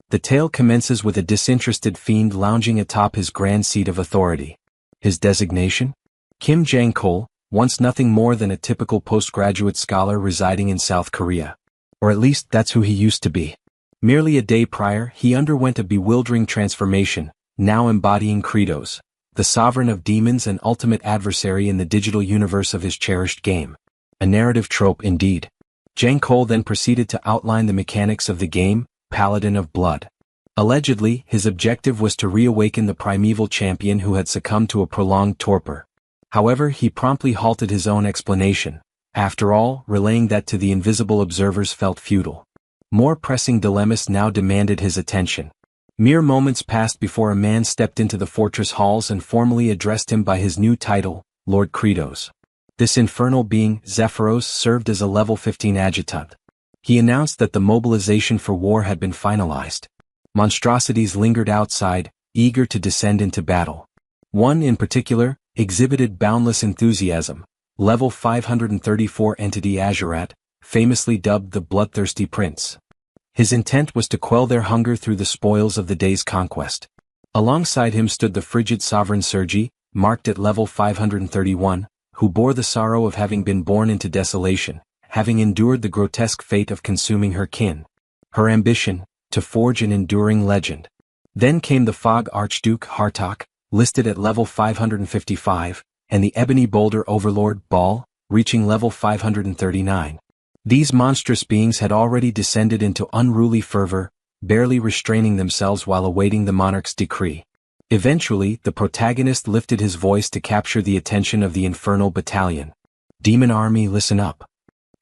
The tale commences with a disinterested fiend lounging atop his grand seat of authority. His designation? Kim Jang-kol, once nothing more than a typical postgraduate scholar residing in South Korea. Or at least that's who he used to be. Merely a day prior, he underwent a bewildering transformation, now embodying Kratos, the sovereign of demons and ultimate adversary in the digital universe of his cherished game. A narrative trope indeed. Jang-kol then proceeded to outline the mechanics of the game, Paladin of Blood. Allegedly, his objective was to reawaken the primeval champion who had succumbed to a prolonged torpor. However, he promptly halted his own explanation. After all, relaying that to the invisible observers felt futile. More pressing dilemmas now demanded his attention. Mere moments passed before a man stepped into the fortress halls and formally addressed him by his new title, Lord Kratos. This infernal being, Zephyros, served as a level 15 adjutant. He announced that the mobilization for war had been finalized. Monstrosities lingered outside, eager to descend into battle. One in particular exhibited boundless enthusiasm. Level 534 entity Azurat, famously dubbed the Bloodthirsty Prince. His intent was to quell their hunger through the spoils of the day's conquest. Alongside him stood the frigid sovereign Sergi, marked at level 531, who bore the sorrow of having been born into desolation, having endured the grotesque fate of consuming her kin. Her ambition, to forge an enduring legend. Then came the Fog Archduke Hartok, listed at level 555, and the Ebony Boulder Overlord Baal, reaching level 539. These monstrous beings had already descended into unruly fervor, barely restraining themselves while awaiting the monarch's decree. Eventually, the protagonist lifted his voice to capture the attention of the infernal battalion. Demon army, listen up.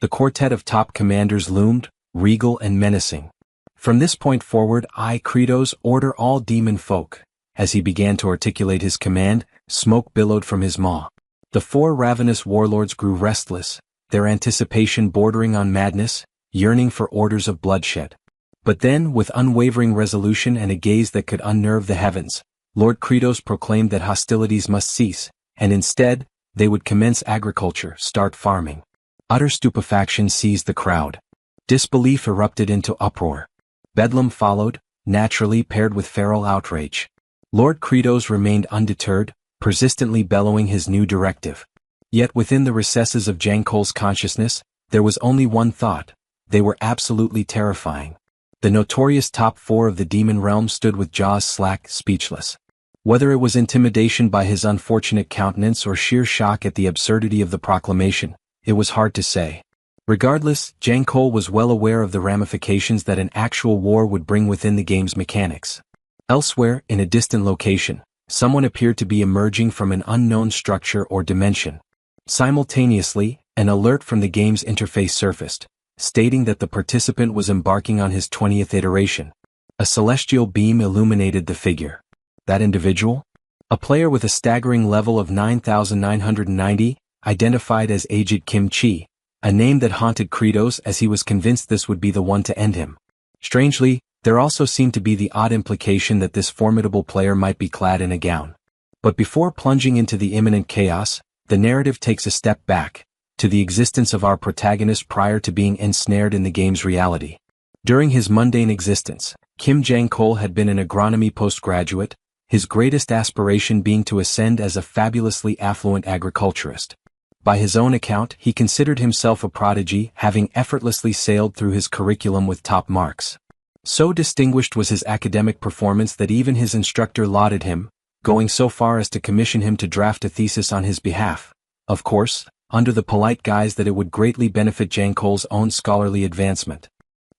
The quartet of top commanders loomed, regal and menacing. From this point forward, I, Kratos, order all demon folk. As he began to articulate his command, smoke billowed from his maw. The four ravenous warlords grew restless, their anticipation bordering on madness, yearning for orders of bloodshed. But then, with unwavering resolution and a gaze that could unnerve the heavens, Lord Kratos proclaimed that hostilities must cease, and instead, they would commence agriculture, start farming. Utter stupefaction seized the crowd. Disbelief erupted into uproar. Bedlam followed, naturally paired with feral outrage. Lord Kratos remained undeterred, persistently bellowing his new directive. Yet within the recesses of Jang-kol's consciousness, there was only one thought. They were absolutely terrifying. The notorious top four of the demon realm stood with jaws slack, speechless. Whether it was intimidation by his unfortunate countenance or sheer shock at the absurdity of the proclamation, it was hard to say. Regardless, Jang-kol was well aware of the ramifications that an actual war would bring within the game's mechanics. Elsewhere, in a distant location, someone appeared to be emerging from an unknown structure or dimension. Simultaneously, an alert from the game's interface surfaced, stating that the participant was embarking on his 20th iteration. A celestial beam illuminated the figure. That individual? A player with a staggering level of 9,990, identified as Aged Kim Chi, a name that haunted Kratos as he was convinced this would be the one to end him. Strangely, there also seemed to be the odd implication that this formidable player might be clad in a gown. But before plunging into the imminent chaos, the narrative takes a step back, to the existence of our protagonist prior to being ensnared in the game's reality. During his mundane existence, Kim Jang-kol had been an agronomy postgraduate, his greatest aspiration being to ascend as a fabulously affluent agriculturist. By his own account, he considered himself a prodigy, having effortlessly sailed through his curriculum with top marks. So distinguished was his academic performance that even his instructor lauded him, going so far as to commission him to draft a thesis on his behalf. Of course, under the polite guise that it would greatly benefit Jang-kol's own scholarly advancement.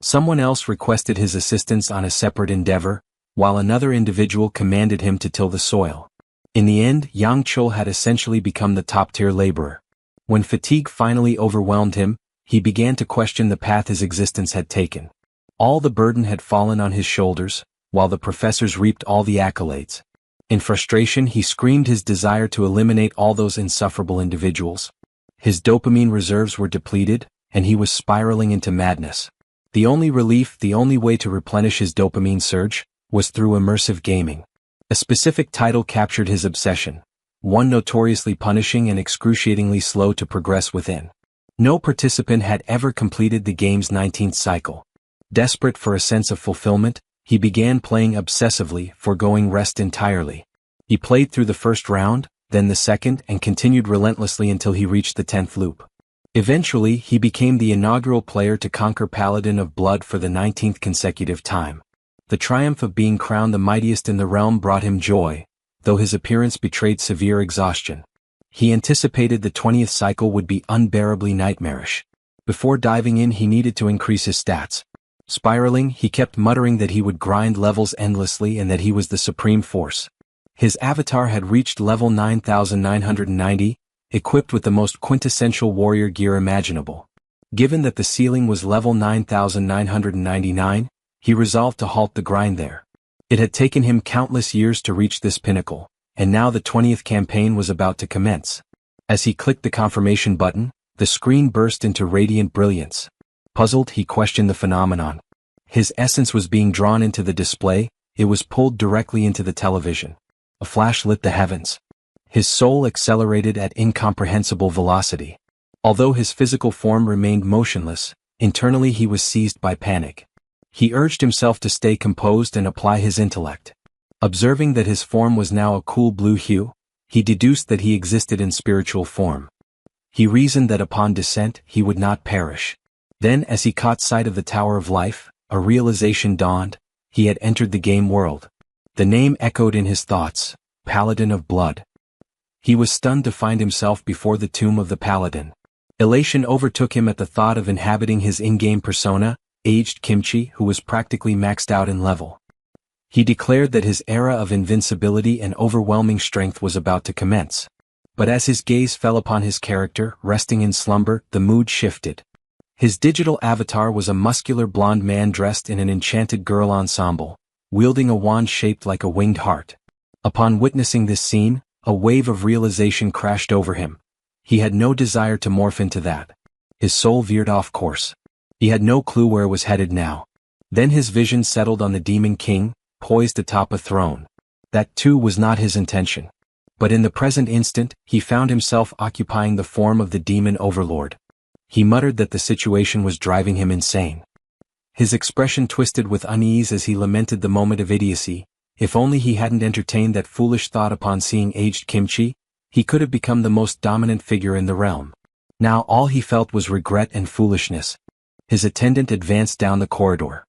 Someone else requested his assistance on a separate endeavor, while another individual commanded him to till the soil. In the end, Yang Chul had essentially become the top-tier laborer. When fatigue finally overwhelmed him, he began to question the path his existence had taken. All the burden had fallen on his shoulders, while the professors reaped all the accolades. In frustration, he screamed his desire to eliminate all those insufferable individuals. His dopamine reserves were depleted, and he was spiraling into madness. The only relief, the only way to replenish his dopamine surge, was through immersive gaming. A specific title captured his obsession, one notoriously punishing and excruciatingly slow to progress within. No participant had ever completed the game's 19th cycle. Desperate for a sense of fulfillment, He began playing obsessively, foregoing rest entirely. He played through the first round, then the second, and continued relentlessly until he reached the 10th loop. Eventually, he became the inaugural player to conquer Paladin of Blood for the 19th consecutive time. The triumph of being crowned the mightiest in the realm brought him joy, though his appearance betrayed severe exhaustion. He anticipated the 20th cycle would be unbearably nightmarish. Before diving in, he needed to increase his stats. Spiraling, he kept muttering that he would grind levels endlessly and that he was the supreme force. His avatar had reached level 9,990, equipped with the most quintessential warrior gear imaginable. Given that the ceiling was level 9,999, he resolved to halt the grind there. It had taken him countless years to reach this pinnacle, and now the 20th campaign was about to commence. As he clicked the confirmation button, the screen burst into radiant brilliance. Puzzled, he questioned the phenomenon. His essence was being drawn into the display, it was pulled directly into the television. A flash lit the heavens. His soul accelerated at incomprehensible velocity. Although his physical form remained motionless, internally he was seized by panic. He urged himself to stay composed and apply his intellect. Observing that his form was now a cool blue hue, he deduced that he existed in spiritual form. He reasoned that upon descent he would not perish. Then, as he caught sight of the Tower of Life, a realization dawned: he had entered the game world. The name echoed in his thoughts: Paladin of Blood. He was stunned to find himself before the tomb of the Paladin. Elation overtook him at the thought of inhabiting his in-game persona, aged Kimchi, who was practically maxed out in level. He declared that his era of invincibility and overwhelming strength was about to commence. But as his gaze fell upon his character, resting in slumber, the mood shifted. His digital avatar was a muscular blonde man dressed in an enchanted girl ensemble, wielding a wand shaped like a winged heart. Upon witnessing this scene, a wave of realization crashed over him. He had no desire to morph into that. His soul veered off course. He had no clue where it was headed now. Then his vision settled on the Demon King, poised atop a throne. That too was not his intention. But in the present instant, he found himself occupying the form of the Demon Overlord. He muttered that the situation was driving him insane. His expression twisted with unease as he lamented the moment of idiocy. If only he hadn't entertained that foolish thought upon seeing aged Kimchi, he could have become the most dominant figure in the realm. Now all he felt was regret and foolishness. His attendant advanced down the corridor.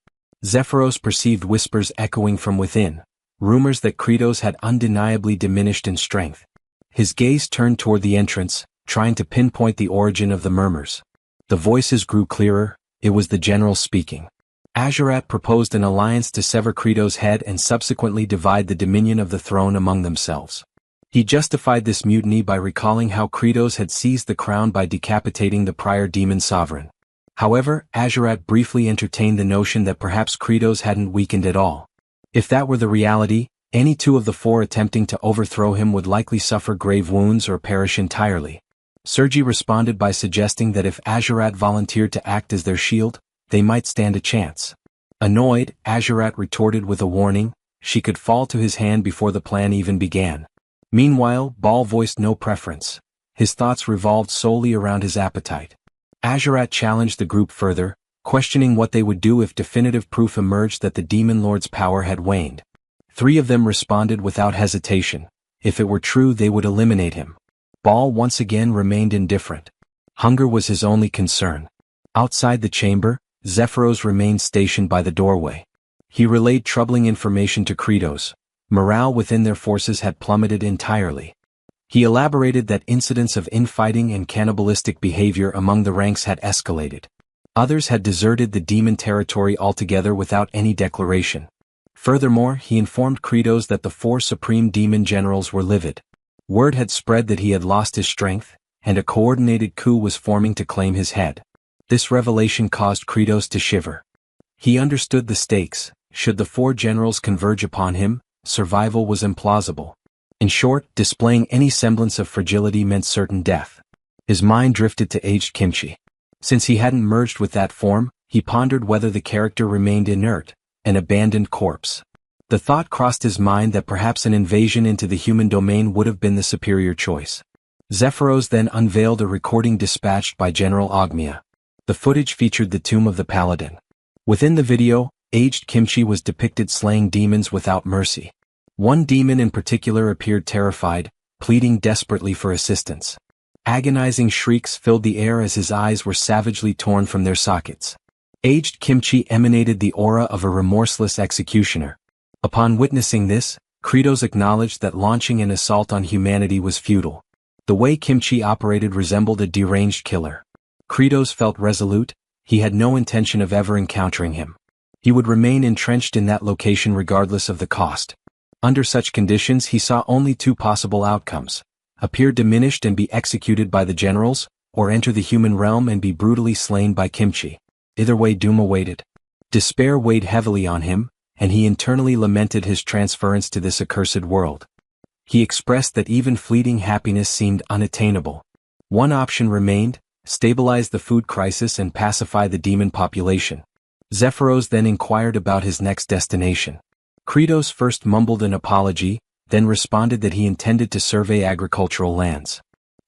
Zephyros perceived whispers echoing from within, rumors that Kratos had undeniably diminished in strength. His gaze turned toward the entrance, trying to pinpoint the origin of the murmurs. The voices grew clearer, it was the general speaking. Azurat proposed an alliance to sever Kratos' head and subsequently divide the dominion of the throne among themselves. He justified this mutiny by recalling how Kratos had seized the crown by decapitating the prior demon sovereign. However, Azurat briefly entertained the notion that perhaps Kratos hadn't weakened at all. If that were the reality, any two of the four attempting to overthrow him would likely suffer grave wounds or perish entirely. Sergi responded by suggesting that if Azurat volunteered to act as their shield, they might stand a chance. Annoyed, Azurat retorted with a warning: she could fall to his hand before the plan even began. Meanwhile, Baal voiced no preference. His thoughts revolved solely around his appetite. Azurat challenged the group further, questioning what they would do if definitive proof emerged that the Demon Lord's power had waned. 3 of them responded without hesitation: if it were true, they would eliminate him. Baal once again remained indifferent. Hunger was his only concern. Outside the chamber, Zephyros remained stationed by the doorway. He relayed troubling information to Kratos. Morale within their forces had plummeted entirely. He elaborated that incidents of infighting and cannibalistic behavior among the ranks had escalated. Others had deserted the demon territory altogether without any declaration. Furthermore, he informed Kratos that the 4 supreme demon generals were livid. Word had spread that he had lost his strength, and a coordinated coup was forming to claim his head. This revelation caused Kratos to shiver. He understood the stakes. Should the 4 generals converge upon him, survival was implausible. In short, displaying any semblance of fragility meant certain death. His mind drifted to aged Kimchi. Since he hadn't merged with that form, he pondered whether the character remained inert, an abandoned corpse. The thought crossed his mind that perhaps an invasion into the human domain would have been the superior choice. Zephyros then unveiled a recording dispatched by General Ogmia. The footage featured the tomb of the Paladin. Within the video, aged Kimchi was depicted slaying demons without mercy. One demon in particular appeared terrified, pleading desperately for assistance. Agonizing shrieks filled the air as his eyes were savagely torn from their sockets. Aged Kimchi emanated the aura of a remorseless executioner. Upon witnessing this, Kratos acknowledged that launching an assault on humanity was futile. The way Kimchi operated resembled a deranged killer. Kratos felt resolute. He had no intention of ever encountering him. He would remain entrenched in that location regardless of the cost. Under such conditions he saw only two possible outcomes: appear diminished and be executed by the generals, or enter the human realm and be brutally slain by Kimchi. Either way doom awaited. Despair weighed heavily on him, and he internally lamented his transference to this accursed world. He expressed that even fleeting happiness seemed unattainable. One option remained: stabilize the food crisis and pacify the demon population. Zephyros then inquired about his next destination. Kratos first mumbled an apology, then responded that he intended to survey agricultural lands.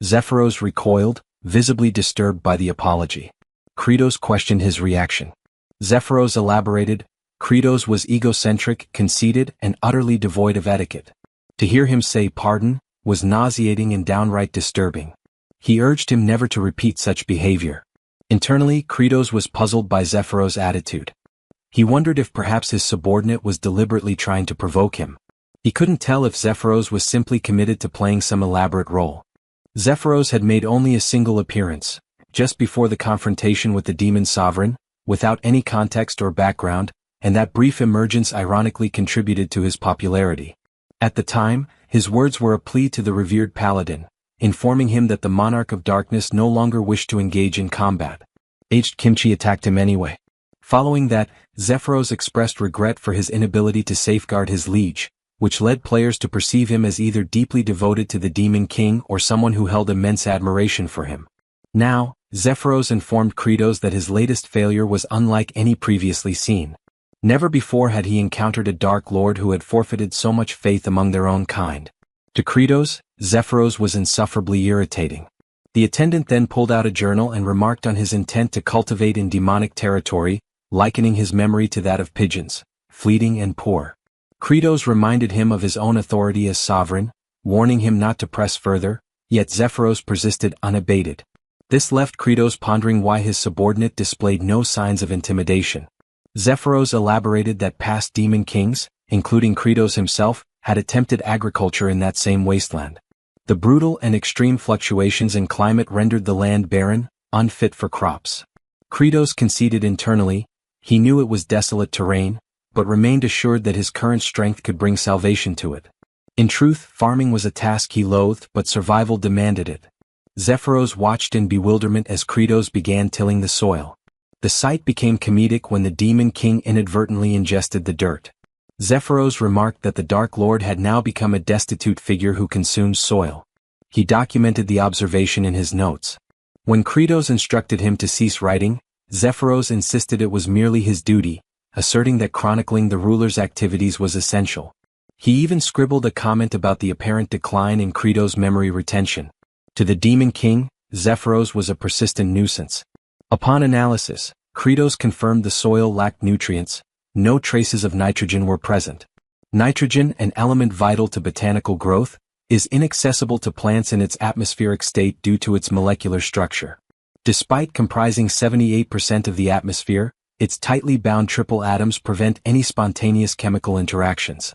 Zephyros recoiled, visibly disturbed by the apology. Kratos questioned his reaction. Zephyros elaborated: Kratos was egocentric, conceited, and utterly devoid of etiquette. To hear him say pardon was nauseating and downright disturbing. He urged him never to repeat such behavior. Internally, Kratos was puzzled by Zephyros' attitude. He wondered if perhaps his subordinate was deliberately trying to provoke him. He couldn't tell if Zephyros was simply committed to playing some elaborate role. Zephyros had made only a single appearance, just before the confrontation with the demon sovereign, without any context or background, and that brief emergence ironically contributed to his popularity. At the time, his words were a plea to the revered paladin, informing him that the monarch of darkness no longer wished to engage in combat. Aged Kimchi attacked him anyway. Following that, Zephyros expressed regret for his inability to safeguard his liege, which led players to perceive him as either deeply devoted to the Demon King or someone who held immense admiration for him. Now, Zephyros informed Kratos that his latest failure was unlike any previously seen. Never before had he encountered a Dark Lord who had forfeited so much faith among their own kind. To Kratos, Zephyros was insufferably irritating. The attendant then pulled out a journal and remarked on his intent to cultivate in demonic territory, likening his memory to that of pigeons, fleeting and poor. Kratos reminded him of his own authority as sovereign, warning him not to press further, yet Zephyros persisted unabated. This left Kratos pondering why his subordinate displayed no signs of intimidation. Zephyros elaborated that past demon kings, including Kratos himself, had attempted agriculture in that same wasteland. The brutal and extreme fluctuations in climate rendered the land barren, unfit for crops. Kratos conceded internally. He knew it was desolate terrain, but remained assured that his current strength could bring salvation to it. In truth, farming was a task he loathed, but survival demanded it. Zephyros watched in bewilderment as Kratos began tilling the soil. The sight became comedic when the Demon King inadvertently ingested the dirt. Zephyros remarked that the Dark Lord had now become a destitute figure who consumed soil. He documented the observation in his notes. When Kratos instructed him to cease writing, Zephyros insisted it was merely his duty, asserting that chronicling the ruler's activities was essential. He even scribbled a comment about the apparent decline in Kratos' memory retention. To the Demon King, Zephyros was a persistent nuisance. Upon analysis, Kratos confirmed the soil lacked nutrients. No traces of nitrogen were present. Nitrogen, an element vital to botanical growth, is inaccessible to plants in its atmospheric state due to its molecular structure. Despite comprising 78% of the atmosphere, its tightly bound triple atoms prevent any spontaneous chemical interactions.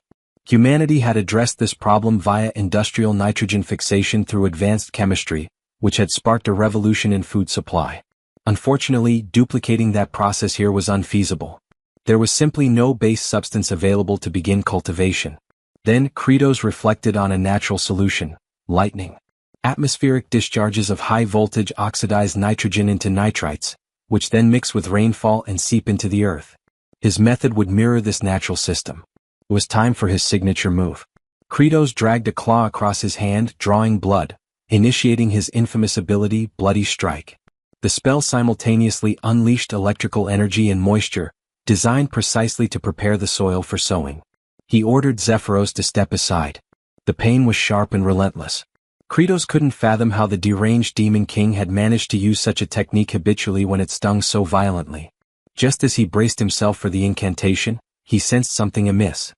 Humanity had addressed this problem via industrial nitrogen fixation through advanced chemistry, which had sparked a revolution in food supply. Unfortunately, duplicating that process here was unfeasible. There was simply no base substance available to begin cultivation. Then Kratos reflected on a natural solution: lightning. Atmospheric discharges of high-voltage oxidize nitrogen into nitrites, which then mix with rainfall and seep into the earth. His method would mirror this natural system. It was time for his signature move. Kratos dragged a claw across his hand, drawing blood, initiating his infamous ability, Bloody Strike. The spell simultaneously unleashed electrical energy and moisture, designed precisely to prepare the soil for sowing. He ordered Zephyros to step aside. The pain was sharp and relentless. Kratos couldn't fathom how the deranged Demon King had managed to use such a technique habitually when it stung so violently. Just as he braced himself for the incantation, he sensed something amiss.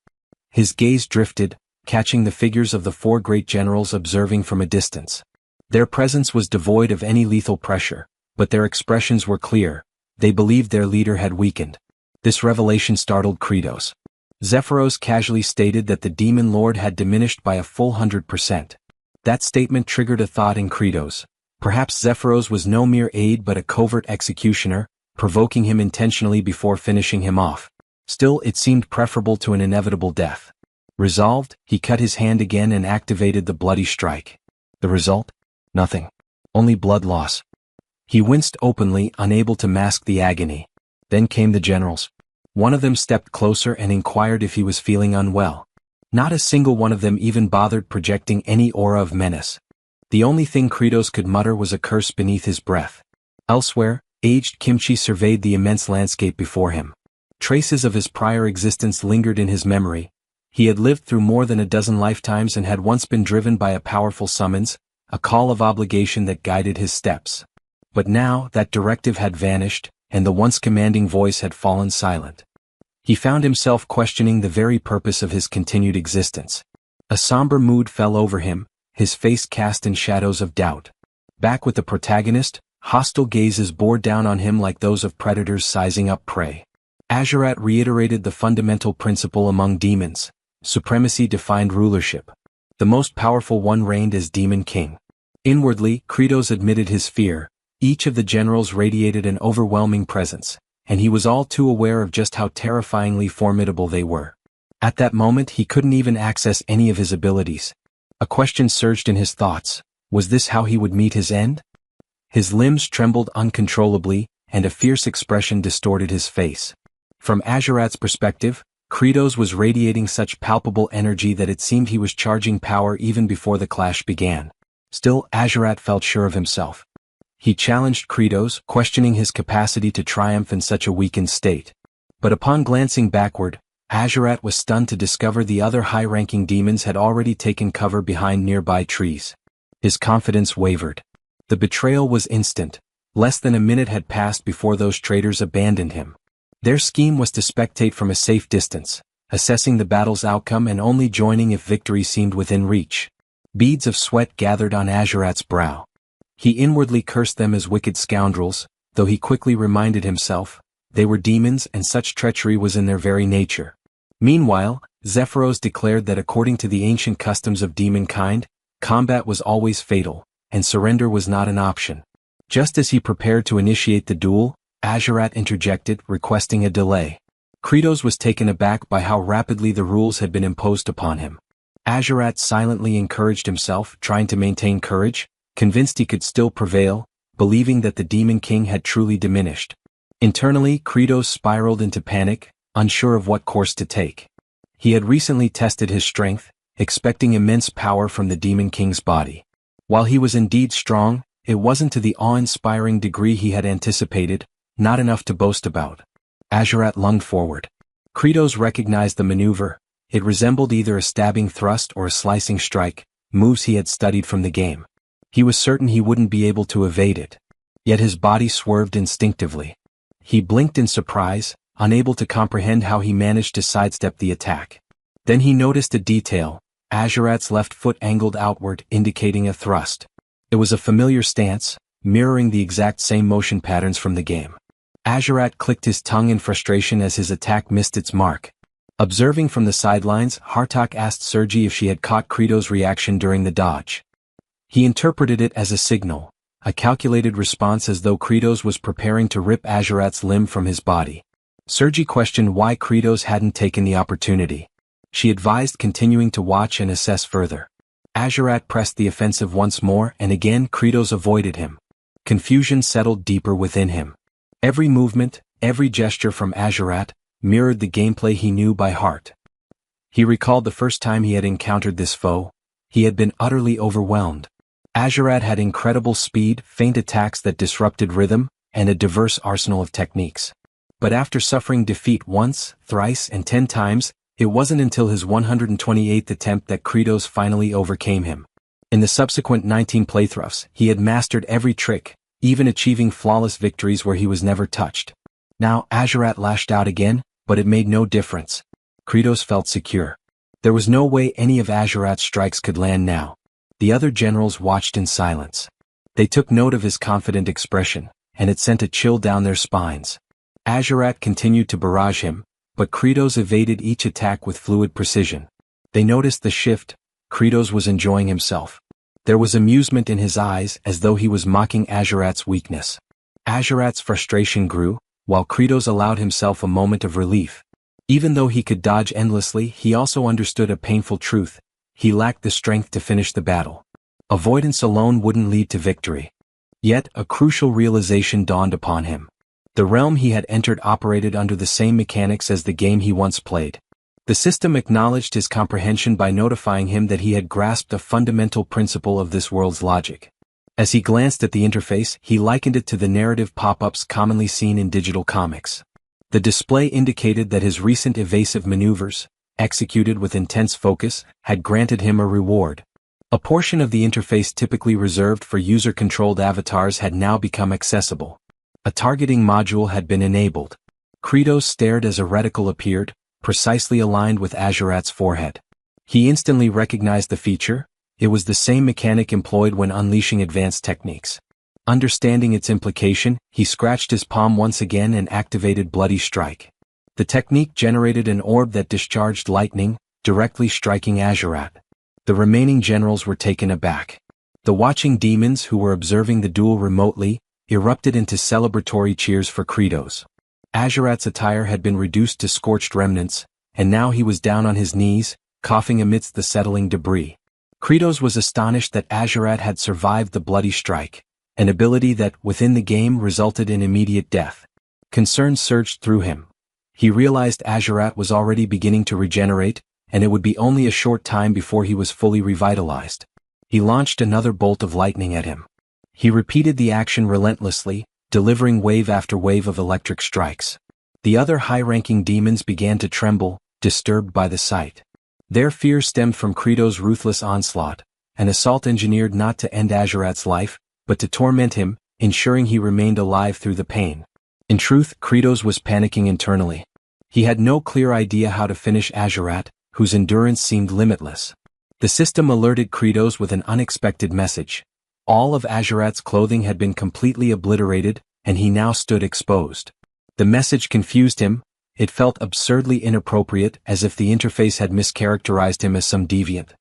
His gaze drifted, catching the figures of the four great generals observing from a distance. Their presence was devoid of any lethal pressure, but their expressions were clear. They believed their leader had weakened. This revelation startled Kratos. Zephyros casually stated that the demon lord had diminished by a full 100%. That statement triggered a thought in Kratos. Perhaps Zephyros was no mere aide but a covert executioner, provoking him intentionally before finishing him off. Still, it seemed preferable to an inevitable death. Resolved, he cut his hand again and activated the bloody strike. The result? Nothing. Only blood loss. He winced openly, unable to mask the agony. Then came the generals. One of them stepped closer and inquired if he was feeling unwell. Not a single one of them even bothered projecting any aura of menace. The only thing Kratos could mutter was a curse beneath his breath. Elsewhere, aged Kimchi surveyed the immense landscape before him. Traces of his prior existence lingered in his memory. He had lived through more than a dozen lifetimes and had once been driven by a powerful summons, a call of obligation that guided his steps. But now that directive had vanished, and the once commanding voice had fallen silent. He found himself questioning the very purpose of his continued existence. A somber mood fell over him, his face cast in shadows of doubt. Back with the protagonist, hostile gazes bore down on him like those of predators sizing up prey. Azurat reiterated the fundamental principle among demons. Supremacy defined rulership. The most powerful one reigned as Demon King. Inwardly, Kratos admitted his fear. Each of the generals radiated an overwhelming presence, and he was all too aware of just how terrifyingly formidable they were. At that moment he couldn't even access any of his abilities. A question surged in his thoughts. Was this how he would meet his end? His limbs trembled uncontrollably, and a fierce expression distorted his face. From Azurat's perspective, Kratos was radiating such palpable energy that it seemed he was charging power even before the clash began. Still, Azurat felt sure of himself. He challenged Kratos, questioning his capacity to triumph in such a weakened state. But upon glancing backward, Azurat was stunned to discover the other high-ranking demons had already taken cover behind nearby trees. His confidence wavered. The betrayal was instant. Less than a minute had passed before those traitors abandoned him. Their scheme was to spectate from a safe distance, assessing the battle's outcome and only joining if victory seemed within reach. Beads of sweat gathered on Azurat's brow. He inwardly cursed them as wicked scoundrels, though he quickly reminded himself, they were demons and such treachery was in their very nature. Meanwhile, Zephyros declared that according to the ancient customs of demonkind, combat was always fatal, and surrender was not an option. Just as he prepared to initiate the duel, Azurat interjected, requesting a delay. Kratos was taken aback by how rapidly the rules had been imposed upon him. Azurat silently encouraged himself, trying to maintain courage, convinced he could still prevail, believing that the Demon King had truly diminished. Internally, Kratos spiraled into panic, unsure of what course to take. He had recently tested his strength, expecting immense power from the Demon King's body. While he was indeed strong, it wasn't to the awe-inspiring degree he had anticipated, not enough to boast about. Azurat lunged forward. Kratos recognized the maneuver. It resembled either a stabbing thrust or a slicing strike, moves he had studied from the game. He was certain he wouldn't be able to evade it. Yet his body swerved instinctively. He blinked in surprise, unable to comprehend how he managed to sidestep the attack. Then he noticed a detail. Azurat's left foot angled outward, indicating a thrust. It was a familiar stance, mirroring the exact same motion patterns from the game. Azurat clicked his tongue in frustration as his attack missed its mark. Observing from the sidelines, Hartok asked Sergi if she had caught Kratos' reaction during the dodge. He interpreted it as a signal, a calculated response as though Kratos was preparing to rip Azurat's limb from his body. Sergi questioned why Kratos hadn't taken the opportunity. She advised continuing to watch and assess further. Azurat pressed the offensive once more and again Kratos avoided him. Confusion settled deeper within him. Every movement, every gesture from Azurat, mirrored the gameplay he knew by heart. He recalled the first time he had encountered this foe. He had been utterly overwhelmed. Azurat had incredible speed, feint attacks that disrupted rhythm, and a diverse arsenal of techniques. But after suffering defeat once, thrice, and 10 times, it wasn't until his 128th attempt that Kratos finally overcame him. In the subsequent 19 playthroughs, he had mastered every trick, even achieving flawless victories where he was never touched. Now Azurat lashed out again, but it made no difference. Kratos felt secure. There was no way any of Azurat's strikes could land now. The other generals watched in silence. They took note of his confident expression, and it sent a chill down their spines. Azurat continued to barrage him, but Kratos evaded each attack with fluid precision. They noticed the shift. Kratos was enjoying himself. There was amusement in his eyes as though he was mocking Azurat's weakness. Azurat's frustration grew, while Kratos allowed himself a moment of relief. Even though he could dodge endlessly, he also understood a painful truth. He lacked the strength to finish the battle. Avoidance alone wouldn't lead to victory. Yet, a crucial realization dawned upon him. The realm he had entered operated under the same mechanics as the game he once played. The system acknowledged his comprehension by notifying him that he had grasped a fundamental principle of this world's logic. As he glanced at the interface, he likened it to the narrative pop-ups commonly seen in digital comics. The display indicated that his recent evasive maneuvers, executed with intense focus, had granted him a reward. A portion of the interface typically reserved for user-controlled avatars had now become accessible. A targeting module had been enabled. Kratos stared as a reticle appeared, precisely aligned with Azurat's forehead. He instantly recognized the feature. It was the same mechanic employed when unleashing advanced techniques. Understanding its implication, he scratched his palm once again and activated Bloody Strike. The technique generated an orb that discharged lightning, directly striking Azurat. The remaining generals were taken aback. The watching demons who were observing the duel remotely erupted into celebratory cheers for Kratos. Azurat's attire had been reduced to scorched remnants, and now he was down on his knees, coughing amidst the settling debris. Kratos was astonished that Azurat had survived the Bloody Strike, an ability that, within the game, resulted in immediate death. Concern surged through him. He realized Azurat was already beginning to regenerate, and it would be only a short time before he was fully revitalized. He launched another bolt of lightning at him. He repeated the action relentlessly, delivering wave after wave of electric strikes. The other high-ranking demons began to tremble, disturbed by the sight. Their fear stemmed from Kratos' ruthless onslaught, an assault engineered not to end Azurat's life, but to torment him, ensuring he remained alive through the pain. In truth, Kratos was panicking internally. He had no clear idea how to finish Azurat, whose endurance seemed limitless. The system alerted Kratos with an unexpected message. All of Azurat's clothing had been completely obliterated, and he now stood exposed. The message confused him. It felt absurdly inappropriate, as if the interface had mischaracterized him as some deviant.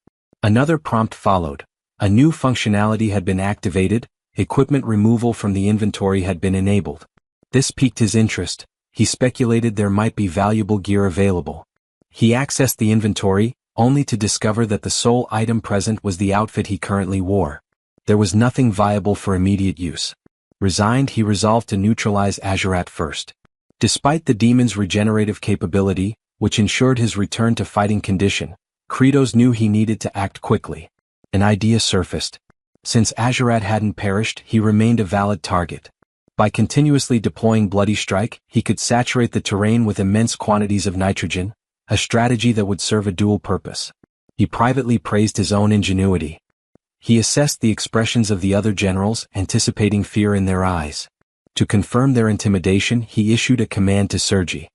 Another prompt followed. A new functionality had been activated. Equipment removal from the inventory had been enabled. This piqued his interest. He speculated there might be valuable gear available. He accessed the inventory, only to discover that the sole item present was the outfit he currently wore. There was nothing viable for immediate use. Resigned, he resolved to neutralize Azurat first. Despite the demon's regenerative capability, which ensured his return to fighting condition, Kratos knew he needed to act quickly. An idea surfaced. Since Azurat hadn't perished, he remained a valid target. By continuously deploying Bloody Strike, he could saturate the terrain with immense quantities of nitrogen, a strategy that would serve a dual purpose. He privately praised his own ingenuity. He assessed the expressions of the other generals, anticipating fear in their eyes. To confirm their intimidation, he issued a command to Sergi.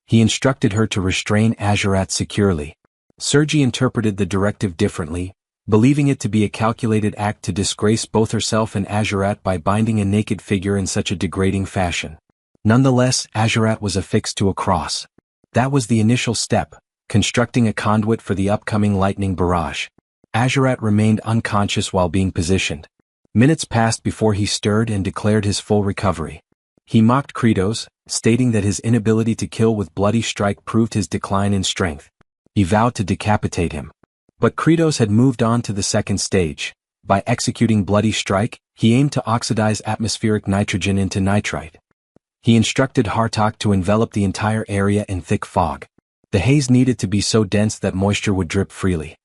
He instructed her to restrain Azurat securely. Sergi interpreted the directive differently, believing it to be a calculated act to disgrace both herself and Azurat by binding a naked figure in such a degrading fashion. Nonetheless, Azurat was affixed to a cross. That was the initial step, constructing a conduit for the upcoming lightning barrage. Azurat remained unconscious while being positioned. Minutes passed before he stirred and declared his full recovery. He mocked Kratos, stating that his inability to kill with Bloody Strike proved his decline in strength. He vowed to decapitate him. But Kratos had moved on to the second stage. By executing Bloody Strike, he aimed to oxidize atmospheric nitrogen into nitrite. He instructed Hartok to envelop the entire area in thick fog. The haze needed to be so dense that moisture would drip freely.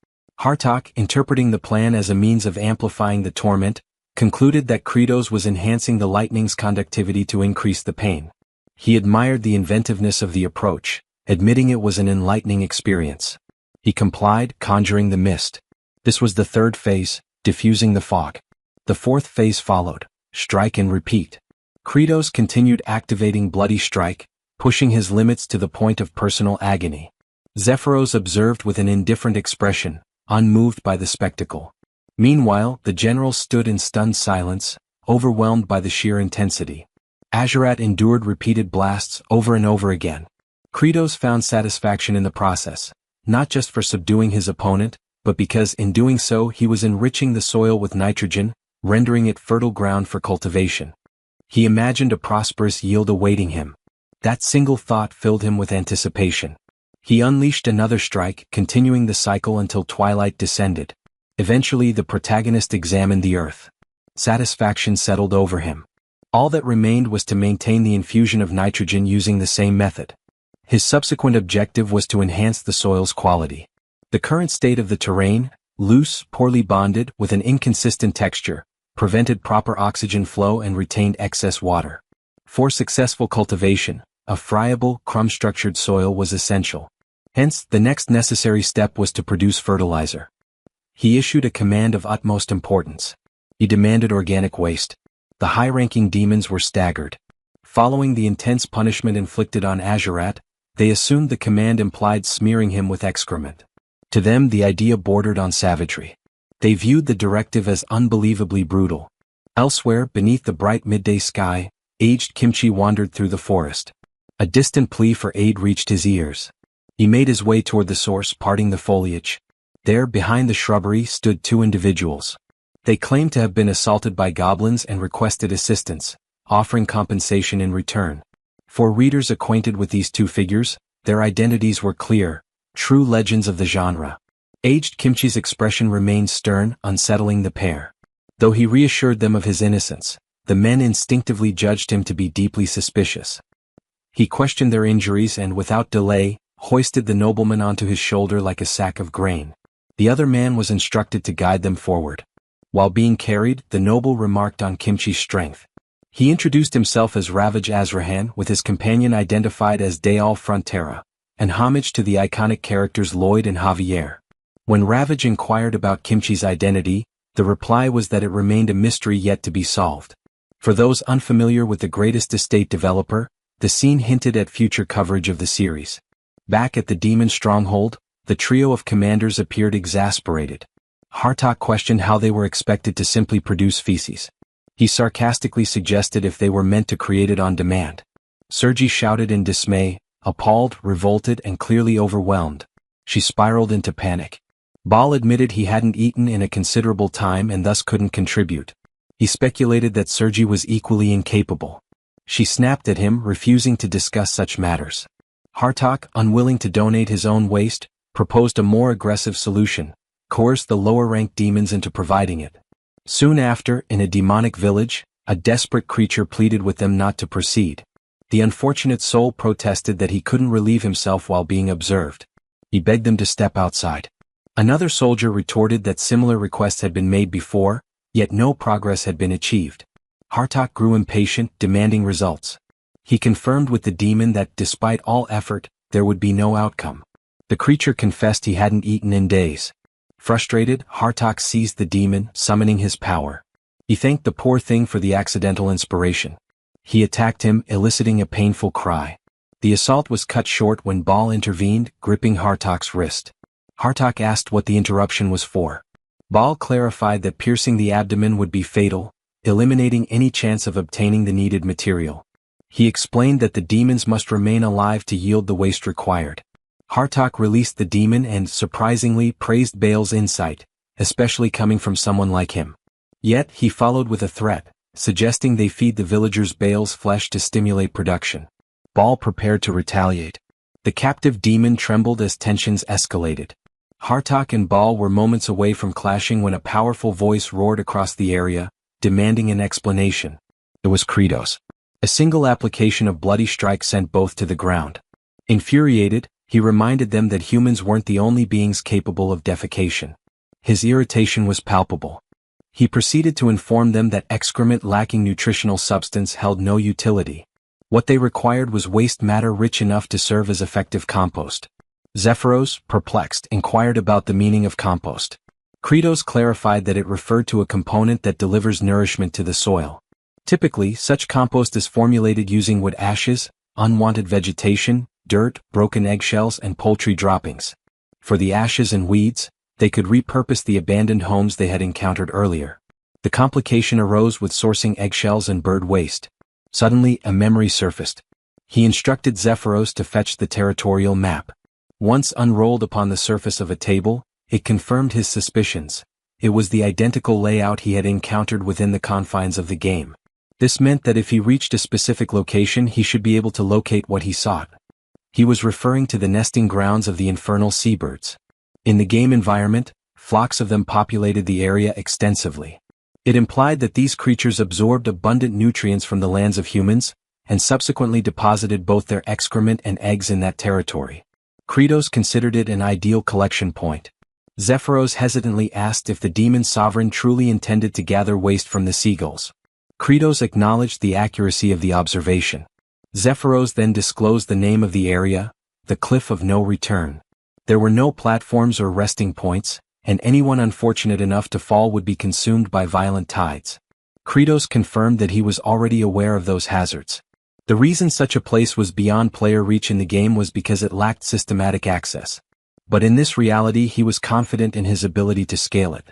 Hartok, interpreting the plan as a means of amplifying the torment, concluded that Kratos was enhancing the lightning's conductivity to increase the pain. He admired the inventiveness of the approach, admitting it was an enlightening experience. He complied, conjuring the mist. This was the third phase, diffusing the fog. The fourth phase followed, strike and repeat. Kratos continued activating Bloody Strike, pushing his limits to the point of personal agony. Zephyros observed with an indifferent expression, unmoved by the spectacle. Meanwhile, the generals stood in stunned silence, overwhelmed by the sheer intensity. Azurat endured repeated blasts over and over again. Kratos found satisfaction in the process, not just for subduing his opponent, but because in doing so he was enriching the soil with nitrogen, rendering it fertile ground for cultivation. He imagined a prosperous yield awaiting him. That single thought filled him with anticipation. He unleashed another strike, continuing the cycle until twilight descended. Eventually the protagonist examined the earth. Satisfaction settled over him. All that remained was to maintain the infusion of nitrogen using the same method. His subsequent objective was to enhance the soil's quality. The current state of the terrain, loose, poorly bonded, with an inconsistent texture, prevented proper oxygen flow and retained excess water. For successful cultivation, a friable, crumb-structured soil was essential. Hence, the next necessary step was to produce fertilizer. He issued a command of utmost importance. He demanded organic waste. The high-ranking demons were staggered. Following the intense punishment inflicted on Azurat, they assumed the command implied smearing him with excrement. To them the idea bordered on savagery. They viewed the directive as unbelievably brutal. Elsewhere, beneath the bright midday sky, aged Kimchi wandered through the forest. A distant plea for aid reached his ears. He made his way toward the source, parting the foliage. There, behind the shrubbery, stood two individuals. They claimed to have been assaulted by goblins and requested assistance, offering compensation in return. For readers acquainted with these two figures, their identities were clear, true legends of the genre. Aged Kimchi's expression remained stern, unsettling the pair. Though he reassured them of his innocence, the men instinctively judged him to be deeply suspicious. He questioned their injuries and, without delay, hoisted the nobleman onto his shoulder like a sack of grain. The other man was instructed to guide them forward. While being carried, the noble remarked on Kimchi's strength. He introduced himself as Ravage Azrahan, with his companion identified as Dayal Frontera, an homage to the iconic characters Lloyd and Javier. When Ravage inquired about Kimchi's identity, the reply was that it remained a mystery yet to be solved. For those unfamiliar with the greatest estate developer, the scene hinted at future coverage of the series. Back at the demon stronghold, the trio of commanders appeared exasperated. Hartok questioned how they were expected to simply produce feces. He sarcastically suggested if they were meant to create it on demand. Sergi shouted in dismay, appalled, revolted, and clearly overwhelmed. She spiraled into panic. Baal admitted he hadn't eaten in a considerable time and thus couldn't contribute. He speculated that Sergi was equally incapable. She snapped at him, refusing to discuss such matters. Hartok, unwilling to donate his own waste, proposed a more aggressive solution, coerced the lower-ranked demons into providing it. Soon after, in a demonic village, a desperate creature pleaded with them not to proceed. The unfortunate soul protested that he couldn't relieve himself while being observed. He begged them to step outside. Another soldier retorted that similar requests had been made before, yet no progress had been achieved. Hartok grew impatient, demanding results. He confirmed with the demon that, despite all effort, there would be no outcome. The creature confessed he hadn't eaten in days. Frustrated, Hartok seized the demon, summoning his power. He thanked the poor thing for the accidental inspiration. He attacked him, eliciting a painful cry. The assault was cut short when Baal intervened, gripping Hartok's wrist. Hartok asked what the interruption was for. Baal clarified that piercing the abdomen would be fatal, eliminating any chance of obtaining the needed material. He explained that the demons must remain alive to yield the waste required. Hartok released the demon and, surprisingly, praised Baal's insight, especially coming from someone like him. Yet, he followed with a threat, suggesting they feed the villagers Baal's flesh to stimulate production. Baal prepared to retaliate. The captive demon trembled as tensions escalated. Hartok and Baal were moments away from clashing when a powerful voice roared across the area, demanding an explanation. It was Kratos. A single application of Bloody Strike sent both to the ground. Infuriated, he reminded them that humans weren't the only beings capable of defecation. His irritation was palpable. He proceeded to inform them that excrement lacking nutritional substance held no utility. What they required was waste matter rich enough to serve as effective compost. Zephyros, perplexed, inquired about the meaning of compost. Kratos clarified that it referred to a component that delivers nourishment to the soil. Typically, such compost is formulated using wood ashes, unwanted vegetation, dirt, broken eggshells, and poultry droppings. For the ashes and weeds, they could repurpose the abandoned homes they had encountered earlier. The complication arose with sourcing eggshells and bird waste. Suddenly, a memory surfaced. He instructed Zephyros to fetch the territorial map. Once unrolled upon the surface of a table, it confirmed his suspicions. It was the identical layout he had encountered within the confines of the game. This meant that if he reached a specific location, he should be able to locate what he sought. He was referring to the nesting grounds of the infernal seabirds. In the game environment, flocks of them populated the area extensively. It implied that these creatures absorbed abundant nutrients from the lands of humans, and subsequently deposited both their excrement and eggs in that territory. Kratos considered it an ideal collection point. Zephyros hesitantly asked if the demon sovereign truly intended to gather waste from the seagulls. Kratos acknowledged the accuracy of the observation. Zephyros then disclosed the name of the area, the Cliff of No Return. There were no platforms or resting points, and anyone unfortunate enough to fall would be consumed by violent tides. Kratos confirmed that he was already aware of those hazards. The reason such a place was beyond player reach in the game was because it lacked systematic access. But in this reality he was confident in his ability to scale it.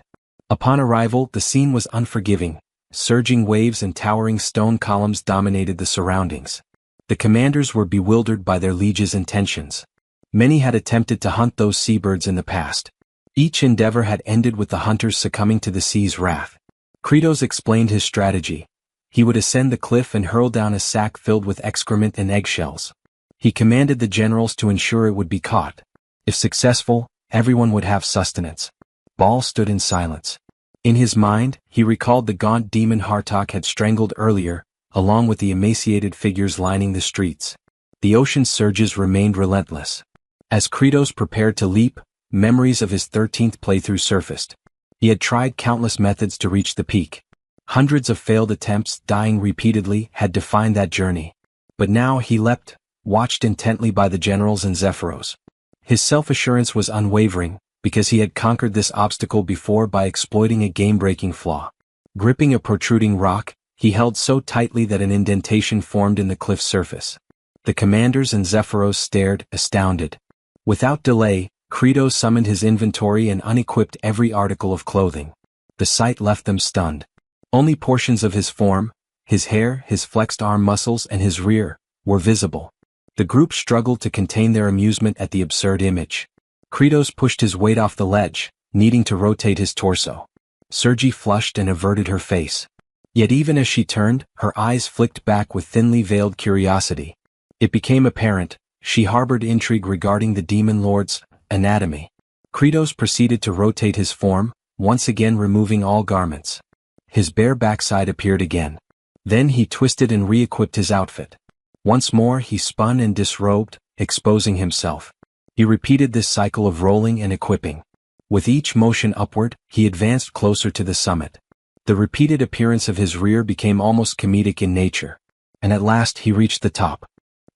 Upon arrival, the scene was unforgiving. Surging waves and towering stone columns dominated the surroundings. The commanders were bewildered by their liege's intentions. Many had attempted to hunt those seabirds in the past. Each endeavor had ended with the hunters succumbing to the sea's wrath. Kratos explained his strategy. He would ascend the cliff and hurl down a sack filled with excrement and eggshells. He commanded the generals to ensure it would be caught. If successful, everyone would have sustenance. Baal stood in silence. In his mind, he recalled the gaunt demon Hartok had strangled earlier, along with the emaciated figures lining the streets. The ocean's surges remained relentless. As Kratos prepared to leap, memories of his 13th playthrough surfaced. He had tried countless methods to reach the peak. Hundreds of failed attempts, dying repeatedly, had defined that journey. But now he leapt, watched intently by the generals and Zephyros. His self-assurance was unwavering, because he had conquered this obstacle before by exploiting a game-breaking flaw. Gripping a protruding rock, he held so tightly that an indentation formed in the cliff's surface. The commanders and Zephyros stared, astounded. Without delay, Kratos summoned his inventory and unequipped every article of clothing. The sight left them stunned. Only portions of his form, his hair, his flexed arm muscles, and his rear, were visible. The group struggled to contain their amusement at the absurd image. Kratos pushed his weight off the ledge, needing to rotate his torso. Sergi flushed and averted her face. Yet even as she turned, her eyes flicked back with thinly veiled curiosity. It became apparent, she harbored intrigue regarding the demon lord's anatomy. Kratos proceeded to rotate his form, once again removing all garments. His bare backside appeared again. Then he twisted and re-equipped his outfit. Once more he spun and disrobed, exposing himself. He repeated this cycle of rolling and equipping. With each motion upward, he advanced closer to the summit. The repeated appearance of his rear became almost comedic in nature. And at last he reached the top.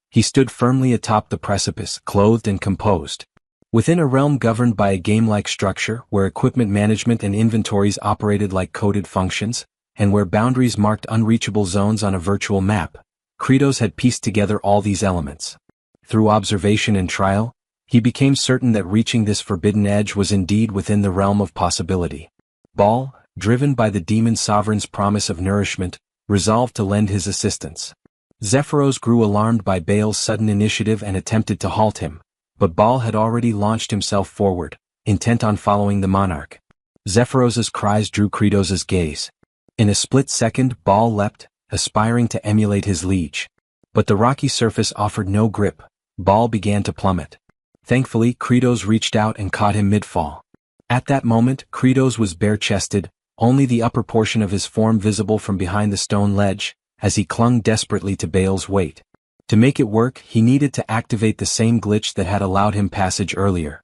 He stood firmly atop the precipice, clothed and composed. Within a realm governed by a game-like structure, where equipment management and inventories operated like coded functions, and where boundaries marked unreachable zones on a virtual map, Kratos had pieced together all these elements. Through observation and trial, he became certain that reaching this forbidden edge was indeed within the realm of possibility. Baal, driven by the demon sovereign's promise of nourishment, resolved to lend his assistance. Zephyros grew alarmed by Baal's sudden initiative and attempted to halt him, but Baal had already launched himself forward, intent on following the monarch. Zephyros's cries drew Kratos' gaze. In a split second, Baal leapt, aspiring to emulate his liege. But the rocky surface offered no grip. Baal began to plummet. Thankfully, Kratos reached out and caught him mid-fall. At that moment, Kratos was bare-chested, only the upper portion of his form visible from behind the stone ledge, as he clung desperately to Baal's weight. To make it work, he needed to activate the same glitch that had allowed him passage earlier.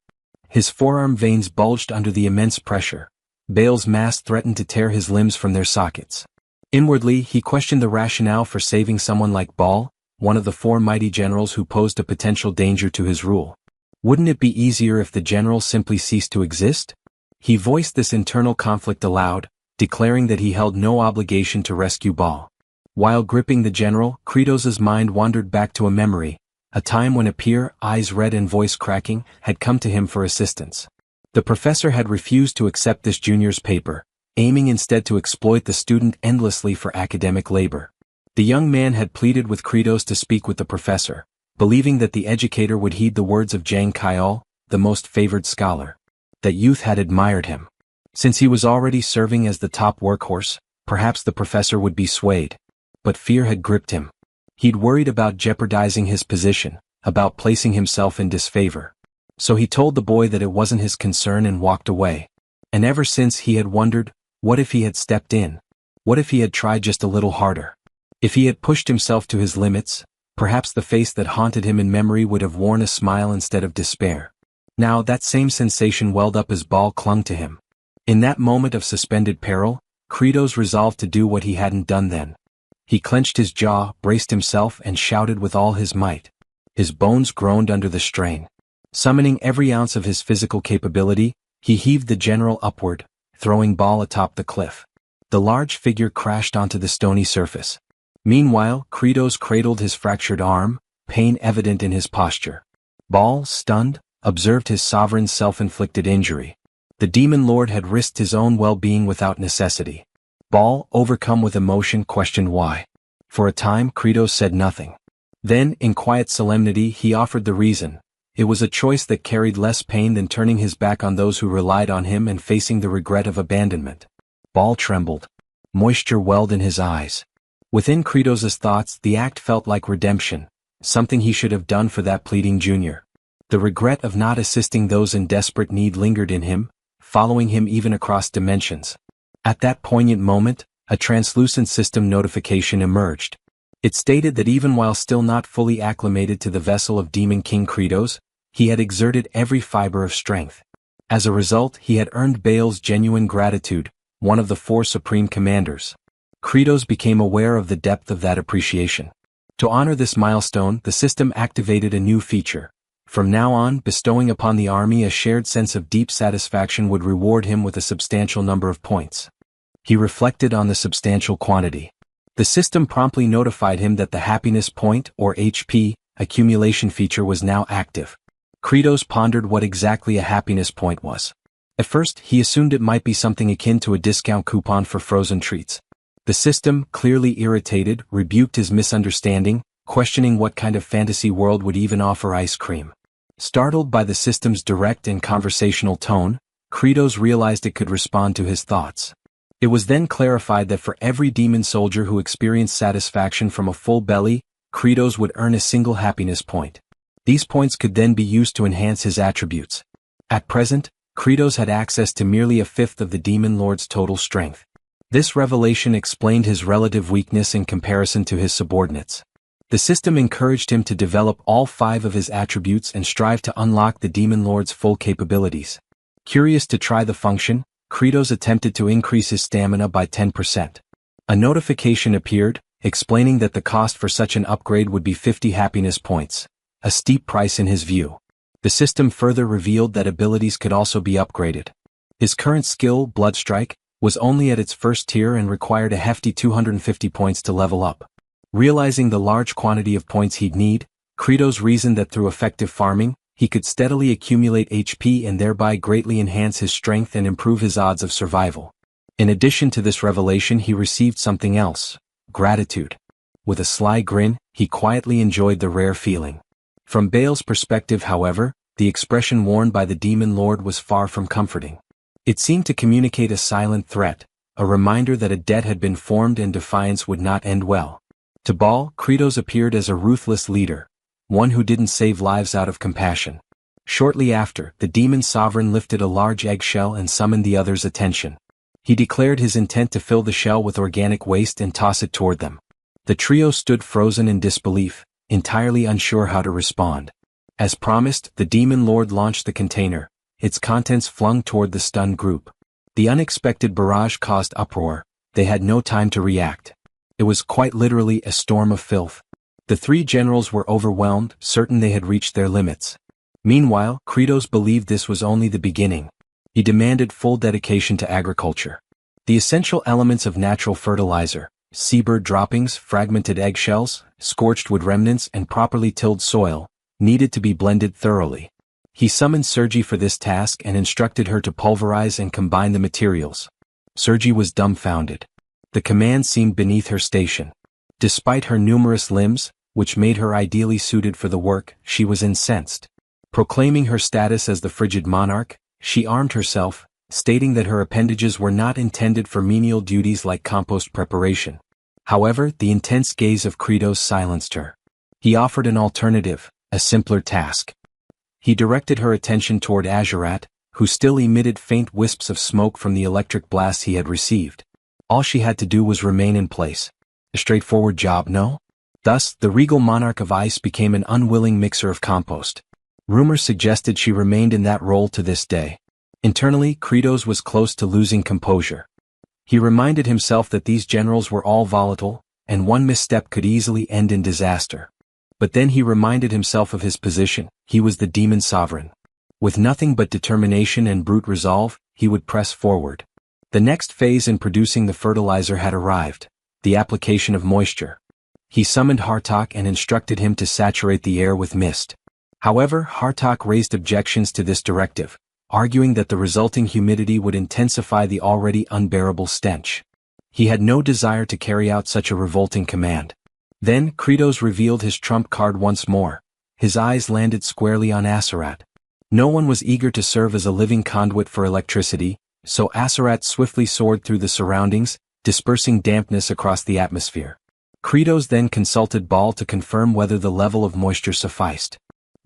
His forearm veins bulged under the immense pressure. Baal's mass threatened to tear his limbs from their sockets. Inwardly, he questioned the rationale for saving someone like Baal, one of the four mighty generals who posed a potential danger to his rule. Wouldn't it be easier if the general simply ceased to exist? He voiced this internal conflict aloud, declaring that he held no obligation to rescue Baal. While gripping the general, Kratos's mind wandered back to a memory, a time when a peer, eyes red and voice cracking, had come to him for assistance. The professor had refused to accept this junior's paper, aiming instead to exploit the student endlessly for academic labor. The young man had pleaded with Kratos to speak with the professor, believing that the educator would heed the words of Jang Kyol, the most favored scholar. That youth had admired him. Since he was already serving as the top workhorse, perhaps the professor would be swayed. But fear had gripped him. He'd worried about jeopardizing his position, about placing himself in disfavor. So he told the boy that it wasn't his concern and walked away. And ever since he had wondered, what if he had stepped in? What if he had tried just a little harder? If he had pushed himself to his limits, perhaps the face that haunted him in memory would have worn a smile instead of despair. Now that same sensation welled up as Ball clung to him. In that moment of suspended peril, Kratos resolved to do what he hadn't done then. He clenched his jaw, braced himself, and shouted with all his might. His bones groaned under the strain. Summoning every ounce of his physical capability, he heaved the general upward, throwing Ball atop the cliff. The large figure crashed onto the stony surface. Meanwhile, Kratos cradled his fractured arm, pain evident in his posture. Ball, stunned, observed his sovereign's self-inflicted injury. The demon lord had risked his own well-being without necessity. Ball, overcome with emotion, questioned why. For a time, Kratos said nothing. Then, in quiet solemnity, he offered the reason. It was a choice that carried less pain than turning his back on those who relied on him and facing the regret of abandonment. Ball trembled. Moisture welled in his eyes. Within Kratos's thoughts, the act felt like redemption, something he should have done for that pleading junior. The regret of not assisting those in desperate need lingered in him, following him even across dimensions. At that poignant moment, a translucent system notification emerged. It stated that even while still not fully acclimated to the vessel of Demon King Kratos, he had exerted every fiber of strength. As a result, he had earned Baal's genuine gratitude, one of the four supreme commanders. Kratos became aware of the depth of that appreciation. To honor this milestone, the system activated a new feature. From now on, bestowing upon the army a shared sense of deep satisfaction would reward him with a substantial number of points. He reflected on the substantial quantity. The system promptly notified him that the happiness point, or HP, accumulation feature was now active. Kratos pondered what exactly a happiness point was. At first, he assumed it might be something akin to a discount coupon for frozen treats. The system, clearly irritated, rebuked his misunderstanding, questioning what kind of fantasy world would even offer ice cream. Startled by the system's direct and conversational tone, Kratos realized it could respond to his thoughts. It was then clarified that for every demon soldier who experienced satisfaction from a full belly, Kratos would earn a single happiness point. These points could then be used to enhance his attributes. At present, Kratos had access to merely a fifth of the demon lord's total strength. This revelation explained his relative weakness in comparison to his subordinates. The system encouraged him to develop all 5 of his attributes and strive to unlock the demon lord's full capabilities. Curious to try the function, Kratos attempted to increase his stamina by 10%. A notification appeared, explaining that the cost for such an upgrade would be 50 happiness points, a steep price in his view. The system further revealed that abilities could also be upgraded. His current skill, Bloodstrike, was only at its first tier and required a hefty 250 points to level up. Realizing the large quantity of points he'd need, Kratos reasoned that through effective farming, he could steadily accumulate HP and thereby greatly enhance his strength and improve his odds of survival. In addition to this revelation, he received something else: gratitude. With a sly grin, he quietly enjoyed the rare feeling. From Baal's perspective, however, the expression worn by the demon lord was far from comforting. It seemed to communicate a silent threat, a reminder that a debt had been formed and defiance would not end well. To Baal, Kratos appeared as a ruthless leader, one who didn't save lives out of compassion. Shortly after, the demon sovereign lifted a large eggshell and summoned the others' attention. He declared his intent to fill the shell with organic waste and toss it toward them. The trio stood frozen in disbelief, entirely unsure how to respond. As promised, the demon lord launched the container, its contents flung toward the stunned group. The unexpected barrage caused uproar. They had no time to react. It was quite literally a storm of filth. The 3 generals were overwhelmed, certain they had reached their limits. Meanwhile, Kratos believed this was only the beginning. He demanded full dedication to agriculture. The essential elements of natural fertilizer, seabird droppings, fragmented eggshells, scorched wood remnants and properly tilled soil, needed to be blended thoroughly. He summoned Sergi for this task and instructed her to pulverize and combine the materials. Sergi was dumbfounded. The command seemed beneath her station. Despite her numerous limbs, which made her ideally suited for the work, she was incensed. Proclaiming her status as the frigid monarch, she armed herself, stating that her appendages were not intended for menial duties like compost preparation. However, the intense gaze of Kratos silenced her. He offered an alternative, a simpler task. He directed her attention toward Azurat, who still emitted faint wisps of smoke from the electric blasts he had received. All she had to do was remain in place. A straightforward job, no? Thus, the regal monarch of ice became an unwilling mixer of compost. Rumor suggested she remained in that role to this day. Internally, Kratos was close to losing composure. He reminded himself that these generals were all volatile, and one misstep could easily end in disaster. But then he reminded himself of his position. He was the demon sovereign. With nothing but determination and brute resolve, he would press forward. The next phase in producing the fertilizer had arrived, the application of moisture. He summoned Hartok and instructed him to saturate the air with mist. However, Hartok raised objections to this directive, arguing that the resulting humidity would intensify the already unbearable stench. He had no desire to carry out such a revolting command. Then Kratos revealed his trump card once more. His eyes landed squarely on Azurat. No one was eager to serve as a living conduit for electricity, so Azurat swiftly soared through the surroundings, dispersing dampness across the atmosphere. Kratos then consulted Baal to confirm whether the level of moisture sufficed.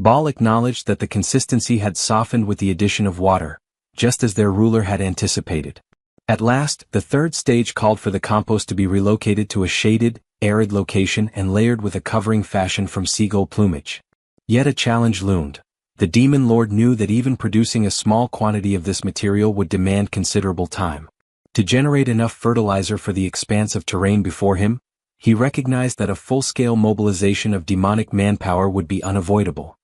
Baal acknowledged that the consistency had softened with the addition of water, just as their ruler had anticipated. At last, the third stage called for the compost to be relocated to a shaded, arid location and layered with a covering fashioned from seagull plumage. Yet a challenge loomed. The demon lord knew that even producing a small quantity of this material would demand considerable time. To generate enough fertilizer for the expanse of terrain before him, he recognized that a full-scale mobilization of demonic manpower would be unavoidable.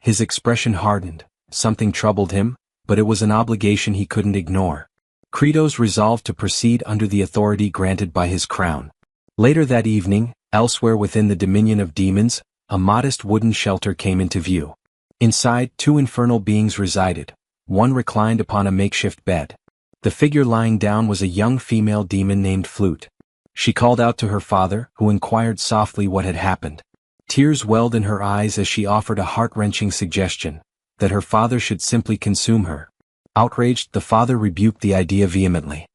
His expression hardened. Something troubled him, but it was an obligation he couldn't ignore. Kratos resolved to proceed under the authority granted by his crown. Later that evening, elsewhere within the dominion of demons, a modest wooden shelter came into view. Inside, two infernal beings resided. One reclined upon a makeshift bed. The figure lying down was a young female demon named Flute. She called out to her father, who inquired softly what had happened. Tears welled in her eyes as she offered a heart-wrenching suggestion, that her father should simply consume her. Outraged, the father rebuked the idea vehemently.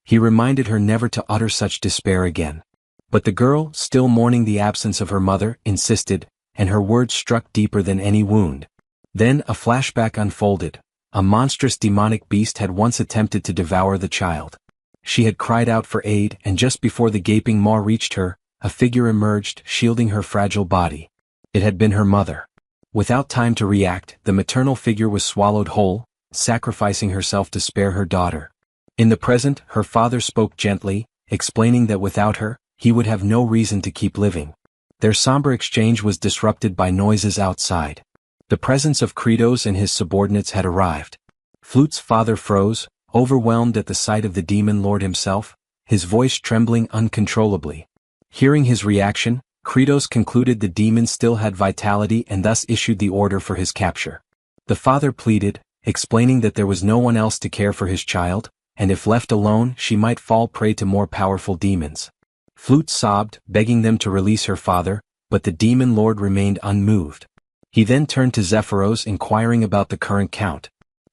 He reminded her never to utter such despair again. But the girl, still mourning the absence of her mother, insisted, and her words struck deeper than any wound. Then a flashback unfolded. A monstrous demonic beast had once attempted to devour the child. She had cried out for aid, and just before the gaping maw reached her, a figure emerged, shielding her fragile body. It had been her mother. Without time to react, the maternal figure was swallowed whole, sacrificing herself to spare her daughter. In the present, her father spoke gently, explaining that without her, he would have no reason to keep living. Their somber exchange was disrupted by noises outside. The presence of Kratos and his subordinates had arrived. Flute's father froze, overwhelmed at the sight of the demon lord himself, his voice trembling uncontrollably. Hearing his reaction, Kratos concluded the demon still had vitality and thus issued the order for his capture. The father pleaded, explaining that there was no one else to care for his child, and if left alone she might fall prey to more powerful demons. Flute sobbed, begging them to release her father, but the demon lord remained unmoved. He then turned to Zephyros inquiring about the current count.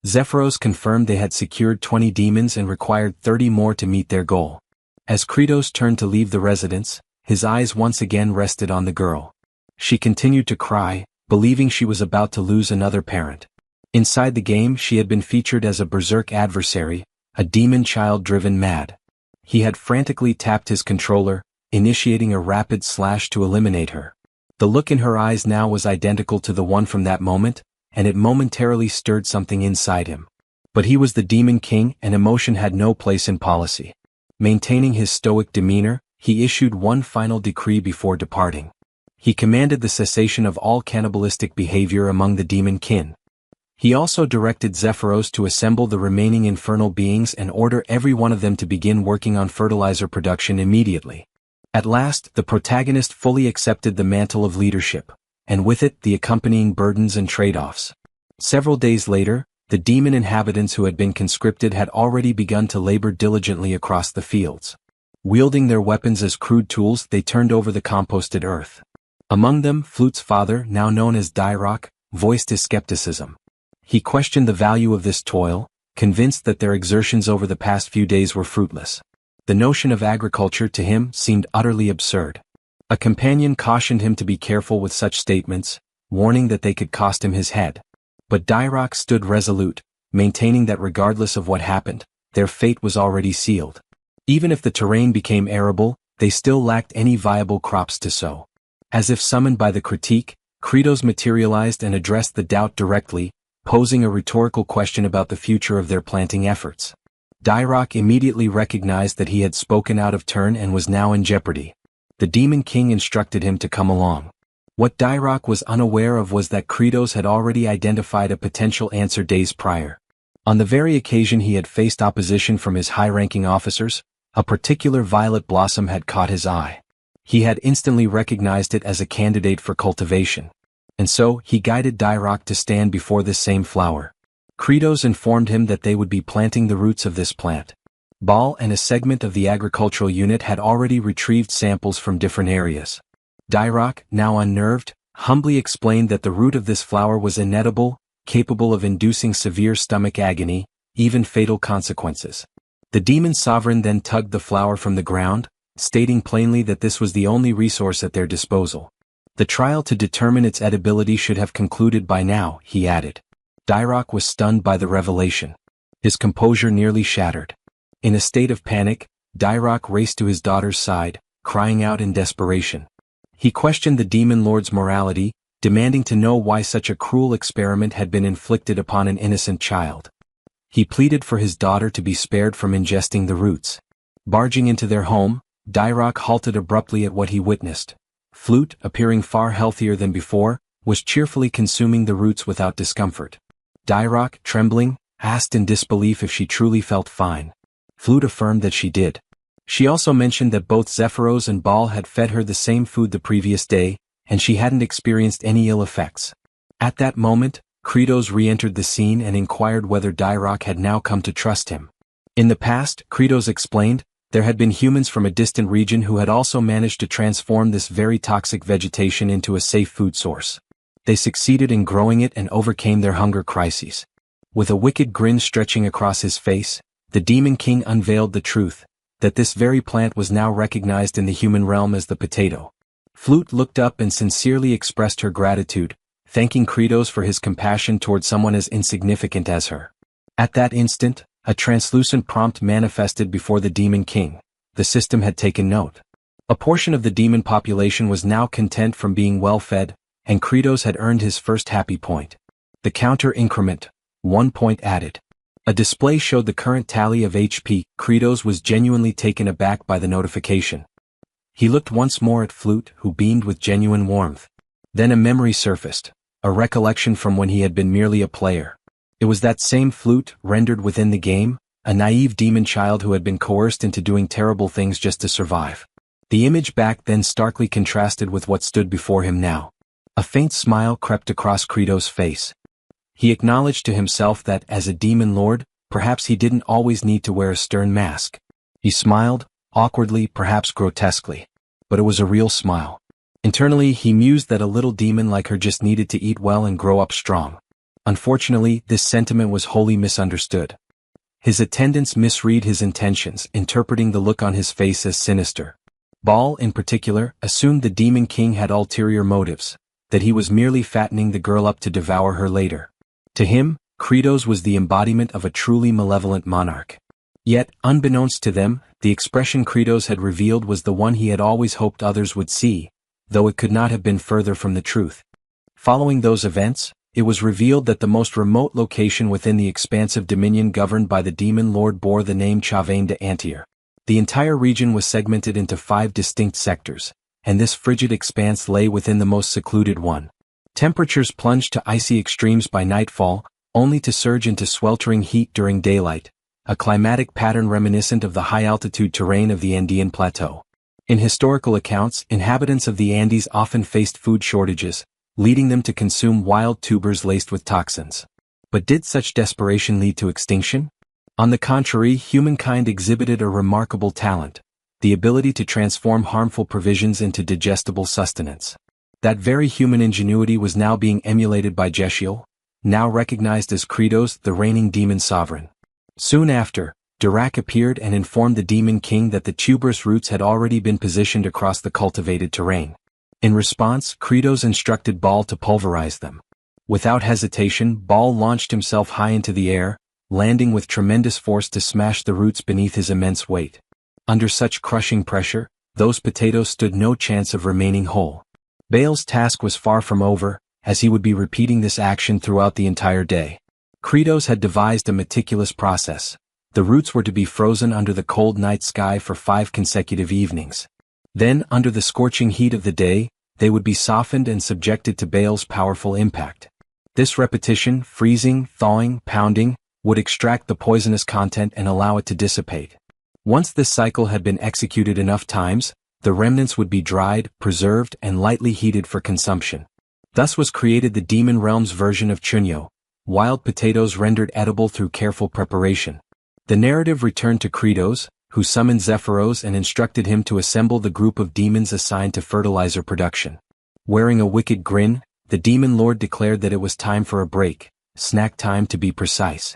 Zephyros confirmed they had secured 20 demons and required 30 more to meet their goal. As Kratos turned to leave the residence, his eyes once again rested on the girl. She continued to cry, believing she was about to lose another parent. Inside the game she had been featured as a berserk adversary, a demon child driven mad. He had frantically tapped his controller, initiating a rapid slash to eliminate her. The look in her eyes now was identical to the one from that moment, and it momentarily stirred something inside him. But he was the demon king and emotion had no place in policy. Maintaining his stoic demeanor, he issued one final decree before departing. He commanded the cessation of all cannibalistic behavior among the demon kin. He also directed Zephyros to assemble the remaining infernal beings and order every one of them to begin working on fertilizer production immediately. At last, the protagonist fully accepted the mantle of leadership, and with it the accompanying burdens and trade-offs. Several days later, the demon inhabitants who had been conscripted had already begun to labor diligently across the fields. Wielding their weapons as crude tools, they turned over the composted earth. Among them, Flute's father, now known as Dyrok, voiced his skepticism. He questioned the value of this toil, convinced that their exertions over the past few days were fruitless. The notion of agriculture to him seemed utterly absurd. A companion cautioned him to be careful with such statements, warning that they could cost him his head. But Dyrok stood resolute, maintaining that regardless of what happened, their fate was already sealed. Even if the terrain became arable, they still lacked any viable crops to sow. As if summoned by the critique, Kratos materialized and addressed the doubt directly, posing a rhetorical question about the future of their planting efforts. Dyrok immediately recognized that he had spoken out of turn and was now in jeopardy. The Demon King instructed him to come along. What Dyrok was unaware of was that Kratos had already identified a potential answer days prior. On the very occasion he had faced opposition from his high-ranking officers, a particular violet blossom had caught his eye. He had instantly recognized it as a candidate for cultivation. And so, he guided Dyrok to stand before this same flower. Kratos informed him that they would be planting the roots of this plant. Baal and a segment of the agricultural unit had already retrieved samples from different areas. Dyrok, now unnerved, humbly explained that the root of this flower was inedible, capable of inducing severe stomach agony, even fatal consequences. The demon sovereign then tugged the flower from the ground, stating plainly that this was the only resource at their disposal. The trial to determine its edibility should have concluded by now, he added. Dyrok was stunned by the revelation. His composure nearly shattered. In a state of panic, Dyrok raced to his daughter's side, crying out in desperation. He questioned the demon lord's morality, demanding to know why such a cruel experiment had been inflicted upon an innocent child. He pleaded for his daughter to be spared from ingesting the roots. Barging into their home, Dyrok halted abruptly at what he witnessed. Flute, appearing far healthier than before, was cheerfully consuming the roots without discomfort. Dyrok, trembling, asked in disbelief if she truly felt fine. Flute affirmed that she did. She also mentioned that both Zephyros and Baal had fed her the same food the previous day, and she hadn't experienced any ill effects. At that moment, Kratos re-entered the scene and inquired whether Dyrok had now come to trust him. In the past, Kratos explained, there had been humans from a distant region who had also managed to transform this very toxic vegetation into a safe food source. They succeeded in growing it and overcame their hunger crises. With a wicked grin stretching across his face, the Demon King unveiled the truth, that this very plant was now recognized in the human realm as the potato. Flute looked up and sincerely expressed her gratitude, thanking Kratos for his compassion toward someone as insignificant as her. At that instant, a translucent prompt manifested before the Demon King. The system had taken note. A portion of the demon population was now content from being well-fed, and Kratos had earned his first happy point. The counter increment, 1 point added. A display showed the current tally of HP. Kratos was genuinely taken aback by the notification. He looked once more at Flute, who beamed with genuine warmth. Then a memory surfaced, a recollection from when he had been merely a player. It was that same Flute, rendered within the game, a naive demon child who had been coerced into doing terrible things just to survive. The image back then starkly contrasted with what stood before him now. A faint smile crept across Kratos' face. He acknowledged to himself that, as a demon lord, perhaps he didn't always need to wear a stern mask. He smiled, awkwardly, perhaps grotesquely. But it was a real smile. Internally, he mused that a little demon like her just needed to eat well and grow up strong. Unfortunately, this sentiment was wholly misunderstood. His attendants misread his intentions, interpreting the look on his face as sinister. Baal, in particular, assumed the Demon King had ulterior motives, that he was merely fattening the girl up to devour her later. To him, Kratos was the embodiment of a truly malevolent monarch. Yet, unbeknownst to them, the expression Kratos had revealed was the one he had always hoped others would see, though it could not have been further from the truth. Following those events, it was revealed that the most remote location within the expansive dominion governed by the demon lord bore the name Chavain de Antier. The entire region was segmented into 5 distinct sectors, and this frigid expanse lay within the most secluded one. Temperatures plunged to icy extremes by nightfall, only to surge into sweltering heat during daylight, a climatic pattern reminiscent of the high-altitude terrain of the Andean Plateau. In historical accounts, inhabitants of the Andes often faced food shortages, leading them to consume wild tubers laced with toxins. But did such desperation lead to extinction? On the contrary, humankind exhibited a remarkable talent, the ability to transform harmful provisions into digestible sustenance. That very human ingenuity was now being emulated by Geshiel, now recognized as Kratos, the reigning demon sovereign. Soon after, Dirac appeared and informed the demon king that the tuberous roots had already been positioned across the cultivated terrain. In response, Kratos instructed Baal to pulverize them. Without hesitation, Baal launched himself high into the air, landing with tremendous force to smash the roots beneath his immense weight. Under such crushing pressure, those potatoes stood no chance of remaining whole. Baal's task was far from over, as he would be repeating this action throughout the entire day. Kratos had devised a meticulous process. The roots were to be frozen under the cold night sky for 5 consecutive evenings. Then, under the scorching heat of the day, they would be softened and subjected to Baal's powerful impact. This repetition, freezing, thawing, pounding, would extract the poisonous content and allow it to dissipate. Once this cycle had been executed enough times, the remnants would be dried, preserved, and lightly heated for consumption. Thus was created the demon realm's version of chunyo, wild potatoes rendered edible through careful preparation. The narrative returned to Kratos, who summoned Zephyros and instructed him to assemble the group of demons assigned to fertilizer production. Wearing a wicked grin, the demon lord declared that it was time for a break, snack time to be precise.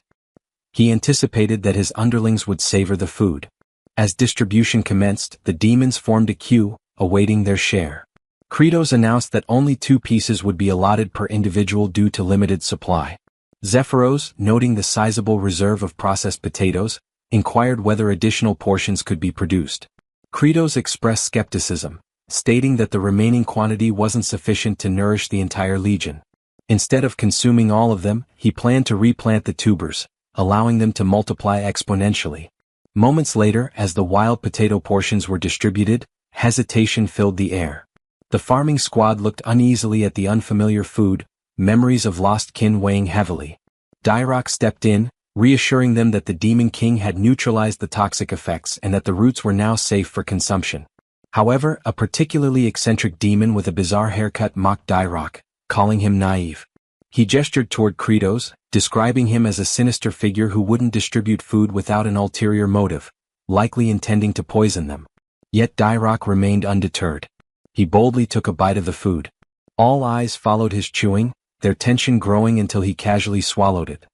He anticipated that his underlings would savor the food. As distribution commenced, the demons formed a queue, awaiting their share. Kratos announced that only 2 pieces would be allotted per individual due to limited supply. Zephyros, noting the sizable reserve of processed potatoes, inquired whether additional portions could be produced. Kratos expressed skepticism, stating that the remaining quantity wasn't sufficient to nourish the entire legion. Instead of consuming all of them, he planned to replant the tubers, allowing them to multiply exponentially. Moments later, as the wild potato portions were distributed, hesitation filled the air. The farming squad looked uneasily at the unfamiliar food, memories of lost kin weighing heavily. Dirac stepped in, reassuring them that the demon king had neutralized the toxic effects and that the roots were now safe for consumption. However, a particularly eccentric demon with a bizarre haircut mocked Dirac, calling him naive. He gestured toward Kratos, describing him as a sinister figure who wouldn't distribute food without an ulterior motive, likely intending to poison them. Yet Dirac remained undeterred. He boldly took a bite of the food. All eyes followed his chewing, their tension growing until he casually swallowed it.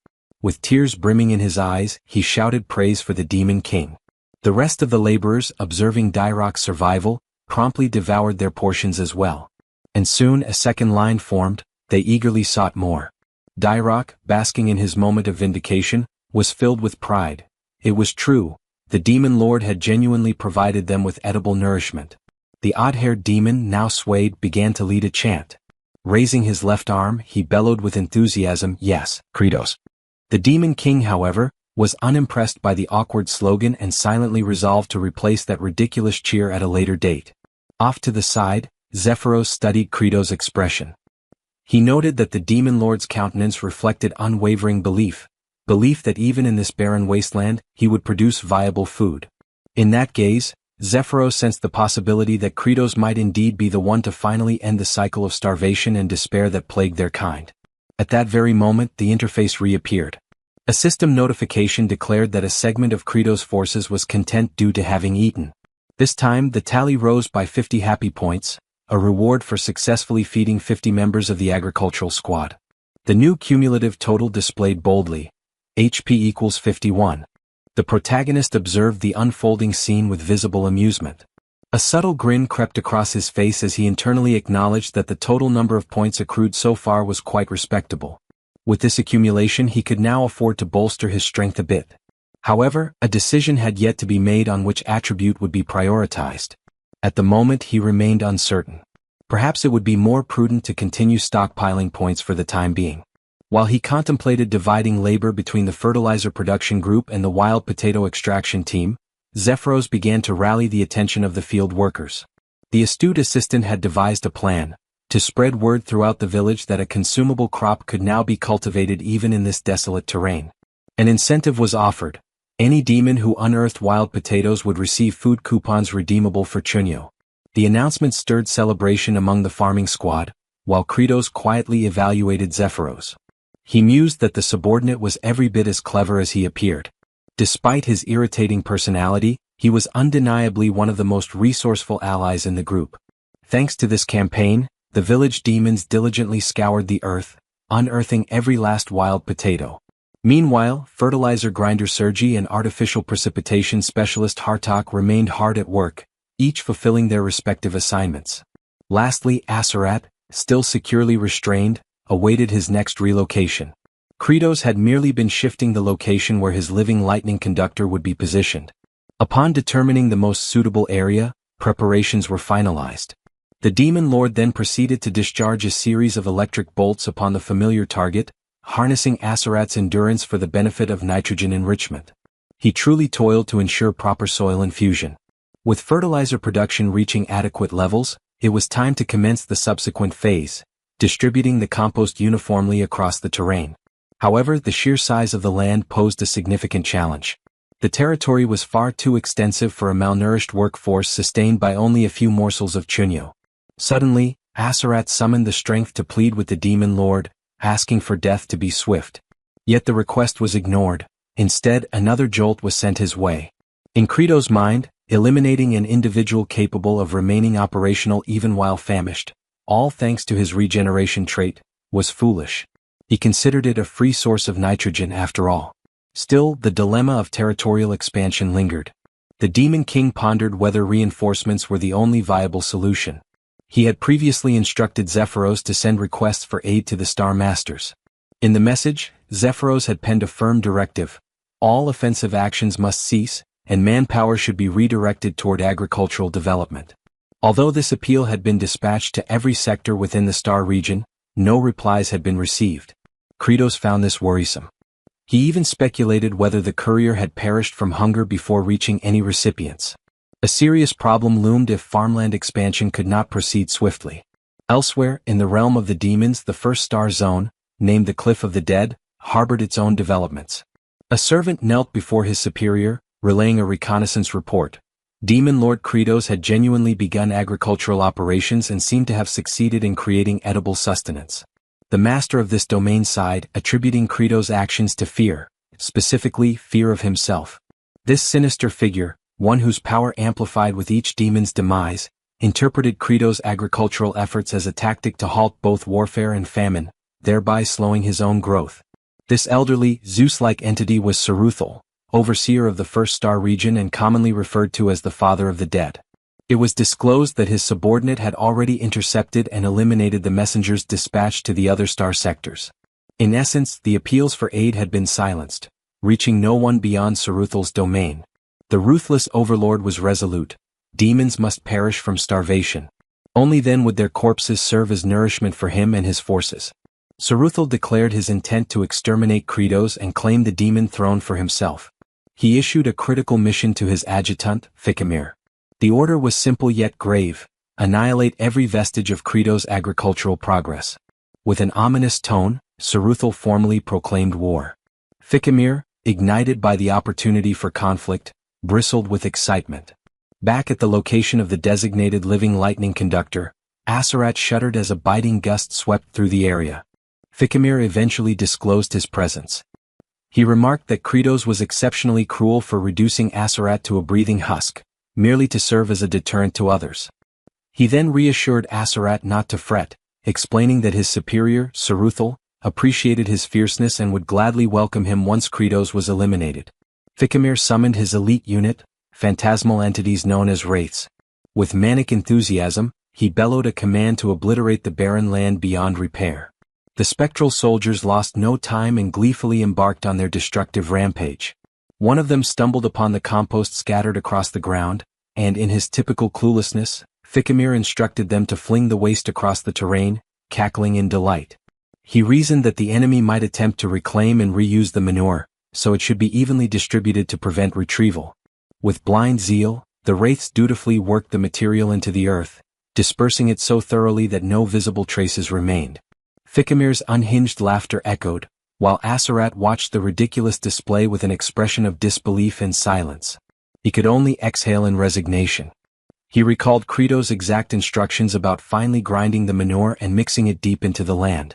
With tears brimming in his eyes, he shouted praise for the demon king. The rest of the laborers, observing Dirac's survival, promptly devoured their portions as well. And soon a second line formed, they eagerly sought more. Dirac, basking in his moment of vindication, was filled with pride. It was true, the demon lord had genuinely provided them with edible nourishment. The odd-haired demon, now swayed, began to lead a chant. Raising his left arm, he bellowed with enthusiasm, "Yes, Kratos." The demon king, however, was unimpressed by the awkward slogan and silently resolved to replace that ridiculous cheer at a later date. Off to the side, Zephyros studied Kratos' expression. He noted that the demon lord's countenance reflected unwavering belief that even in this barren wasteland, he would produce viable food. In that gaze, Zephyros sensed the possibility that Kratos might indeed be the one to finally end the cycle of starvation and despair that plagued their kind. At that very moment, the interface reappeared. A system notification declared that a segment of Kratos' forces was content due to having eaten. This time, the tally rose by 50 happy points, a reward for successfully feeding 50 members of the agricultural squad. The new cumulative total displayed boldly, HP equals 51. The protagonist observed the unfolding scene with visible amusement. A subtle grin crept across his face as he internally acknowledged that the total number of points accrued so far was quite respectable. With this accumulation, he could now afford to bolster his strength a bit. However, a decision had yet to be made on which attribute would be prioritized. At the moment, he remained uncertain. Perhaps it would be more prudent to continue stockpiling points for the time being. While he contemplated dividing labor between the fertilizer production group and the wild potato extraction team, Zephyros began to rally the attention of the field workers. The astute assistant had devised a plan to spread word throughout the village that a consumable crop could now be cultivated even in this desolate terrain. An incentive was offered. Any demon who unearthed wild potatoes would receive food coupons redeemable for chunyo. The announcement stirred celebration among the farming squad, while Kratos quietly evaluated Zephyros. He mused that the subordinate was every bit as clever as he appeared. Despite his irritating personality, he was undeniably one of the most resourceful allies in the group. Thanks to this campaign, the village demons diligently scoured the earth, unearthing every last wild potato. Meanwhile, fertilizer grinder Sergi and artificial precipitation specialist Hartok remained hard at work, each fulfilling their respective assignments. Lastly, Aserat, still securely restrained, awaited his next relocation. Kratos had merely been shifting the location where his living lightning conductor would be positioned. Upon determining the most suitable area, preparations were finalized. The demon lord then proceeded to discharge a series of electric bolts upon the familiar target, harnessing Aserat's endurance for the benefit of nitrogen enrichment. He truly toiled to ensure proper soil infusion. With fertilizer production reaching adequate levels, it was time to commence the subsequent phase, distributing the compost uniformly across the terrain. However, the sheer size of the land posed a significant challenge. The territory was far too extensive for a malnourished workforce sustained by only a few morsels of chunyo. Suddenly, Aserat summoned the strength to plead with the demon lord, asking for death to be swift. Yet the request was ignored. Instead, another jolt was sent his way. In Kratos' mind, eliminating an individual capable of remaining operational even while famished, all thanks to his regeneration trait, was foolish. He considered it a free source of nitrogen after all. Still, the dilemma of territorial expansion lingered. The Demon King pondered whether reinforcements were the only viable solution. He had previously instructed Zephyros to send requests for aid to the Star Masters. In the message, Zephyros had penned a firm directive: all offensive actions must cease, and manpower should be redirected toward agricultural development. Although this appeal had been dispatched to every sector within the Star region, no replies had been received. Kratos found this worrisome. He even speculated whether the courier had perished from hunger before reaching any recipients. A serious problem loomed if farmland expansion could not proceed swiftly. Elsewhere, in the realm of the demons, the first star zone, named the Cliff of the Dead, harbored its own developments. A servant knelt before his superior, relaying a reconnaissance report. Demon Lord Kratos had genuinely begun agricultural operations and seemed to have succeeded in creating edible sustenance. The master of this domain sighed, attributing Kratos' actions to fear, specifically fear of himself. This sinister figure, one whose power amplified with each demon's demise, interpreted Kratos' agricultural efforts as a tactic to halt both warfare and famine, thereby slowing his own growth. This elderly, Zeus-like entity was Saruthal, overseer of the First Star region and commonly referred to as the Father of the Dead. It was disclosed that his subordinate had already intercepted and eliminated the messengers dispatched to the other star sectors. In essence, the appeals for aid had been silenced, reaching no one beyond Saruthal's domain. The ruthless overlord was resolute: demons must perish from starvation. Only then would their corpses serve as nourishment for him and his forces. Saruthal declared his intent to exterminate Kratos and claim the demon throne for himself. He issued a critical mission to his adjutant, Ficamir. The order was simple yet grave: annihilate every vestige of Kratos' agricultural progress. With an ominous tone, Saruthal formally proclaimed war. Ficamir, ignited by the opportunity for conflict, bristled with excitement. Back at the location of the designated living lightning conductor, Aserat shuddered as a biting gust swept through the area. Ficamir eventually disclosed his presence. He remarked that Kratos was exceptionally cruel for reducing Aserat to a breathing husk, merely to serve as a deterrent to others. He then reassured Aserat not to fret, explaining that his superior, Saruthal, appreciated his fierceness and would gladly welcome him once Kratos was eliminated. Ficamir summoned his elite unit, phantasmal entities known as wraiths. With manic enthusiasm, he bellowed a command to obliterate the barren land beyond repair. The spectral soldiers lost no time and gleefully embarked on their destructive rampage. One of them stumbled upon the compost scattered across the ground, and in his typical cluelessness, Ficamir instructed them to fling the waste across the terrain, cackling in delight. He reasoned that the enemy might attempt to reclaim and reuse the manure, so it should be evenly distributed to prevent retrieval. With blind zeal, the wraiths dutifully worked the material into the earth, dispersing it so thoroughly that no visible traces remained. Ficamir's unhinged laughter echoed, while Asarat watched the ridiculous display with an expression of disbelief and silence. He could only exhale in resignation. He recalled Crito's exact instructions about finely grinding the manure and mixing it deep into the land.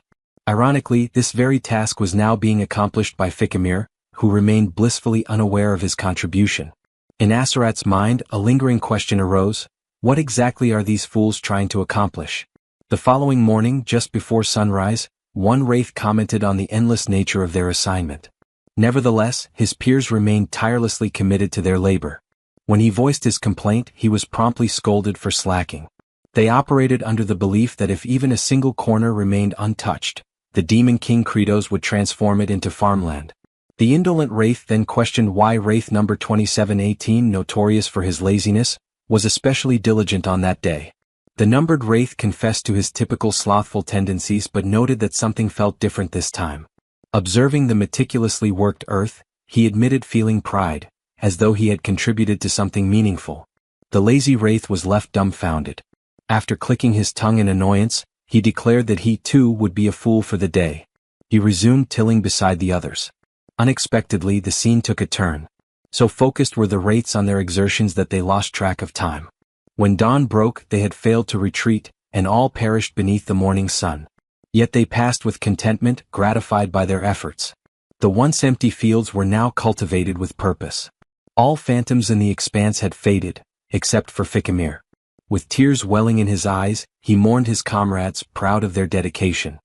Ironically, this very task was now being accomplished by Ficamir, who remained blissfully unaware of his contribution. In Asarat's mind, a lingering question arose: what exactly are these fools trying to accomplish? The following morning, just before sunrise, one wraith commented on the endless nature of their assignment. Nevertheless, his peers remained tirelessly committed to their labor. When he voiced his complaint, he was promptly scolded for slacking. They operated under the belief that if even a single corner remained untouched, the demon king Kratos would transform it into farmland. The indolent wraith then questioned why wraith number 2718, notorious for his laziness, was especially diligent on that day. The numbered wraith confessed to his typical slothful tendencies but noted that something felt different this time. Observing the meticulously worked earth, he admitted feeling pride, as though he had contributed to something meaningful. The lazy wraith was left dumbfounded. After clicking his tongue in annoyance, he declared that he too would be a fool for the day. He resumed tilling beside the others. Unexpectedly, the scene took a turn. So focused were the wraiths on their exertions that they lost track of time. When dawn broke, they had failed to retreat, and all perished beneath the morning sun. Yet they passed with contentment, gratified by their efforts. The once empty fields were now cultivated with purpose. All phantoms in the expanse had faded, except for Ficamir. With tears welling in his eyes, he mourned his comrades, proud of their dedication.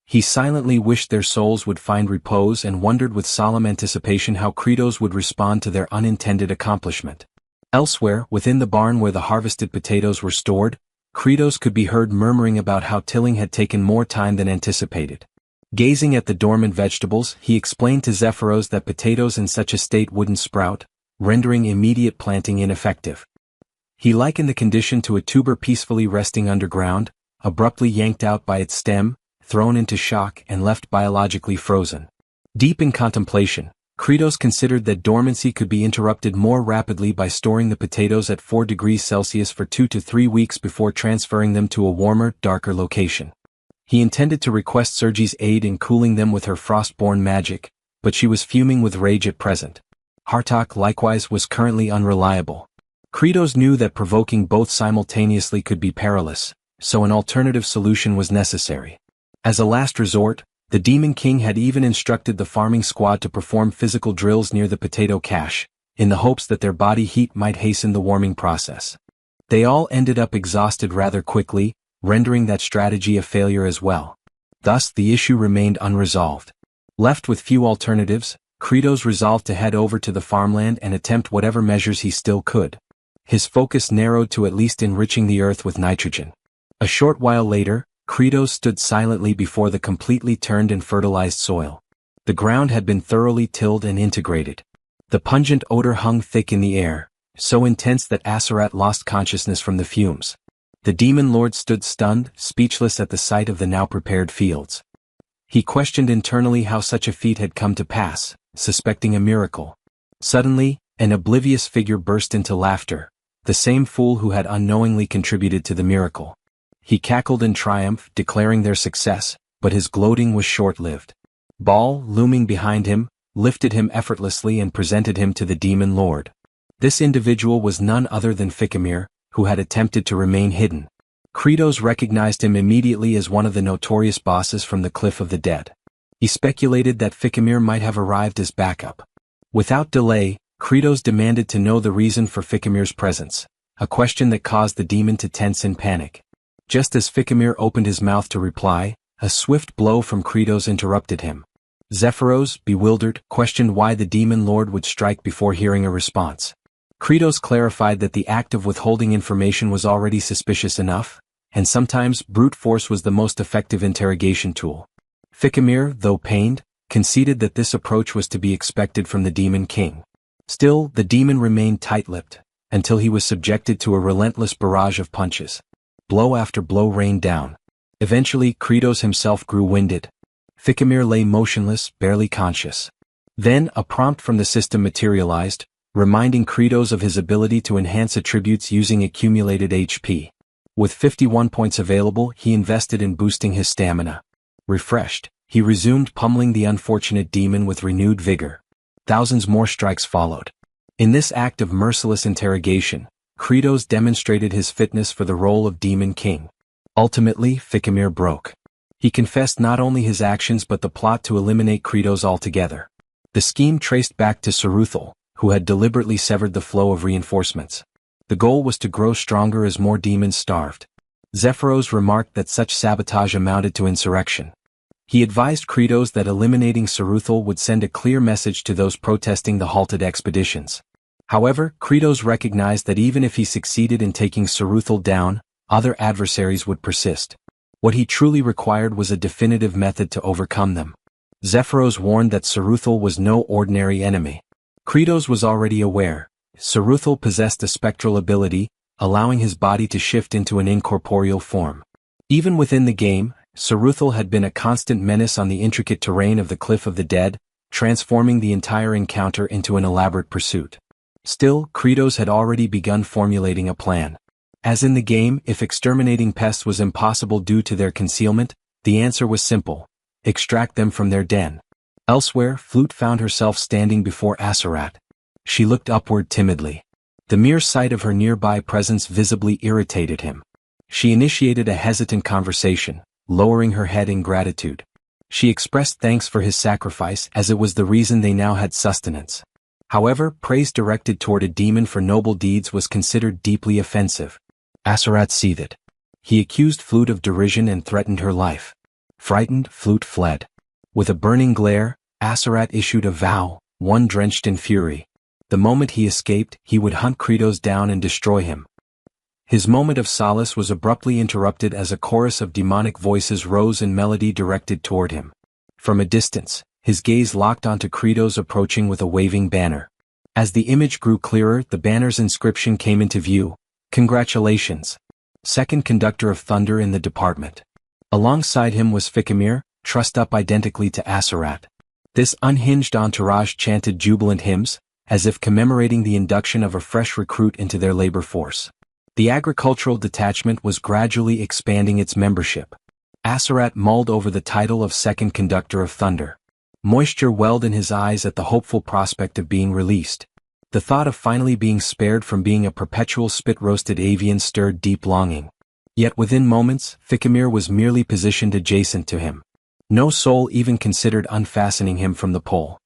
He silently wished their souls would find repose and wondered with solemn anticipation how Kratos would respond to their unintended accomplishment. Elsewhere, within the barn where the harvested potatoes were stored, Kratos could be heard murmuring about how tilling had taken more time than anticipated. Gazing at the dormant vegetables, he explained to Zephyros that potatoes in such a state wouldn't sprout, rendering immediate planting ineffective. He likened the condition to a tuber peacefully resting underground, abruptly yanked out by its stem, thrown into shock and left biologically frozen. Deep in contemplation, Kratos considered that dormancy could be interrupted more rapidly by storing the potatoes at 4 degrees Celsius for 2 to 3 weeks before transferring them to a warmer, darker location. He intended to request Sergi's aid in cooling them with her frost-born magic, but she was fuming with rage at present. Hartok likewise was currently unreliable. Kratos knew that provoking both simultaneously could be perilous, so an alternative solution was necessary. As a last resort, the Demon King had even instructed the farming squad to perform physical drills near the potato cache, in the hopes that their body heat might hasten the warming process. They all ended up exhausted rather quickly, rendering that strategy a failure as well. Thus, the issue remained unresolved. Left with few alternatives, Kratos resolved to head over to the farmland and attempt whatever measures he still could. His focus narrowed to at least enriching the earth with nitrogen. A short while later, Kratos stood silently before the completely turned and fertilized soil. The ground had been thoroughly tilled and integrated. The pungent odor hung thick in the air, so intense that Asarat lost consciousness from the fumes. The demon lord stood stunned, speechless at the sight of the now prepared fields. He questioned internally how such a feat had come to pass, suspecting a miracle. Suddenly, an oblivious figure burst into laughter, the same fool who had unknowingly contributed to the miracle. He cackled in triumph, declaring their success, but his gloating was short-lived. Baal, looming behind him, lifted him effortlessly and presented him to the demon lord. This individual was none other than Ficamir, who had attempted to remain hidden. Kratos recognized him immediately as one of the notorious bosses from the Cliff of the Dead. He speculated that Ficamir might have arrived as backup. Without delay, Kratos demanded to know the reason for Ficamir's presence, a question that caused the demon to tense in panic. Just as Ficamir opened his mouth to reply, a swift blow from Kratos interrupted him. Zephyros, bewildered, questioned why the demon lord would strike before hearing a response. Kratos clarified that the act of withholding information was already suspicious enough, and sometimes brute force was the most effective interrogation tool. Ficamir, though pained, conceded that this approach was to be expected from the Demon King. Still, the demon remained tight-lipped, until he was subjected to a relentless barrage of punches. Blow after blow rained down. Eventually, Kratos himself grew winded. Ficamir lay motionless, barely conscious. Then, a prompt from the system materialized, reminding Kratos of his ability to enhance attributes using accumulated HP. With 51 points available, he invested in boosting his stamina. Refreshed, He resumed pummeling the unfortunate demon with renewed vigor. Thousands more strikes followed. In this act of merciless interrogation, Kratos demonstrated his fitness for the role of Demon King. Ultimately, Ficamir broke. He confessed not only his actions but the plot to eliminate Kratos altogether. The scheme traced back to Saruthal, who had deliberately severed the flow of reinforcements. The goal was to grow stronger as more demons starved. Zephyros remarked that such sabotage amounted to insurrection. He advised Kratos that eliminating Saruthal would send a clear message to those protesting the halted expeditions. However, Kratos recognized that even if he succeeded in taking Saruthal down, other adversaries would persist. What he truly required was a definitive method to overcome them. Zephyros warned that Saruthal was no ordinary enemy. Kratos was already aware. Saruthal possessed a spectral ability, allowing his body to shift into an incorporeal form. Even within the game, Saruthal had been a constant menace on the intricate terrain of the Cliff of the Dead, transforming the entire encounter into an elaborate pursuit. Still, Kratos had already begun formulating a plan. As in the game, if exterminating pests was impossible due to their concealment, the answer was simple: extract them from their den. Elsewhere, Flute found herself standing before Aserat. She looked upward timidly. The mere sight of her nearby presence visibly irritated him. She initiated a hesitant conversation, lowering her head in gratitude. She expressed thanks for his sacrifice as it was the reason they now had sustenance. However, praise directed toward a demon for noble deeds was considered deeply offensive. Aserat seethed. He accused Flute of derision and threatened her life. Frightened, Flute fled. With a burning glare, Aserat issued a vow, one drenched in fury. The moment he escaped, he would hunt Kratos down and destroy him. His moment of solace was abruptly interrupted as a chorus of demonic voices rose in melody directed toward him. From a distance, his gaze locked onto Kratos approaching with a waving banner. As the image grew clearer, the banner's inscription came into view: "Congratulations. Second Conductor of Thunder in the department." Alongside him was Ficamir, trussed up identically to Aserat. This unhinged entourage chanted jubilant hymns, as if commemorating the induction of a fresh recruit into their labor force. The agricultural detachment was gradually expanding its membership. Aserat mulled over the title of Second Conductor of Thunder. Moisture welled in his eyes at the hopeful prospect of being released. The thought of finally being spared from being a perpetual spit-roasted avian stirred deep longing. Yet within moments, Ficamir was merely positioned adjacent to him. No soul even considered unfastening him from the pole.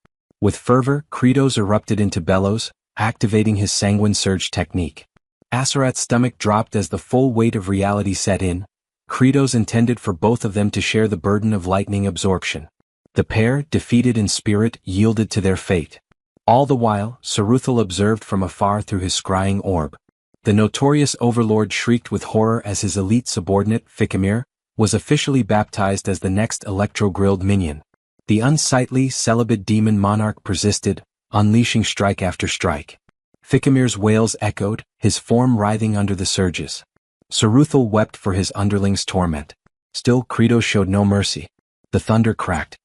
With fervor, Kratos erupted into bellows, activating his sanguine surge technique. Aserat's stomach dropped as the full weight of reality set in. Kratos intended for both of them to share the burden of lightning absorption. The pair, defeated in spirit, yielded to their fate. All the while, Saruthal observed from afar through his scrying orb. The notorious overlord shrieked with horror as his elite subordinate, Ficamir, was officially baptized as the next electro-grilled minion. The unsightly, celibate demon monarch persisted, unleashing strike after strike. Ficamir's wails echoed, his form writhing under the surges. Saruthal wept for his underling's torment. Still, Kratos showed no mercy. The thunder cracked.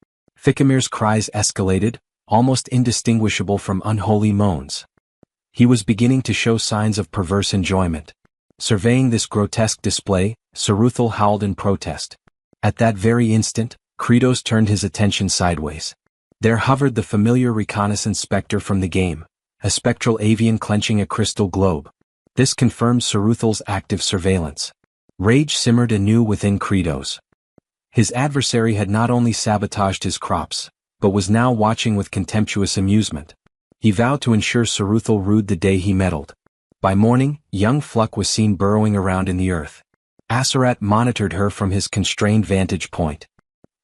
Ficamir's cries escalated, almost indistinguishable from unholy moans. He was beginning to show signs of perverse enjoyment. Surveying this grotesque display, Saruthal howled in protest. At that very instant, Kratos turned his attention sideways. There hovered the familiar reconnaissance specter from the game, a spectral avian clenching a crystal globe. This confirmed Saruthal's active surveillance. Rage simmered anew within Kratos. His adversary had not only sabotaged his crops, but was now watching with contemptuous amusement. He vowed to ensure Saruthal rued the day he meddled. By morning, young Fluck was seen burrowing around in the earth. Aserat monitored her from his constrained vantage point.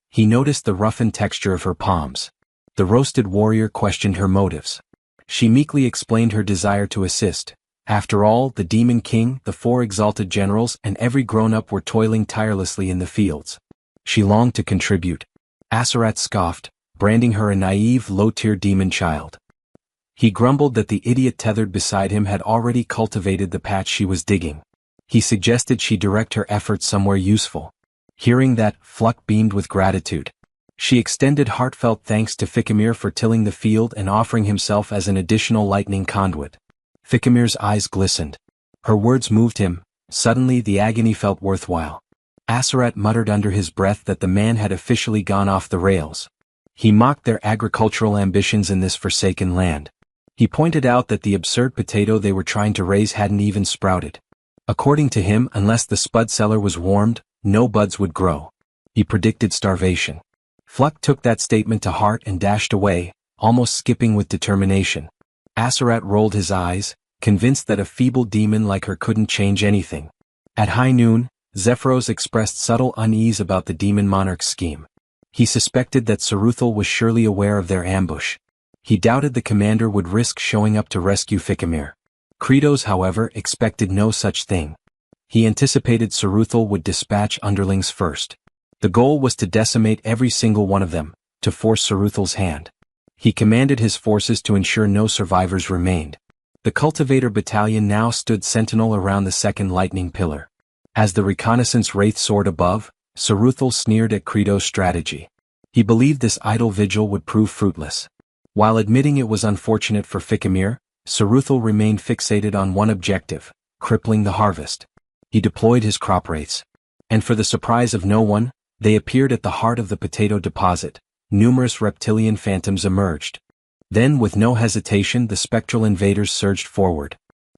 He noticed the roughened texture of her palms. The roasted warrior questioned her motives. She meekly explained her desire to assist. After all, the Demon King, the 4 exalted generals, and every grown-up were toiling tirelessly in the fields. She longed to contribute. Aserat scoffed, branding her a naive, low-tier demon child. He grumbled that the idiot tethered beside him had already cultivated the patch she was digging. He suggested she direct her efforts somewhere useful. Hearing that, Fluck beamed with gratitude. She extended heartfelt thanks to Ficamir for tilling the field and offering himself as an additional lightning conduit. Ficamir's eyes glistened. Her words moved him. Suddenly the agony felt worthwhile. Asarat muttered under his breath that the man had officially gone off the rails. He mocked their agricultural ambitions in this forsaken land. He pointed out that the absurd potato they were trying to raise hadn't even sprouted. According to him, unless the spud cellar was warmed, no buds would grow. He predicted starvation. Fluck took that statement to heart and dashed away, almost skipping with determination. Asarat rolled his eyes, convinced that a feeble demon like her couldn't change anything. At high noon, Zephyros expressed subtle unease about the demon monarch's scheme. He suspected that Saruthal was surely aware of their ambush. He doubted the commander would risk showing up to rescue Ficamir. Kratos, however, expected no such thing. He anticipated Saruthal would dispatch underlings first. The goal was to decimate every single one of them, to force Saruthal's hand. He commanded his forces to ensure no survivors remained. The cultivator battalion now stood sentinel around the second lightning pillar. As the reconnaissance wraith soared above, Saruthal sneered at Kratos' strategy. He believed this idle vigil would prove fruitless. While admitting it was unfortunate for Ficamir, Saruthal remained fixated on one objective, crippling the harvest. He deployed his crop wraiths. And for the surprise of no one, they appeared at the heart of the potato deposit. Numerous reptilian phantoms emerged. Then, with no hesitation, the spectral invaders surged forward.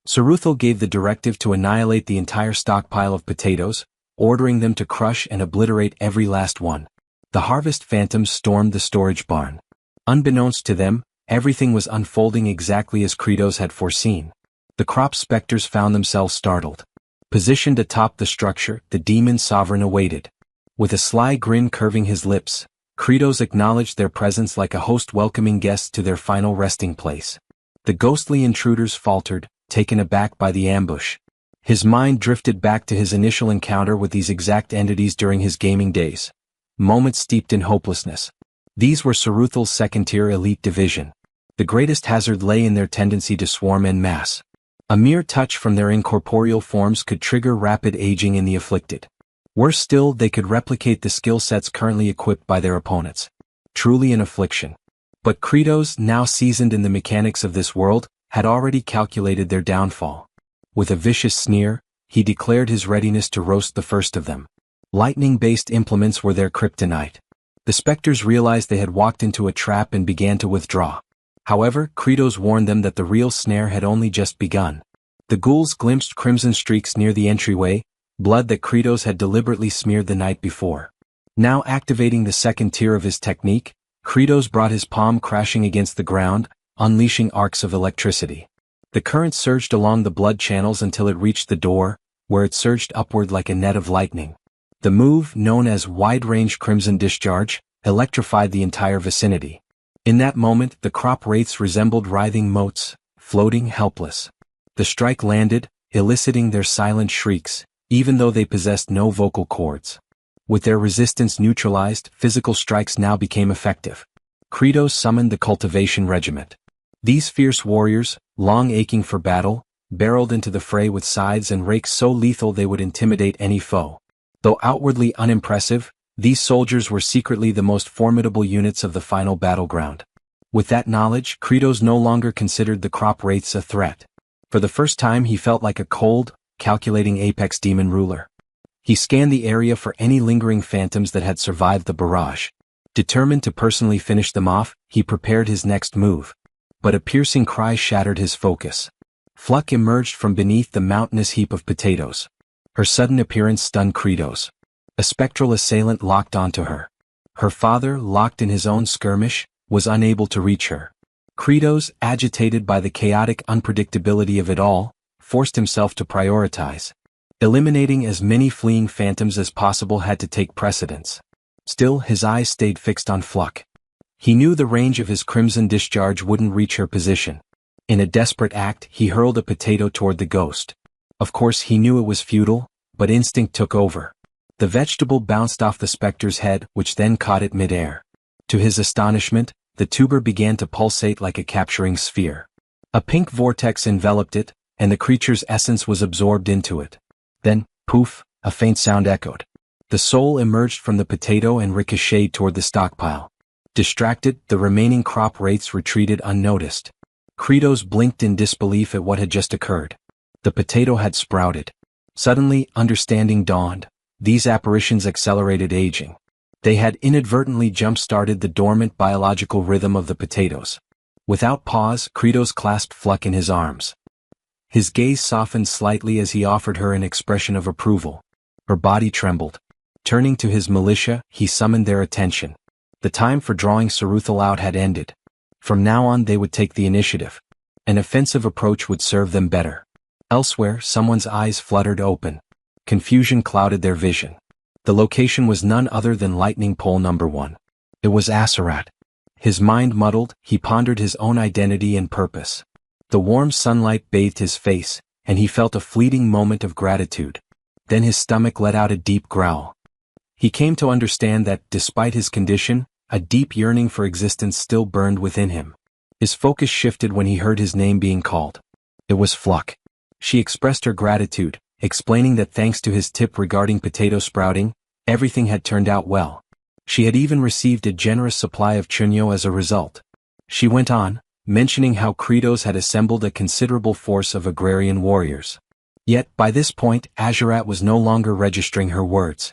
Saruthal gave the directive to annihilate the entire stockpile of potatoes, ordering them to crush and obliterate every last one. The harvest phantoms stormed the storage barn. Unbeknownst to them, everything was unfolding exactly as Kratos had foreseen. The crop specters found themselves startled. Positioned atop the structure, the demon sovereign awaited. With a sly grin curving his lips, Kratos acknowledged their presence like a host welcoming guests to their final resting place. The ghostly intruders faltered, taken aback by the ambush. His mind drifted back to his initial encounter with these exact entities during his gaming days. Moments steeped in hopelessness. These were Saruthal's second-tier elite division. The greatest hazard lay in their tendency to swarm en masse. A mere touch from their incorporeal forms could trigger rapid aging in the afflicted. Worse still, they could replicate the skill sets currently equipped by their opponents. Truly an affliction. But Kratos, now seasoned in the mechanics of this world, had already calculated their downfall. With a vicious sneer, he declared his readiness to roast the first of them. Lightning-based implements were their kryptonite. The specters realized they had walked into a trap and began to withdraw. However, Kratos warned them that the real snare had only just begun. The ghouls glimpsed crimson streaks near the entryway, blood that Kratos had deliberately smeared the night before. Now activating the second tier of his technique, Kratos brought his palm crashing against the ground, unleashing arcs of electricity. The current surged along the blood channels until it reached the door, where it surged upward like a net of lightning. The move, known as wide-range crimson discharge, electrified the entire vicinity. In that moment, the crop wraiths resembled writhing motes, floating helpless. The strike landed, eliciting their silent shrieks, even though they possessed no vocal cords. With their resistance neutralized, physical strikes now became effective. Kratos summoned the cultivation regiment. These fierce warriors, long aching for battle, barreled into the fray with scythes and rakes so lethal they would intimidate any foe. Though outwardly unimpressive, these soldiers were secretly the most formidable units of the final battleground. With that knowledge, Kratos no longer considered the crop wraiths a threat. For the first time he felt like a cold, calculating apex demon ruler. He scanned the area for any lingering phantoms that had survived the barrage. Determined to personally finish them off, he prepared his next move. But a piercing cry shattered his focus. Fluck emerged from beneath the mountainous heap of potatoes. Her sudden appearance stunned Kratos. A spectral assailant locked onto her. Her father, locked in his own skirmish, was unable to reach her. Kratos, agitated by the chaotic unpredictability of it all, forced himself to prioritize. Eliminating as many fleeing phantoms as possible had to take precedence. Still, his eyes stayed fixed on Fluck. He knew the range of his crimson discharge wouldn't reach her position. In a desperate act, he hurled a potato toward the ghost. Of course he knew it was futile, but instinct took over. The vegetable bounced off the specter's head, which then caught it mid-air. To his astonishment, the tuber began to pulsate like a capturing sphere. A pink vortex enveloped it, and the creature's essence was absorbed into it. Then, poof, a faint sound echoed. The soul emerged from the potato and ricocheted toward the stockpile. Distracted, the remaining crop wraiths retreated unnoticed. Kratos blinked in disbelief at what had just occurred. The potato had sprouted. Suddenly, understanding dawned. These apparitions accelerated aging. They had inadvertently jump-started the dormant biological rhythm of the potatoes. Without pause, Kratos clasped Fluck in his arms. His gaze softened slightly as he offered her an expression of approval. Her body trembled. Turning to his militia, he summoned their attention. The time for drawing Saruthal out had ended. From now on they would take the initiative. An offensive approach would serve them better. Elsewhere, someone's eyes fluttered open. Confusion clouded their vision. The location was none other than lightning pole number 1. It was Asarat. His mind muddled, he pondered his own identity and purpose. The warm sunlight bathed his face, and he felt a fleeting moment of gratitude. Then his stomach let out a deep growl. He came to understand that, despite his condition, a deep yearning for existence still burned within him. His focus shifted when he heard his name being called. It was Fluck. She expressed her gratitude, explaining that thanks to his tip regarding potato sprouting, everything had turned out well. She had even received a generous supply of chunyo as a result. She went on, mentioning how Kratos had assembled a considerable force of agrarian warriors. Yet, by this point, Azarat was no longer registering her words.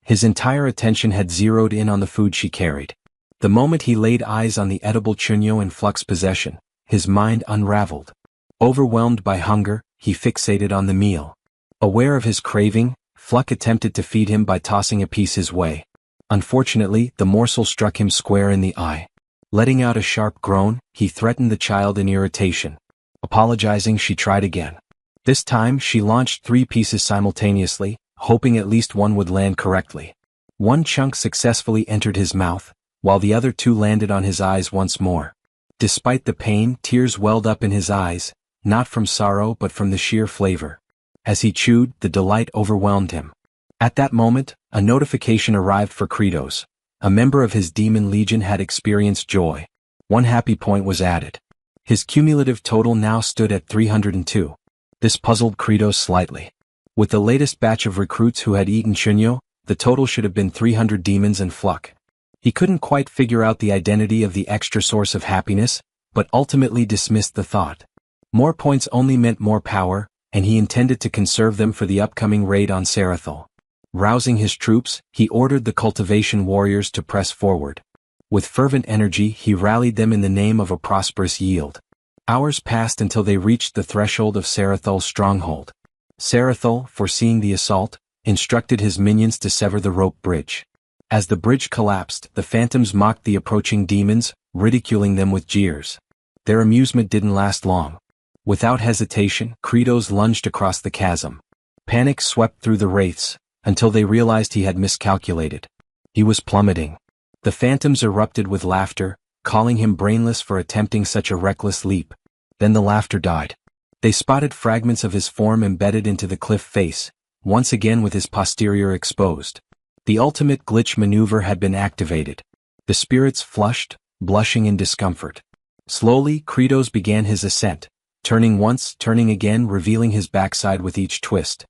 His entire attention had zeroed in on the food she carried. The moment he laid eyes on the edible chunyo in Fluck's possession, his mind unraveled. Overwhelmed by hunger, he fixated on the meal. Aware of his craving, Fluck attempted to feed him by tossing a piece his way. Unfortunately, the morsel struck him square in the eye. Letting out a sharp groan, he threatened the child in irritation. Apologizing, she tried again. This time, she launched 3 pieces simultaneously, hoping at least one would land correctly. One chunk successfully entered his mouth, while the other 2 landed on his eyes once more. Despite the pain, tears welled up in his eyes, not from sorrow but from the sheer flavor. As he chewed, the delight overwhelmed him. At that moment, a notification arrived for Kratos. A member of his demon legion had experienced joy. 1 happy point was added. His cumulative total now stood at 302. This puzzled Kratos slightly. With the latest batch of recruits who had eaten chunyo, the total should have been 300 demons and Fluck. He couldn't quite figure out the identity of the extra source of happiness, but ultimately dismissed the thought. More points only meant more power, and he intended to conserve them for the upcoming raid on Saruthal. Rousing his troops, he ordered the cultivation warriors to press forward. With fervent energy, he rallied them in the name of a prosperous yield. Hours passed until they reached the threshold of Sarathal's stronghold. Saruthal, foreseeing the assault, instructed his minions to sever the rope bridge. As the bridge collapsed, the phantoms mocked the approaching demons, ridiculing them with jeers. Their amusement didn't last long. Without hesitation, Kratos lunged across the chasm. Panic swept through the wraiths, until they realized he had miscalculated. He was plummeting. The phantoms erupted with laughter, calling him brainless for attempting such a reckless leap. Then the laughter died. They spotted fragments of his form embedded into the cliff face, once again with his posterior exposed. The ultimate glitch maneuver had been activated. The spirits flushed, blushing in discomfort. Slowly, Kratos began his ascent, turning once, turning again, revealing his backside with each twist.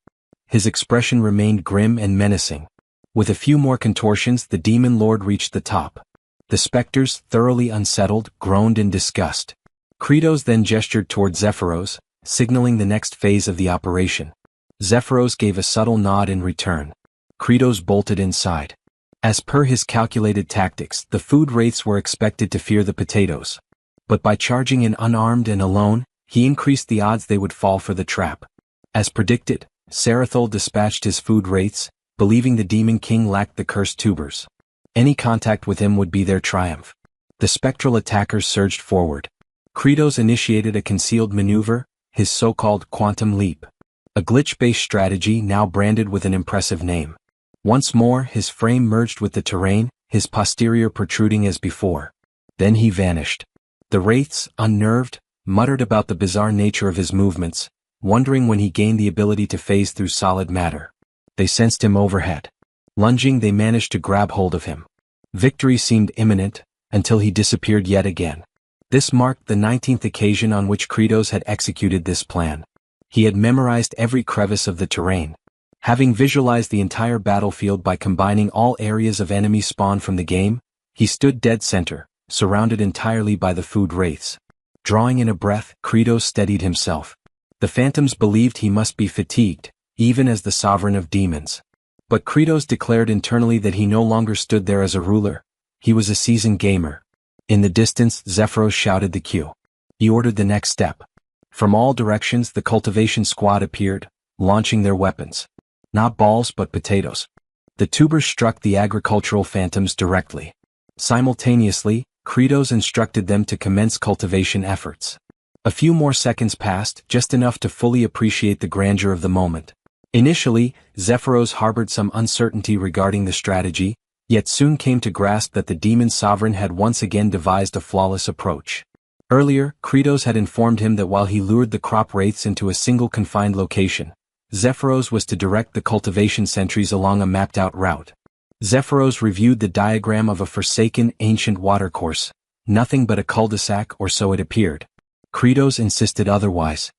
His expression remained grim and menacing. With a few more contortions, the demon lord reached the top. The specters, thoroughly unsettled, groaned in disgust. Kratos then gestured toward Zephyros, signaling the next phase of the operation. Zephyros gave a subtle nod in return. Kratos bolted inside. As per his calculated tactics, the food wraiths were expected to fear the potatoes. But by charging in unarmed and alone, he increased the odds they would fall for the trap. As predicted, Saruthal dispatched his food wraiths, believing the demon king lacked the cursed tubers. Any contact with him would be their triumph. The spectral attackers surged forward. Kratos initiated a concealed maneuver, his so-called quantum leap. A glitch-based strategy now branded with an impressive name. Once more, his frame merged with the terrain, his posterior protruding as before. Then he vanished. The wraiths, unnerved, muttered about the bizarre nature of his movements, wondering when he gained the ability to phase through solid matter. They sensed him overhead. Lunging, they managed to grab hold of him. Victory seemed imminent, until he disappeared yet again. This marked the 19th occasion on which Kratos had executed this plan. He had memorized every crevice of the terrain. Having visualized the entire battlefield by combining all areas of enemy spawn from the game, he stood dead center, surrounded entirely by the food wraiths. Drawing in a breath, Kratos steadied himself. The phantoms believed he must be fatigued, even as the sovereign of demons. But Kratos declared internally that he no longer stood there as a ruler, he was a seasoned gamer. In the distance, Zephyros shouted the cue. He ordered the next step. From all directions the cultivation squad appeared, launching their weapons. Not balls but potatoes. The tubers struck the agricultural phantoms directly. Simultaneously, Kratos instructed them to commence cultivation efforts. A few more seconds passed, just enough to fully appreciate the grandeur of the moment. Initially, Zephyros harbored some uncertainty regarding the strategy, yet soon came to grasp that the demon sovereign had once again devised a flawless approach. Earlier, Kratos had informed him that while he lured the crop wraiths into a single confined location, Zephyros was to direct the cultivation sentries along a mapped-out route. Zephyros reviewed the diagram of a forsaken, ancient watercourse, nothing but a cul-de-sac, or so it appeared. Kratos insisted otherwise.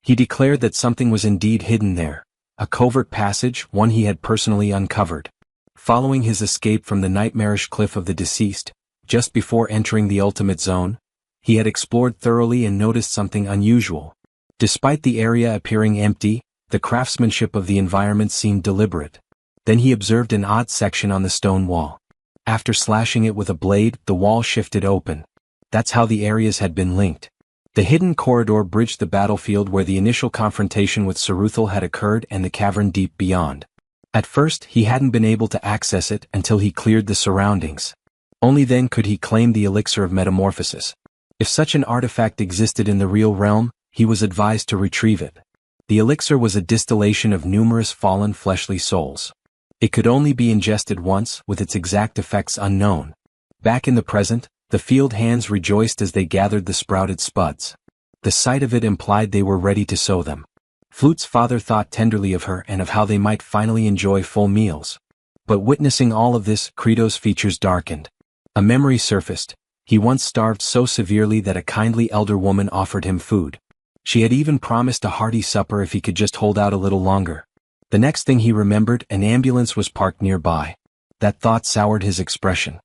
He declared that something was indeed hidden there, a covert passage, one he had personally uncovered. Following his escape from the nightmarish cliff of the deceased, just before entering the ultimate zone, he had explored thoroughly and noticed something unusual. Despite the area appearing empty, the craftsmanship of the environment seemed deliberate. Then he observed an odd section on the stone wall. After slashing it with a blade, the wall shifted open. That's how the areas had been linked. The hidden corridor bridged the battlefield where the initial confrontation with Saruthal had occurred and the cavern deep beyond. At first, he hadn't been able to access it until he cleared the surroundings. Only then could he claim the elixir of metamorphosis. If such an artifact existed in the real realm, he was advised to retrieve it. The elixir was a distillation of numerous fallen fleshly souls. It could only be ingested once, with its exact effects unknown. Back in the present, the field hands rejoiced as they gathered the sprouted spuds. The sight of it implied they were ready to sow them. Flute's father thought tenderly of her and of how they might finally enjoy full meals. But witnessing all of this, Kratos' features darkened. A memory surfaced. He once starved so severely that a kindly elder woman offered him food. She had even promised a hearty supper if he could just hold out a little longer. The next thing he remembered, an ambulance was parked nearby. That thought soured his expression.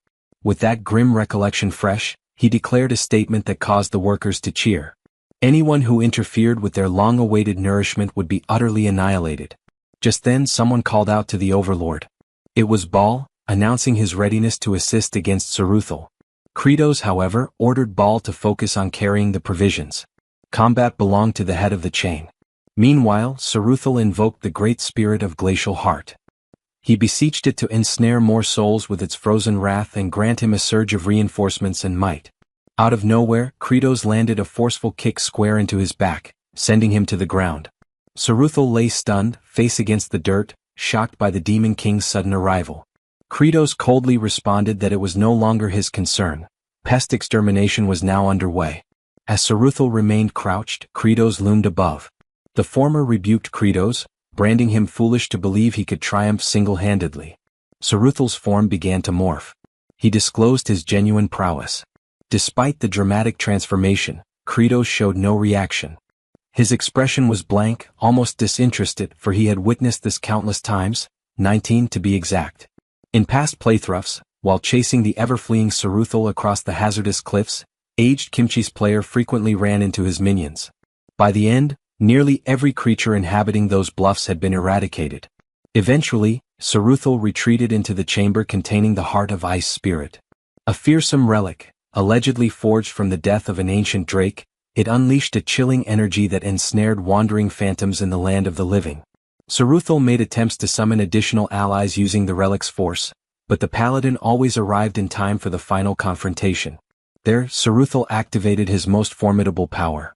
With that grim recollection fresh, he declared a statement that caused the workers to cheer. Anyone who interfered with their long-awaited nourishment would be utterly annihilated. Just then someone called out to the overlord. It was Baal, announcing his readiness to assist against Saruthal. Kratos, however, ordered Baal to focus on carrying the provisions. Combat belonged to the head of the chain. Meanwhile, Saruthal invoked the great spirit of glacial heart. He beseeched it to ensnare more souls with its frozen wrath and grant him a surge of reinforcements and might. Out of nowhere, Kratos landed a forceful kick square into his back, sending him to the ground. Saruthal lay stunned, face against the dirt, shocked by the Demon King's sudden arrival. Kratos coldly responded that it was no longer his concern. Pest extermination was now underway. As Saruthal remained crouched, Kratos loomed above. The former rebuked Kratos, branding him foolish to believe he could triumph single-handedly. Saruthal's form began to morph. He disclosed his genuine prowess. Despite the dramatic transformation, Kratos showed no reaction. His expression was blank, almost disinterested, for he had witnessed this countless times, 19 to be exact. In past playthroughs, while chasing the ever-fleeing Saruthal across the hazardous cliffs, aged Kimchi's player frequently ran into his minions. By the end, nearly every creature inhabiting those bluffs had been eradicated. Eventually, Saruthal retreated into the chamber containing the Heart of Ice Spirit. A fearsome relic, allegedly forged from the death of an ancient drake, it unleashed a chilling energy that ensnared wandering phantoms in the land of the living. Saruthal made attempts to summon additional allies using the relic's force, but the paladin always arrived in time for the final confrontation. There, Saruthal activated his most formidable power.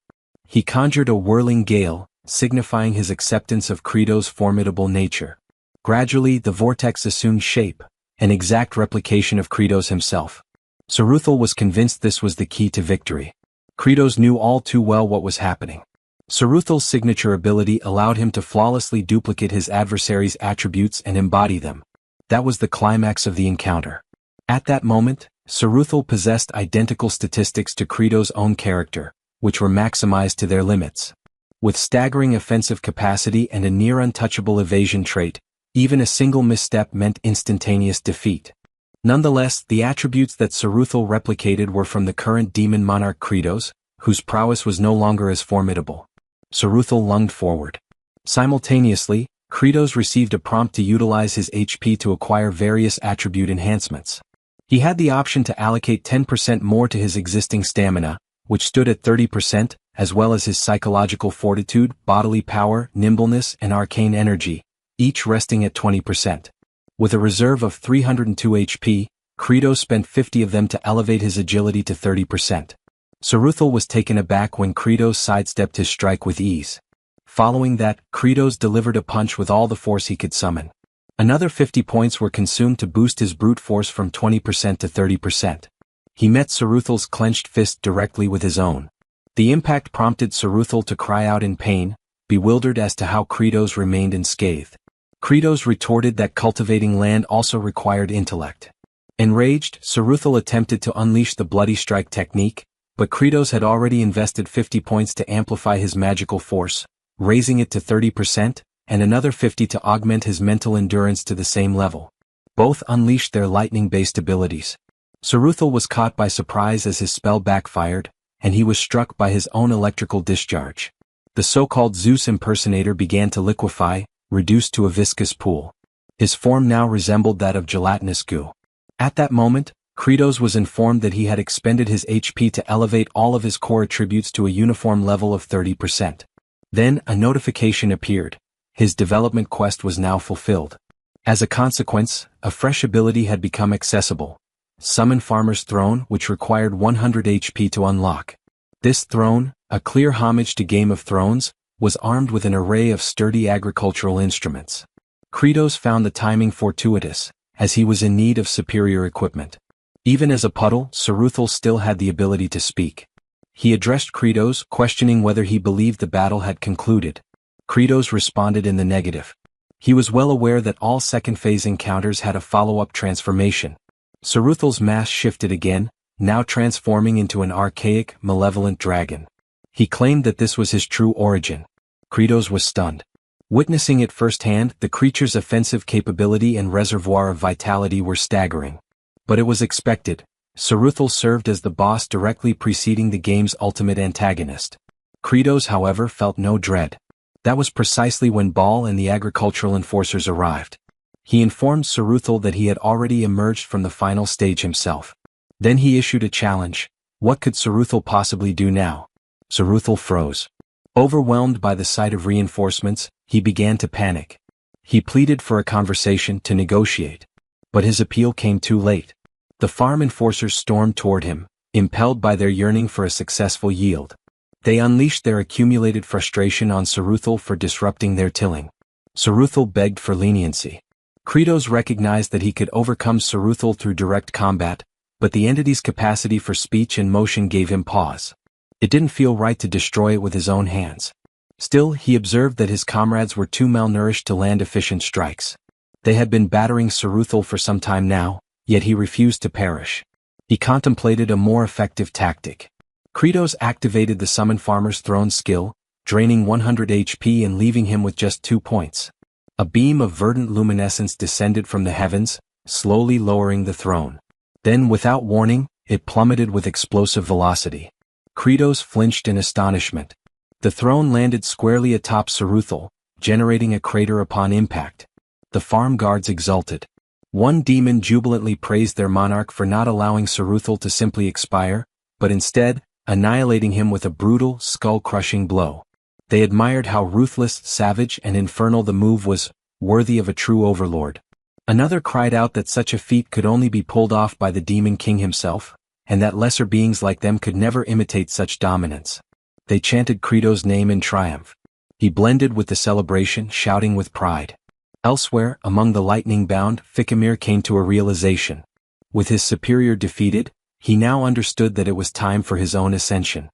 He conjured a whirling gale, signifying his acceptance of Kratos' formidable nature. Gradually, the vortex assumed shape, an exact replication of Kratos himself. Saruthal was convinced this was the key to victory. Kratos knew all too well what was happening. Saruthal's signature ability allowed him to flawlessly duplicate his adversary's attributes and embody them. That was the climax of the encounter. At that moment, Saruthal possessed identical statistics to Kratos' own character, which were maximized to their limits. With staggering offensive capacity and a near untouchable evasion trait, even a single misstep meant instantaneous defeat. Nonetheless, the attributes that Saruthal replicated were from the current demon monarch Kratos, whose prowess was no longer as formidable. Saruthal lunged forward. Simultaneously, Kratos received a prompt to utilize his HP to acquire various attribute enhancements. He had the option to allocate 10% more to his existing stamina, which stood at 30%, as well as his psychological fortitude, bodily power, nimbleness, and arcane energy, each resting at 20%. With a reserve of 302 HP, Kratos spent 50 of them to elevate his agility to 30%. Saruthal was taken aback when Kratos sidestepped his strike with ease. Following that, Kratos delivered a punch with all the force he could summon. Another 50 points were consumed to boost his brute force from 20% to 30%. He met Saruthal's clenched fist directly with his own. The impact prompted Saruthal to cry out in pain, bewildered as to how Kratos remained unscathed. Kratos retorted that cultivating land also required intellect. Enraged, Saruthal attempted to unleash the bloody strike technique, but Kratos had already invested 50 points to amplify his magical force, raising it to 30%, and another 50 to augment his mental endurance to the same level. Both unleashed their lightning-based abilities. Saruthal was caught by surprise as his spell backfired, and he was struck by his own electrical discharge. The so-called Zeus impersonator began to liquefy, reduced to a viscous pool. His form now resembled that of gelatinous goo. At that moment, Kratos was informed that he had expended his HP to elevate all of his core attributes to a uniform level of 30%. Then, a notification appeared. His development quest was now fulfilled. As a consequence, a fresh ability had become accessible. Summon Farmer's Throne, which required 100 HP to unlock. This throne, a clear homage to Game of Thrones, was armed with an array of sturdy agricultural instruments. Kratos found the timing fortuitous, as he was in need of superior equipment. Even as a puddle, Saruthal still had the ability to speak. He addressed Kratos, questioning whether he believed the battle had concluded. Kratos responded in the negative. He was well aware that all second-phase encounters had a follow-up transformation. Saruthal's mass shifted again, now transforming into an archaic, malevolent dragon. He claimed that this was his true origin. Kratos was stunned. Witnessing it firsthand, the creature's offensive capability and reservoir of vitality were staggering. But it was expected. Saruthal served as the boss directly preceding the game's ultimate antagonist. Kratos, however, felt no dread. That was precisely when Baal and the agricultural enforcers arrived. He informed Saruthal that he had already emerged from the final stage himself. Then he issued a challenge. What could Saruthal possibly do now? Saruthal froze. Overwhelmed by the sight of reinforcements, he began to panic. He pleaded for a conversation to negotiate. But his appeal came too late. The farm enforcers stormed toward him, impelled by their yearning for a successful yield. They unleashed their accumulated frustration on Saruthal for disrupting their tilling. Saruthal begged for leniency. Kratos recognized that he could overcome Saruthal through direct combat, but the entity's capacity for speech and motion gave him pause. It didn't feel right to destroy it with his own hands. Still, he observed that his comrades were too malnourished to land efficient strikes. They had been battering Saruthal for some time now, yet he refused to perish. He contemplated a more effective tactic. Kratos activated the Summon Farmer's Throne skill, draining 100 HP and leaving him with just 2 points. A beam of verdant luminescence descended from the heavens, slowly lowering the throne. Then, without warning, it plummeted with explosive velocity. Kratos flinched in astonishment. The throne landed squarely atop Saruthal, generating a crater upon impact. The farm guards exulted. One demon jubilantly praised their monarch for not allowing Saruthal to simply expire, but instead, annihilating him with a brutal, skull-crushing blow. They admired how ruthless, savage, and infernal the move was, worthy of a true overlord. Another cried out that such a feat could only be pulled off by the demon king himself, and that lesser beings like them could never imitate such dominance. They chanted Kratos' name in triumph. He blended with the celebration, shouting with pride. Elsewhere, among the lightning-bound, Fikimir came to a realization. With his superior defeated, he now understood that it was time for his own ascension.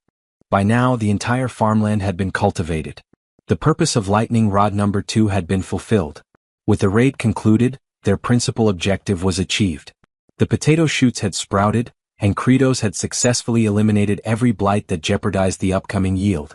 By now, the entire farmland had been cultivated. The purpose of Lightning Rod number 2 had been fulfilled. With the raid concluded, their principal objective was achieved. The potato shoots had sprouted, and Kratos had successfully eliminated every blight that jeopardized the upcoming yield.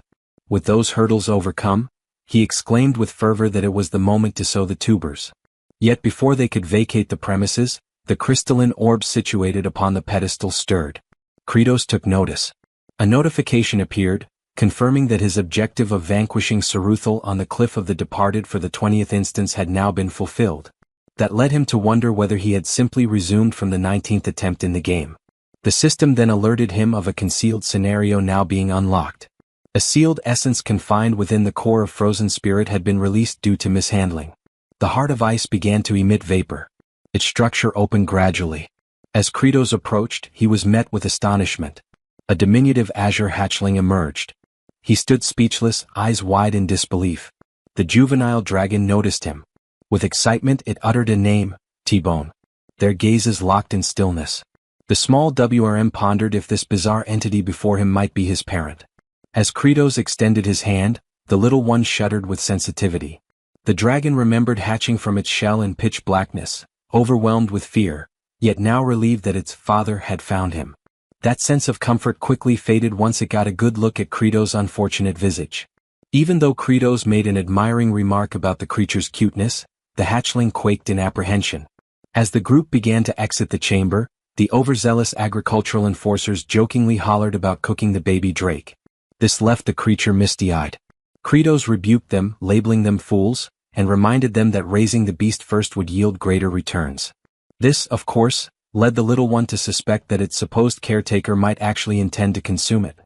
With those hurdles overcome, he exclaimed with fervor that it was the moment to sow the tubers. Yet before they could vacate the premises, the crystalline orb situated upon the pedestal stirred. Kratos took notice. A notification appeared. confirming that his objective of vanquishing Saruthal on the cliff of the departed for the 20th instance had now been fulfilled. That led him to wonder whether he had simply resumed from the 19th attempt in the game. The system then alerted him of a concealed scenario now being unlocked. A sealed essence confined within the core of frozen spirit had been released due to mishandling. The heart of ice began to emit vapor. Its structure opened gradually. As Kratos approached, he was met with astonishment. A diminutive azure hatchling emerged. He stood speechless, eyes wide in disbelief. The juvenile dragon noticed him. With excitement it uttered a name, T-Bone. Their gazes locked in stillness. The small WRM pondered if this bizarre entity before him might be his parent. As Kratos extended his hand, the little one shuddered with sensitivity. The dragon remembered hatching from its shell in pitch blackness, overwhelmed with fear, yet now relieved that its father had found him. That sense of comfort quickly faded once it got a good look at Kratos' unfortunate visage. Even though Kratos made an admiring remark about the creature's cuteness, the hatchling quaked in apprehension. As the group began to exit the chamber, the overzealous agricultural enforcers jokingly hollered about cooking the baby drake. This left the creature misty-eyed. Kratos rebuked them, labeling them fools, and reminded them that raising the beast first would yield greater returns. This, of course, led the little one to suspect that its supposed caretaker might actually intend to consume it.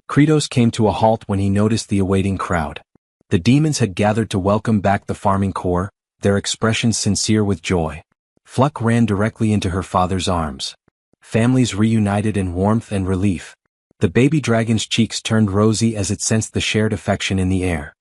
Kratos came to a halt when he noticed the awaiting crowd. The demons had gathered to welcome back the farming core, their expressions sincere with joy. Fluck ran directly into her father's arms. Families reunited in warmth and relief. The baby dragon's cheeks turned rosy as it sensed the shared affection in the air.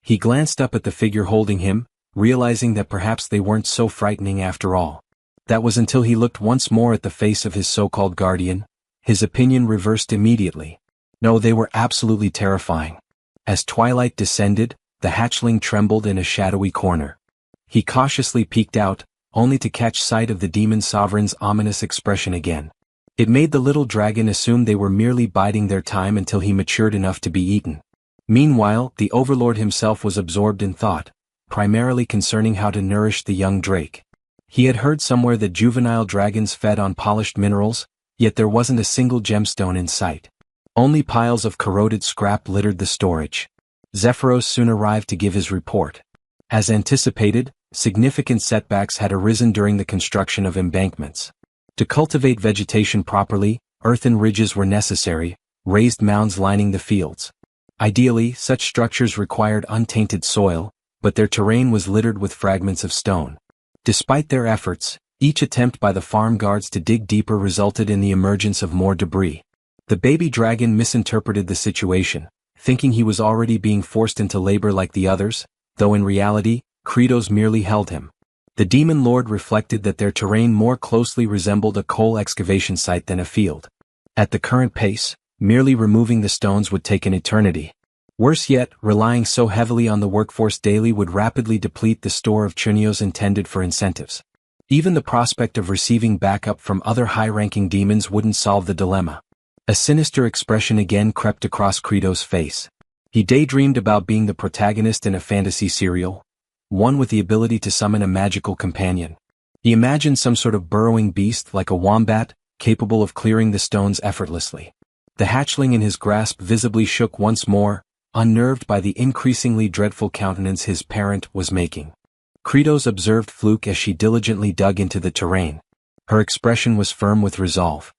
He glanced up at the figure holding him, realizing that perhaps they weren't so frightening after all. That was until he looked once more at the face of his so-called guardian. His opinion reversed immediately. No, they were absolutely terrifying. As twilight descended, the hatchling trembled in a shadowy corner. He cautiously peeked out, only to catch sight of the demon sovereign's ominous expression again. It made the little dragon assume they were merely biding their time until he matured enough to be eaten. Meanwhile, the overlord himself was absorbed in thought, primarily concerning how to nourish the young drake. He had heard somewhere that juvenile dragons fed on polished minerals, yet there wasn't a single gemstone in sight. Only piles of corroded scrap littered the storage. Zephyros soon arrived to give his report. As anticipated, significant setbacks had arisen during the construction of embankments. To cultivate vegetation properly, earthen ridges were necessary, raised mounds lining the fields. Ideally, such structures required untainted soil, but their terrain was littered with fragments of stone. Despite their efforts, each attempt by the farm guards to dig deeper resulted in the emergence of more debris. The baby dragon misinterpreted the situation, thinking he was already being forced into labor like the others, though in reality, Kratos merely held him. The demon lord reflected that their terrain more closely resembled a coal excavation site than a field. At the current pace, merely removing the stones would take an eternity. Worse yet, relying so heavily on the workforce daily would rapidly deplete the store of chunios intended for incentives. Even the prospect of receiving backup from other high-ranking demons wouldn't solve the dilemma. A sinister expression again crept across Kratos' face. He daydreamed about being the protagonist in a fantasy serial, one with the ability to summon a magical companion. He imagined some sort of burrowing beast like a wombat, capable of clearing the stones effortlessly. The hatchling in his grasp visibly shook once more, unnerved by the increasingly dreadful countenance his parent was making. Kratos observed Fluke as she diligently dug into the terrain. Her expression was firm with resolve.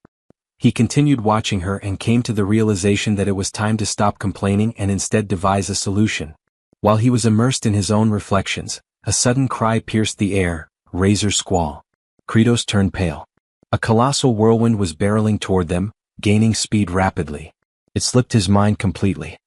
He continued watching her and came to the realization that it was time to stop complaining and instead devise a solution. While he was immersed in his own reflections, a sudden cry pierced the air, razor squall. Kratos turned pale. A colossal whirlwind was barreling toward them, gaining speed rapidly. It slipped his mind completely.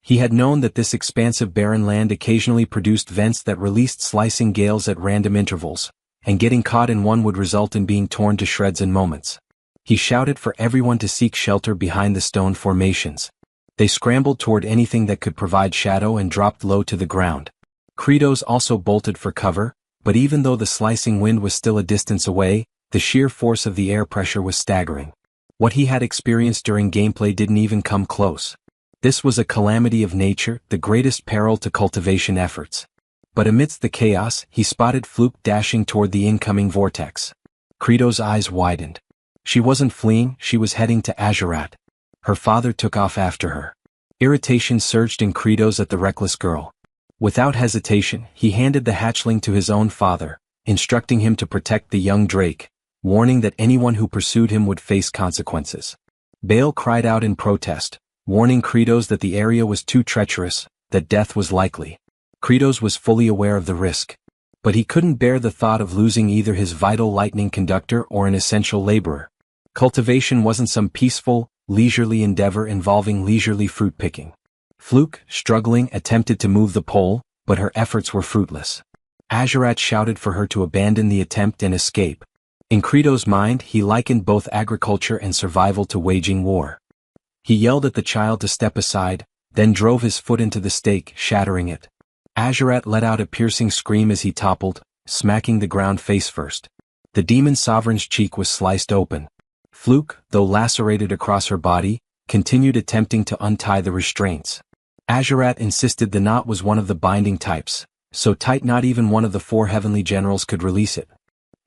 He had known that this expansive barren land occasionally produced vents that released slicing gales at random intervals, and getting caught in one would result in being torn to shreds in moments. He shouted for everyone to seek shelter behind the stone formations. They scrambled toward anything that could provide shadow and dropped low to the ground. Kratos also bolted for cover, but even though the slicing wind was still a distance away, the sheer force of the air pressure was staggering. What he had experienced during gameplay didn't even come close. This was a calamity of nature, the greatest peril to cultivation efforts. But amidst the chaos, he spotted Fluke dashing toward the incoming vortex. Kratos' eyes widened. She wasn't fleeing, she was heading to Azurat. Her father took off after her. Irritation surged in Kratos at the reckless girl. Without hesitation, he handed the hatchling to his own father, instructing him to protect the young Drake, warning that anyone who pursued him would face consequences. Bale cried out in protest, warning Kratos that the area was too treacherous, that death was likely. Kratos was fully aware of the risk. But he couldn't bear the thought of losing either his vital lightning conductor or an essential laborer. Cultivation wasn't some peaceful, leisurely endeavor involving leisurely fruit picking. Fluke, struggling, attempted to move the pole, but her efforts were fruitless. Azurat shouted for her to abandon the attempt and escape. In Kratos' mind, he likened both agriculture and survival to waging war. He yelled at the child to step aside, then drove his foot into the stake, shattering it. Azurat let out a piercing scream as he toppled, smacking the ground face first. The demon sovereign's cheek was sliced open. Fluke, though lacerated across her body, continued attempting to untie the restraints. Azurat insisted the knot was one of the binding types, so tight not even one of the 4 heavenly generals could release it.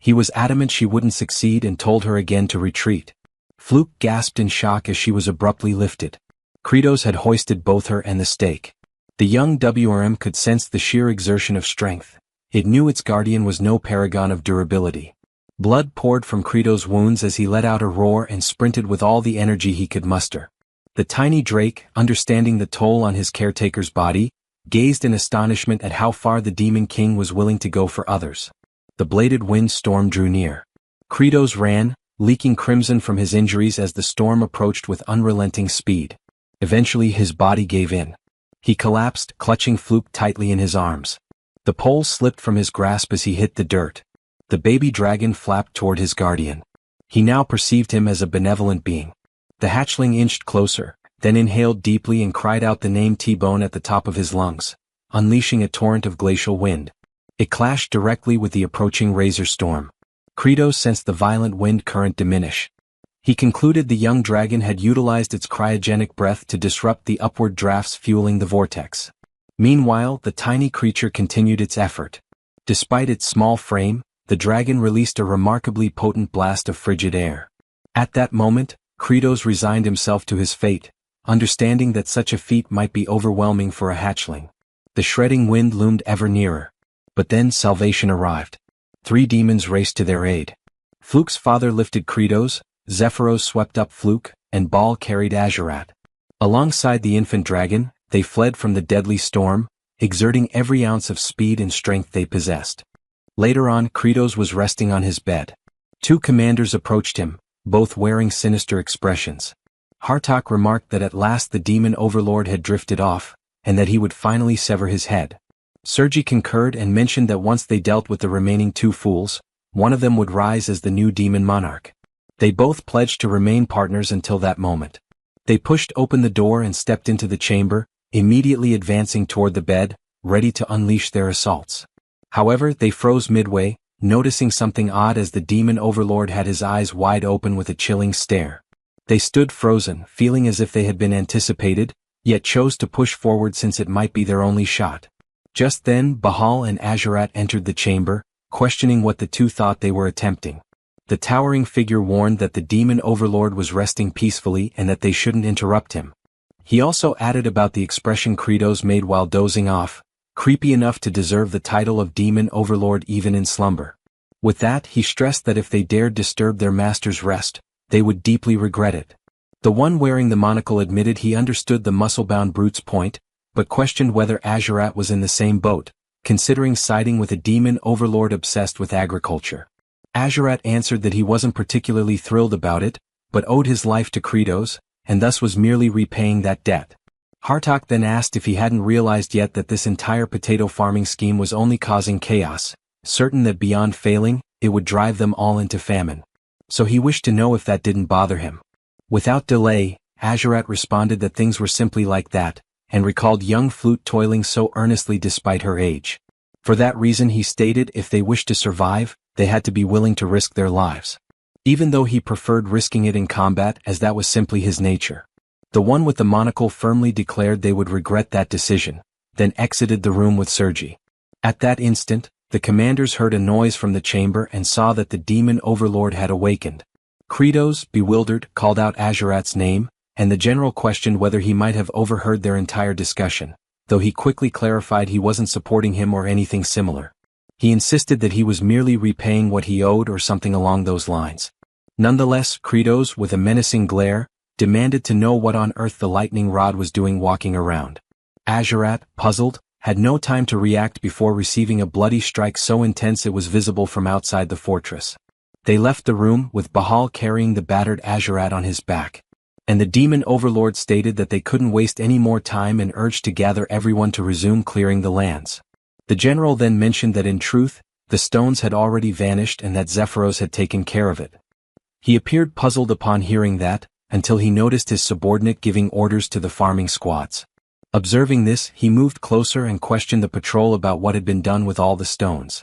He was adamant she wouldn't succeed and told her again to retreat. Fluke gasped in shock as she was abruptly lifted. Kratos had hoisted both her and the stake. The young WRM could sense the sheer exertion of strength. It knew its guardian was no paragon of durability. Blood poured from Kratos' wounds as he let out a roar and sprinted with all the energy he could muster. The tiny Drake, understanding the toll on his caretaker's body, gazed in astonishment at how far the Demon King was willing to go for others. The bladed wind storm drew near. Kratos ran, leaking crimson from his injuries as the storm approached with unrelenting speed. Eventually his body gave in. He collapsed, clutching Fluke tightly in his arms. The pole slipped from his grasp as he hit the dirt. The baby dragon flapped toward his guardian. He now perceived him as a benevolent being. The hatchling inched closer, then inhaled deeply and cried out the name T-Bone at the top of his lungs, unleashing a torrent of glacial wind. It clashed directly with the approaching razor storm. Kratos sensed the violent wind current diminish. He concluded the young dragon had utilized its cryogenic breath to disrupt the upward drafts fueling the vortex. Meanwhile, the tiny creature continued its effort. Despite its small frame, the dragon released a remarkably potent blast of frigid air. At that moment, Kratos resigned himself to his fate, understanding that such a feat might be overwhelming for a hatchling. The shredding wind loomed ever nearer. But then salvation arrived. 3 demons raced to their aid. Fluke's father lifted Kratos, Zephyros swept up Fluke, and Baal carried Azurat. Alongside the infant dragon, they fled from the deadly storm, exerting every ounce of speed and strength they possessed. Later on, Kratos was resting on his bed. 2 commanders approached him, both wearing sinister expressions. Hartok remarked that at last the demon overlord had drifted off, and that he would finally sever his head. Sergi concurred and mentioned that once they dealt with the remaining 2 fools, one of them would rise as the new demon monarch. They both pledged to remain partners until that moment. They pushed open the door and stepped into the chamber, immediately advancing toward the bed, ready to unleash their assaults. However, they froze midway, noticing something odd as the demon overlord had his eyes wide open with a chilling stare. They stood frozen, feeling as if they had been anticipated, yet chose to push forward since it might be their only shot. Just then, Baal and Azurat entered the chamber, questioning what the 2 thought they were attempting. The towering figure warned that the demon overlord was resting peacefully and that they shouldn't interrupt him. He also added about the expression Kratos made while dozing off, creepy enough to deserve the title of demon overlord even in slumber. With that, he stressed that if they dared disturb their master's rest, they would deeply regret it. The one wearing the monocle admitted he understood the muscle-bound brute's point, but questioned whether Azurat was in the same boat, considering siding with a demon overlord obsessed with agriculture. Azurat answered that he wasn't particularly thrilled about it, but owed his life to Kratos, and thus was merely repaying that debt. Hartok then asked if he hadn't realized yet that this entire potato farming scheme was only causing chaos, certain that beyond failing, it would drive them all into famine. So he wished to know if that didn't bother him. Without delay, Azurat responded that things were simply like that, and recalled young Flute toiling so earnestly despite her age. For that reason he stated if they wished to survive, they had to be willing to risk their lives. Even though he preferred risking it in combat as that was simply his nature. The one with the monocle firmly declared they would regret that decision, then exited the room with Sergi. At that instant, the commanders heard a noise from the chamber and saw that the demon overlord had awakened. Kratos, bewildered, called out Azurat's name, and the general questioned whether he might have overheard their entire discussion, though he quickly clarified he wasn't supporting him or anything similar. He insisted that he was merely repaying what he owed or something along those lines. Nonetheless, Kratos, with a menacing glare, demanded to know what on earth the lightning rod was doing walking around. Azurat, puzzled, had no time to react before receiving a bloody strike so intense it was visible from outside the fortress. They left the room, with Bahal carrying the battered Azurat on his back. And the demon overlord stated that they couldn't waste any more time and urged to gather everyone to resume clearing the lands. The general then mentioned that in truth, the stones had already vanished and that Zephyros had taken care of it. He appeared puzzled upon hearing that, until he noticed his subordinate giving orders to the farming squads. Observing this, he moved closer and questioned the patrol about what had been done with all the stones.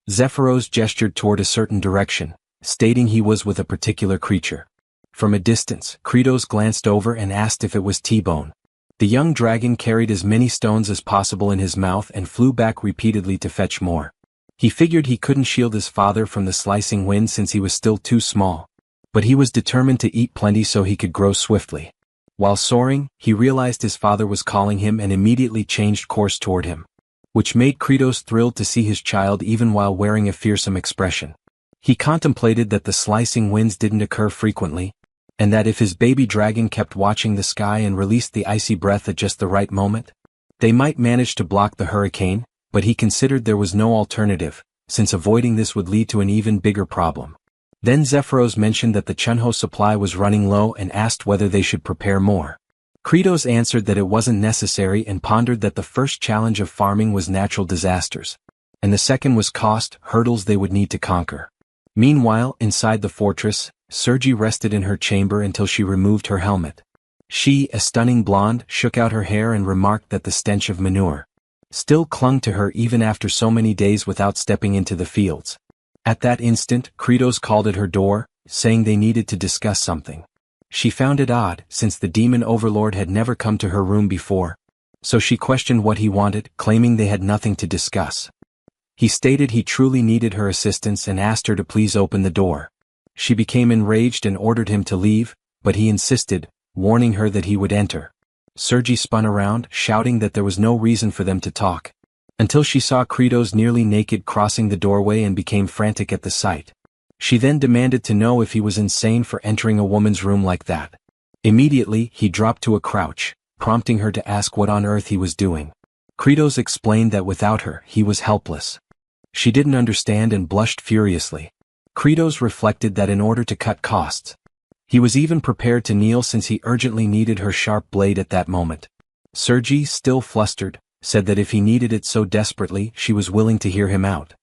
Zephyros gestured toward a certain direction, stating he was with a particular creature. From a distance, Kratos glanced over and asked if it was T-Bone. The young dragon carried as many stones as possible in his mouth and flew back repeatedly to fetch more. He figured he couldn't shield his father from the slicing wind since he was still too small. But he was determined to eat plenty so he could grow swiftly. While soaring, he realized his father was calling him and immediately changed course toward him, which made Kratos thrilled to see his child even while wearing a fearsome expression. He contemplated that the slicing winds didn't occur frequently, and that if his baby dragon kept watching the sky and released the icy breath at just the right moment, they might manage to block the hurricane, but he considered there was no alternative, since avoiding this would lead to an even bigger problem. Then Zephyros mentioned that the Chunho supply was running low and asked whether they should prepare more. Kratos answered that it wasn't necessary and pondered that the first challenge of farming was natural disasters, and the second was cost, hurdles they would need to conquer. Meanwhile, inside the fortress, Sergi rested in her chamber until she removed her helmet. She, a stunning blonde, shook out her hair and remarked that the stench of manure still clung to her even after so many days without stepping into the fields. At that instant, Kratos called at her door, saying they needed to discuss something. She found it odd, since the demon overlord had never come to her room before. So she questioned what he wanted, claiming they had nothing to discuss. He stated he truly needed her assistance and asked her to please open the door. She became enraged and ordered him to leave, but he insisted, warning her that he would enter. Sergi spun around, shouting that there was no reason for them to talk, until she saw Kratos nearly naked crossing the doorway and became frantic at the sight. She then demanded to know if he was insane for entering a woman's room like that. Immediately, he dropped to a crouch, prompting her to ask what on earth he was doing. Kratos explained that without her, he was helpless. She didn't understand and blushed furiously. Kratos reflected that in order to cut costs, he was even prepared to kneel since he urgently needed her sharp blade at that moment. Sergi, still flustered, said that if he needed it so desperately, she was willing to hear him out.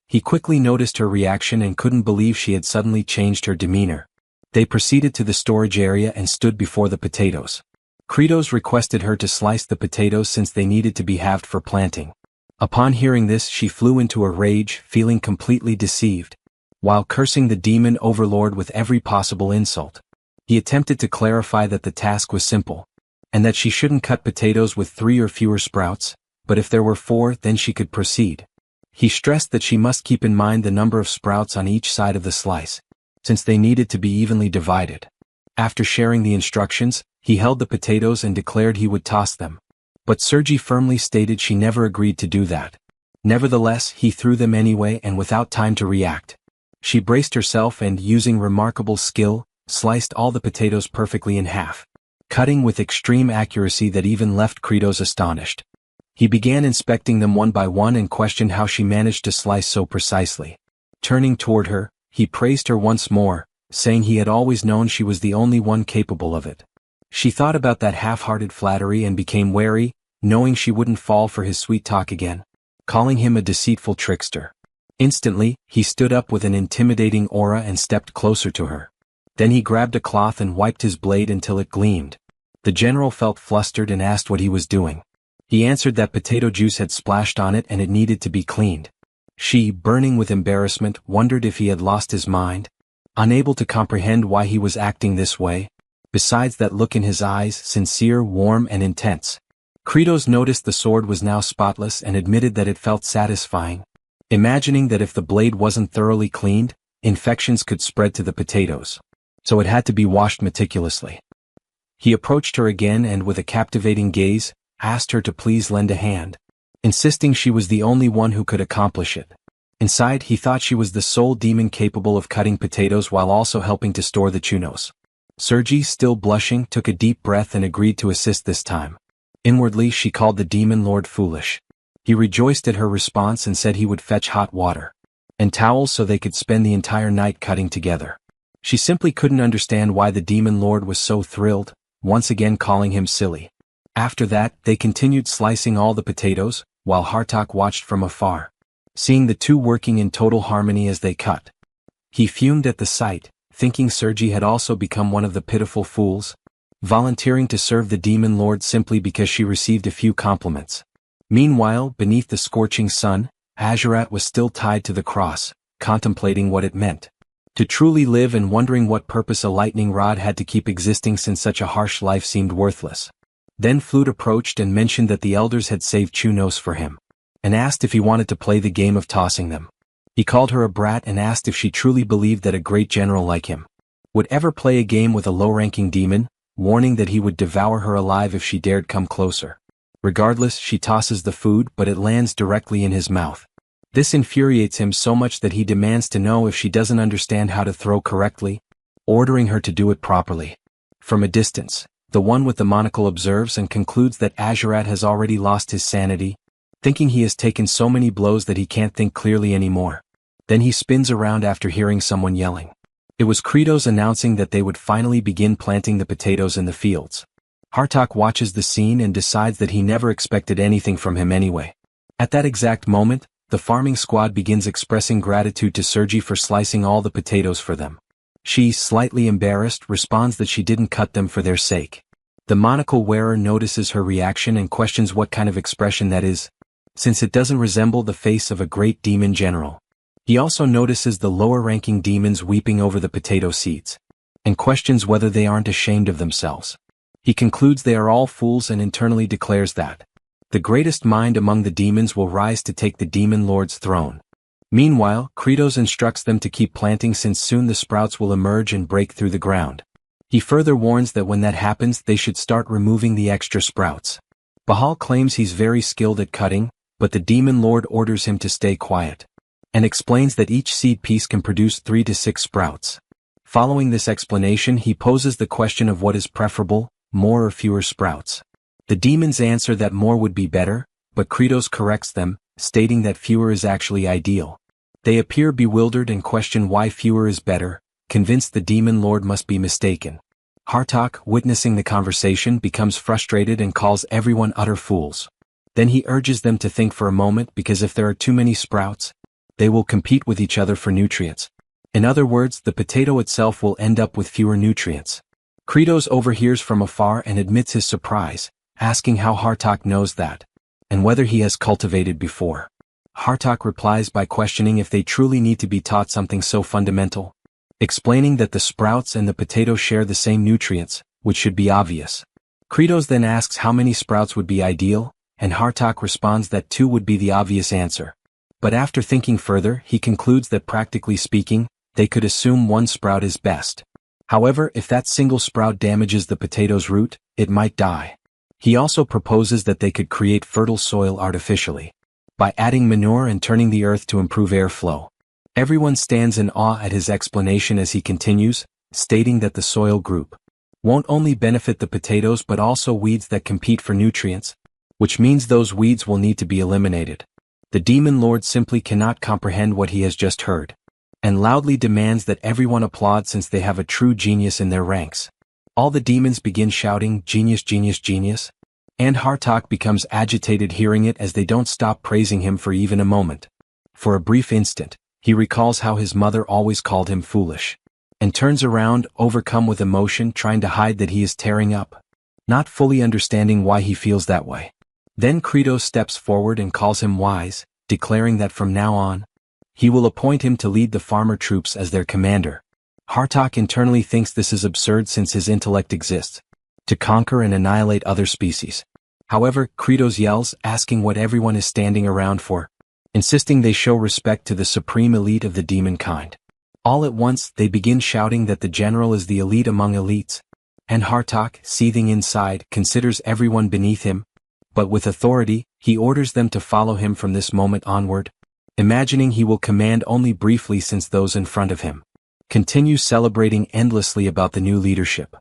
He quickly noticed her reaction and couldn't believe she had suddenly changed her demeanor. They proceeded to the storage area and stood before the potatoes. Kratos requested her to slice the potatoes since they needed to be halved for planting. Upon hearing this, she flew into a rage, feeling completely deceived. While cursing the demon overlord with every possible insult, he attempted to clarify that the task was simple, and that she shouldn't cut potatoes with 3 or fewer sprouts, but if there were 4, then she could proceed. He stressed that she must keep in mind the number of sprouts on each side of the slice, since they needed to be evenly divided. After sharing the instructions, he held the potatoes and declared he would toss them. But Sergi firmly stated she never agreed to do that. Nevertheless, he threw them anyway and without time to react. She braced herself and, using remarkable skill, sliced all the potatoes perfectly in half, cutting with extreme accuracy that even left Kratos astonished. He began inspecting them one by one and questioned how she managed to slice so precisely. Turning toward her, he praised her once more, saying he had always known she was the only one capable of it. She thought about that half-hearted flattery and became wary, knowing she wouldn't fall for his sweet talk again, calling him a deceitful trickster. Instantly, he stood up with an intimidating aura and stepped closer to her. Then he grabbed a cloth and wiped his blade until it gleamed. The general felt flustered and asked what he was doing. He answered that potato juice had splashed on it and it needed to be cleaned. She, burning with embarrassment, wondered if he had lost his mind, unable to comprehend why he was acting this way. Besides that look in his eyes, sincere, warm, and intense. Kratos noticed the sword was now spotless and admitted that it felt satisfying, imagining that if the blade wasn't thoroughly cleaned, infections could spread to the potatoes. So it had to be washed meticulously. He approached her again and with a captivating gaze, asked her to please lend a hand, insisting she was the only one who could accomplish it. Inside, he thought she was the sole demon capable of cutting potatoes while also helping to store the chunos. Sergi, still blushing, took a deep breath and agreed to assist this time. Inwardly, she called the demon lord foolish. He rejoiced at her response and said he would fetch hot water and towels so they could spend the entire night cutting together. She simply couldn't understand why the demon lord was so thrilled, once again calling him silly. After that, they continued slicing all the potatoes, while Hartok watched from afar, seeing the two working in total harmony as they cut. He fumed at the sight, thinking Sergi had also become one of the pitiful fools, volunteering to serve the demon lord simply because she received a few compliments. Meanwhile, beneath the scorching sun, Azurat was still tied to the cross, contemplating what it meant to truly live and wondering what purpose a lightning rod had to keep existing since such a harsh life seemed worthless. Then Flute approached and mentioned that the elders had saved chunos for him, and asked if he wanted to play the game of tossing them. He called her a brat and asked if she truly believed that a great general like him would ever play a game with a low-ranking demon, warning that he would devour her alive if she dared come closer. Regardless, she tosses the food, but it lands directly in his mouth. This infuriates him so much that he demands to know if she doesn't understand how to throw correctly, ordering her to do it properly. From a distance, the one with the monocle observes and concludes that Azurat has already lost his sanity, thinking he has taken so many blows that he can't think clearly anymore. Then he spins around after hearing someone yelling. It was Kratos announcing that they would finally begin planting the potatoes in the fields. Hartok watches the scene and decides that he never expected anything from him anyway. At that exact moment, the farming squad begins expressing gratitude to Sergi for slicing all the potatoes for them. She, slightly embarrassed, responds that she didn't cut them for their sake. The monocle wearer notices her reaction and questions what kind of expression that is, since it doesn't resemble the face of a great demon general. He also notices the lower-ranking demons weeping over the potato seeds, and questions whether they aren't ashamed of themselves. He concludes they are all fools and internally declares that the greatest mind among the demons will rise to take the demon lord's throne. Meanwhile, Kratos instructs them to keep planting since soon the sprouts will emerge and break through the ground. He further warns that when that happens they should start removing the extra sprouts. Bahal claims he's very skilled at cutting, but the demon lord orders him to stay quiet, and explains that each seed piece can produce 3 to 6 sprouts. Following this explanation, he poses the question of what is preferable, more or fewer sprouts. The demons answer that more would be better, but Kratos corrects them, stating that fewer is actually ideal. They appear bewildered and question why fewer is better, convinced the demon lord must be mistaken. Hartok, witnessing the conversation, becomes frustrated and calls everyone utter fools. Then he urges them to think for a moment because if there are too many sprouts, they will compete with each other for nutrients. In other words, the potato itself will end up with fewer nutrients. Kratos overhears from afar and admits his surprise, asking how Hartok knows that, and whether he has cultivated before. Hartok replies by questioning if they truly need to be taught something so fundamental, explaining that the sprouts and the potato share the same nutrients, which should be obvious. Kratos then asks how many sprouts would be ideal, and Hartok responds that 2 would be the obvious answer. But after thinking further, he concludes that practically speaking, they could assume 1 sprout is best. However, if that single sprout damages the potato's root, it might die. He also proposes that they could create fertile soil artificially, by adding manure and turning the earth to improve airflow. Everyone stands in awe at his explanation as he continues, stating that the soil group won't only benefit the potatoes but also weeds that compete for nutrients, which means those weeds will need to be eliminated. The demon lord simply cannot comprehend what he has just heard, and loudly demands that everyone applaud since they have a true genius in their ranks. All the demons begin shouting, "Genius, genius, genius," and Hartok becomes agitated hearing it as they don't stop praising him for even a moment. For a brief instant, he recalls how his mother always called him foolish, and turns around, overcome with emotion, trying to hide that he is tearing up, not fully understanding why he feels that way. Then Kratos steps forward and calls him wise, declaring that from now on, he will appoint him to lead the farmer troops as their commander. Hartok internally thinks this is absurd since his intellect exists to conquer and annihilate other species. However, Kratos yells, asking what everyone is standing around for, insisting they show respect to the supreme elite of the demon kind. All at once, they begin shouting that the general is the elite among elites, And Hartok, seething inside, considers everyone beneath him. But with authority, he orders them to follow him from this moment onward, imagining he will command only briefly since those in front of him continue celebrating endlessly about the new leadership.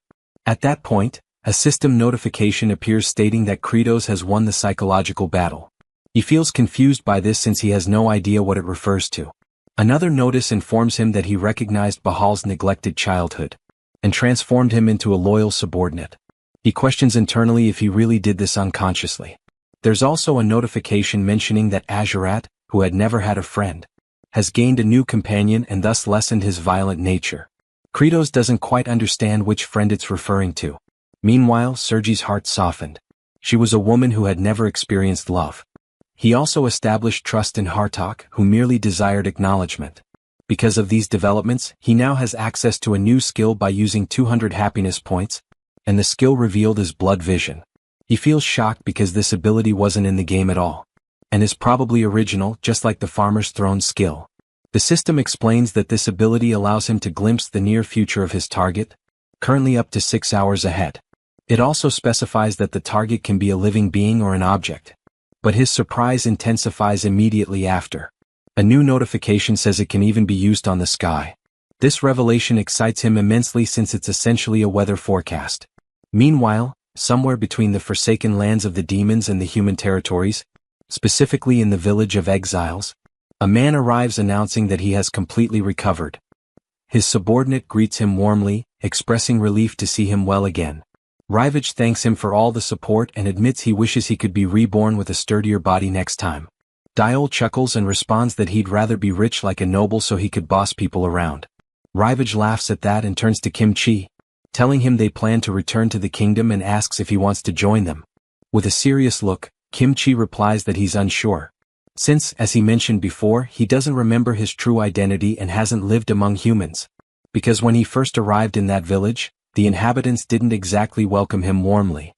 At that point, a system notification appears stating that Kratos has won the psychological battle. He feels confused by this since he has no idea what it refers to. Another notice informs him that he recognized Bahal's neglected childhood and transformed him into a loyal subordinate. He questions internally if he really did this unconsciously. There's also a notification mentioning that Azurat, who had never had a friend, has gained a new companion and thus lessened his violent nature. Kratos doesn't quite understand which friend it's referring to. Meanwhile, Sergi's heart softened. She was a woman who had never experienced love. He also established trust in Hartok, who merely desired acknowledgement. Because of these developments, he now has access to a new skill by using 200 happiness points, and the skill revealed is blood vision. He feels shocked because this ability wasn't in the game at all, and is probably original, just like the Farmer's Throne skill. The system explains that this ability allows him to glimpse the near future of his target, currently up to 6 hours ahead. It also specifies that the target can be a living being or an object. But his surprise intensifies immediately after. A new notification says it can even be used on the sky. This revelation excites him immensely since it's essentially a weather forecast. Meanwhile, somewhere between the forsaken lands of the demons and the human territories, specifically in the village of exiles, a man arrives announcing that he has completely recovered. His subordinate greets him warmly, expressing relief to see him well again. Rivage thanks him for all the support and admits he wishes he could be reborn with a sturdier body next time. Diol chuckles and responds that he'd rather be rich like a noble so he could boss people around. Rivage laughs at that and turns to Kim Chi, telling him they plan to return to the kingdom and asks if he wants to join them. With a serious look, Kim Chi replies that he's unsure, since, as he mentioned before, he doesn't remember his true identity and hasn't lived among humans. Because when he first arrived in that village, the inhabitants didn't exactly welcome him warmly.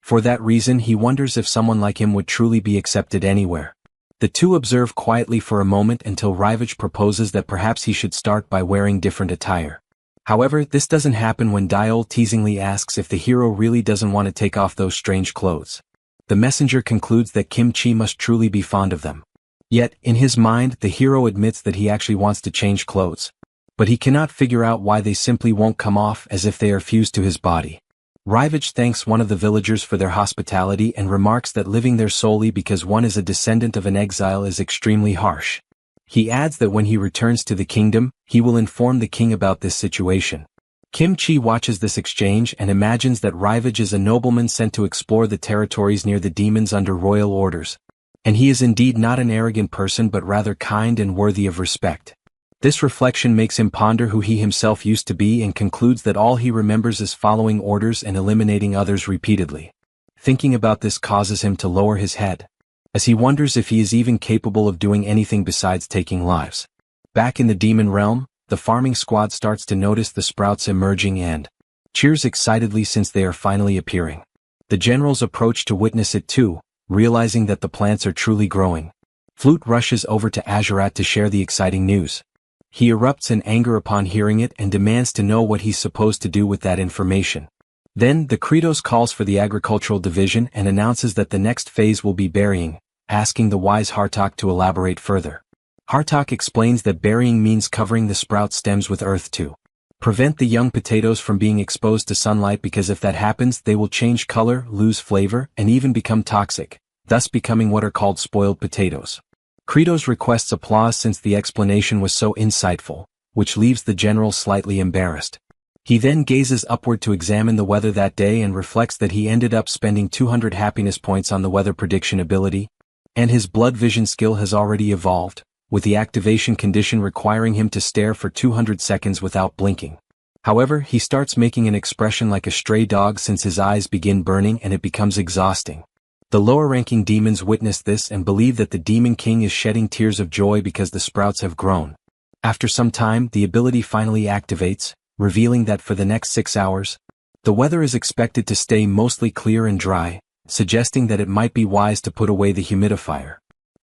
For that reason he wonders if someone like him would truly be accepted anywhere. The two observe quietly for a moment until Rivage proposes that perhaps he should start by wearing different attire. However, this doesn't happen when Diol teasingly asks if the hero really doesn't want to take off those strange clothes. The messenger concludes that Kim Chi must truly be fond of them. Yet, in his mind, the hero admits that he actually wants to change clothes. But he cannot figure out why they simply won't come off, as if they are fused to his body. Rivage thanks one of the villagers for their hospitality and remarks that living there solely because one is a descendant of an exile is extremely harsh. He adds that when he returns to the kingdom, he will inform the king about this situation. Kim Chi watches this exchange and imagines that Rivage is a nobleman sent to explore the territories near the demons under royal orders. And he is indeed not an arrogant person but rather kind and worthy of respect. This reflection makes him ponder who he himself used to be and concludes that all he remembers is following orders and eliminating others repeatedly. Thinking about this causes him to lower his head, as he wonders if he is even capable of doing anything besides taking lives. Back in the demon realm, the farming squad starts to notice the sprouts emerging and cheers excitedly since they are finally appearing. The generals approach to witness it too, realizing that the plants are truly growing. Flute rushes over to Azurat to share the exciting news. He erupts in anger upon hearing it and demands to know what he's supposed to do with that information. Then, the Kratos calls for the agricultural division and announces that the next phase will be burying, asking the wise Hartok to elaborate further. Hartok explains that burying means covering the sprout stems with earth to prevent the young potatoes from being exposed to sunlight, because if that happens they will change color, lose flavor, and even become toxic, thus becoming what are called spoiled potatoes. Kratos requests applause since the explanation was so insightful, which leaves the general slightly embarrassed. He then gazes upward to examine the weather that day and reflects that he ended up spending 200 happiness points on the weather prediction ability, and his blood vision skill has already evolved, with the activation condition requiring him to stare for 200 seconds without blinking. However, he starts making an expression like a stray dog since his eyes begin burning and it becomes exhausting. The lower-ranking demons witness this and believe that the Demon King is shedding tears of joy because the sprouts have grown. After some time, the ability finally activates, revealing that for the next 6 hours, the weather is expected to stay mostly clear and dry, suggesting that it might be wise to put away the humidifier.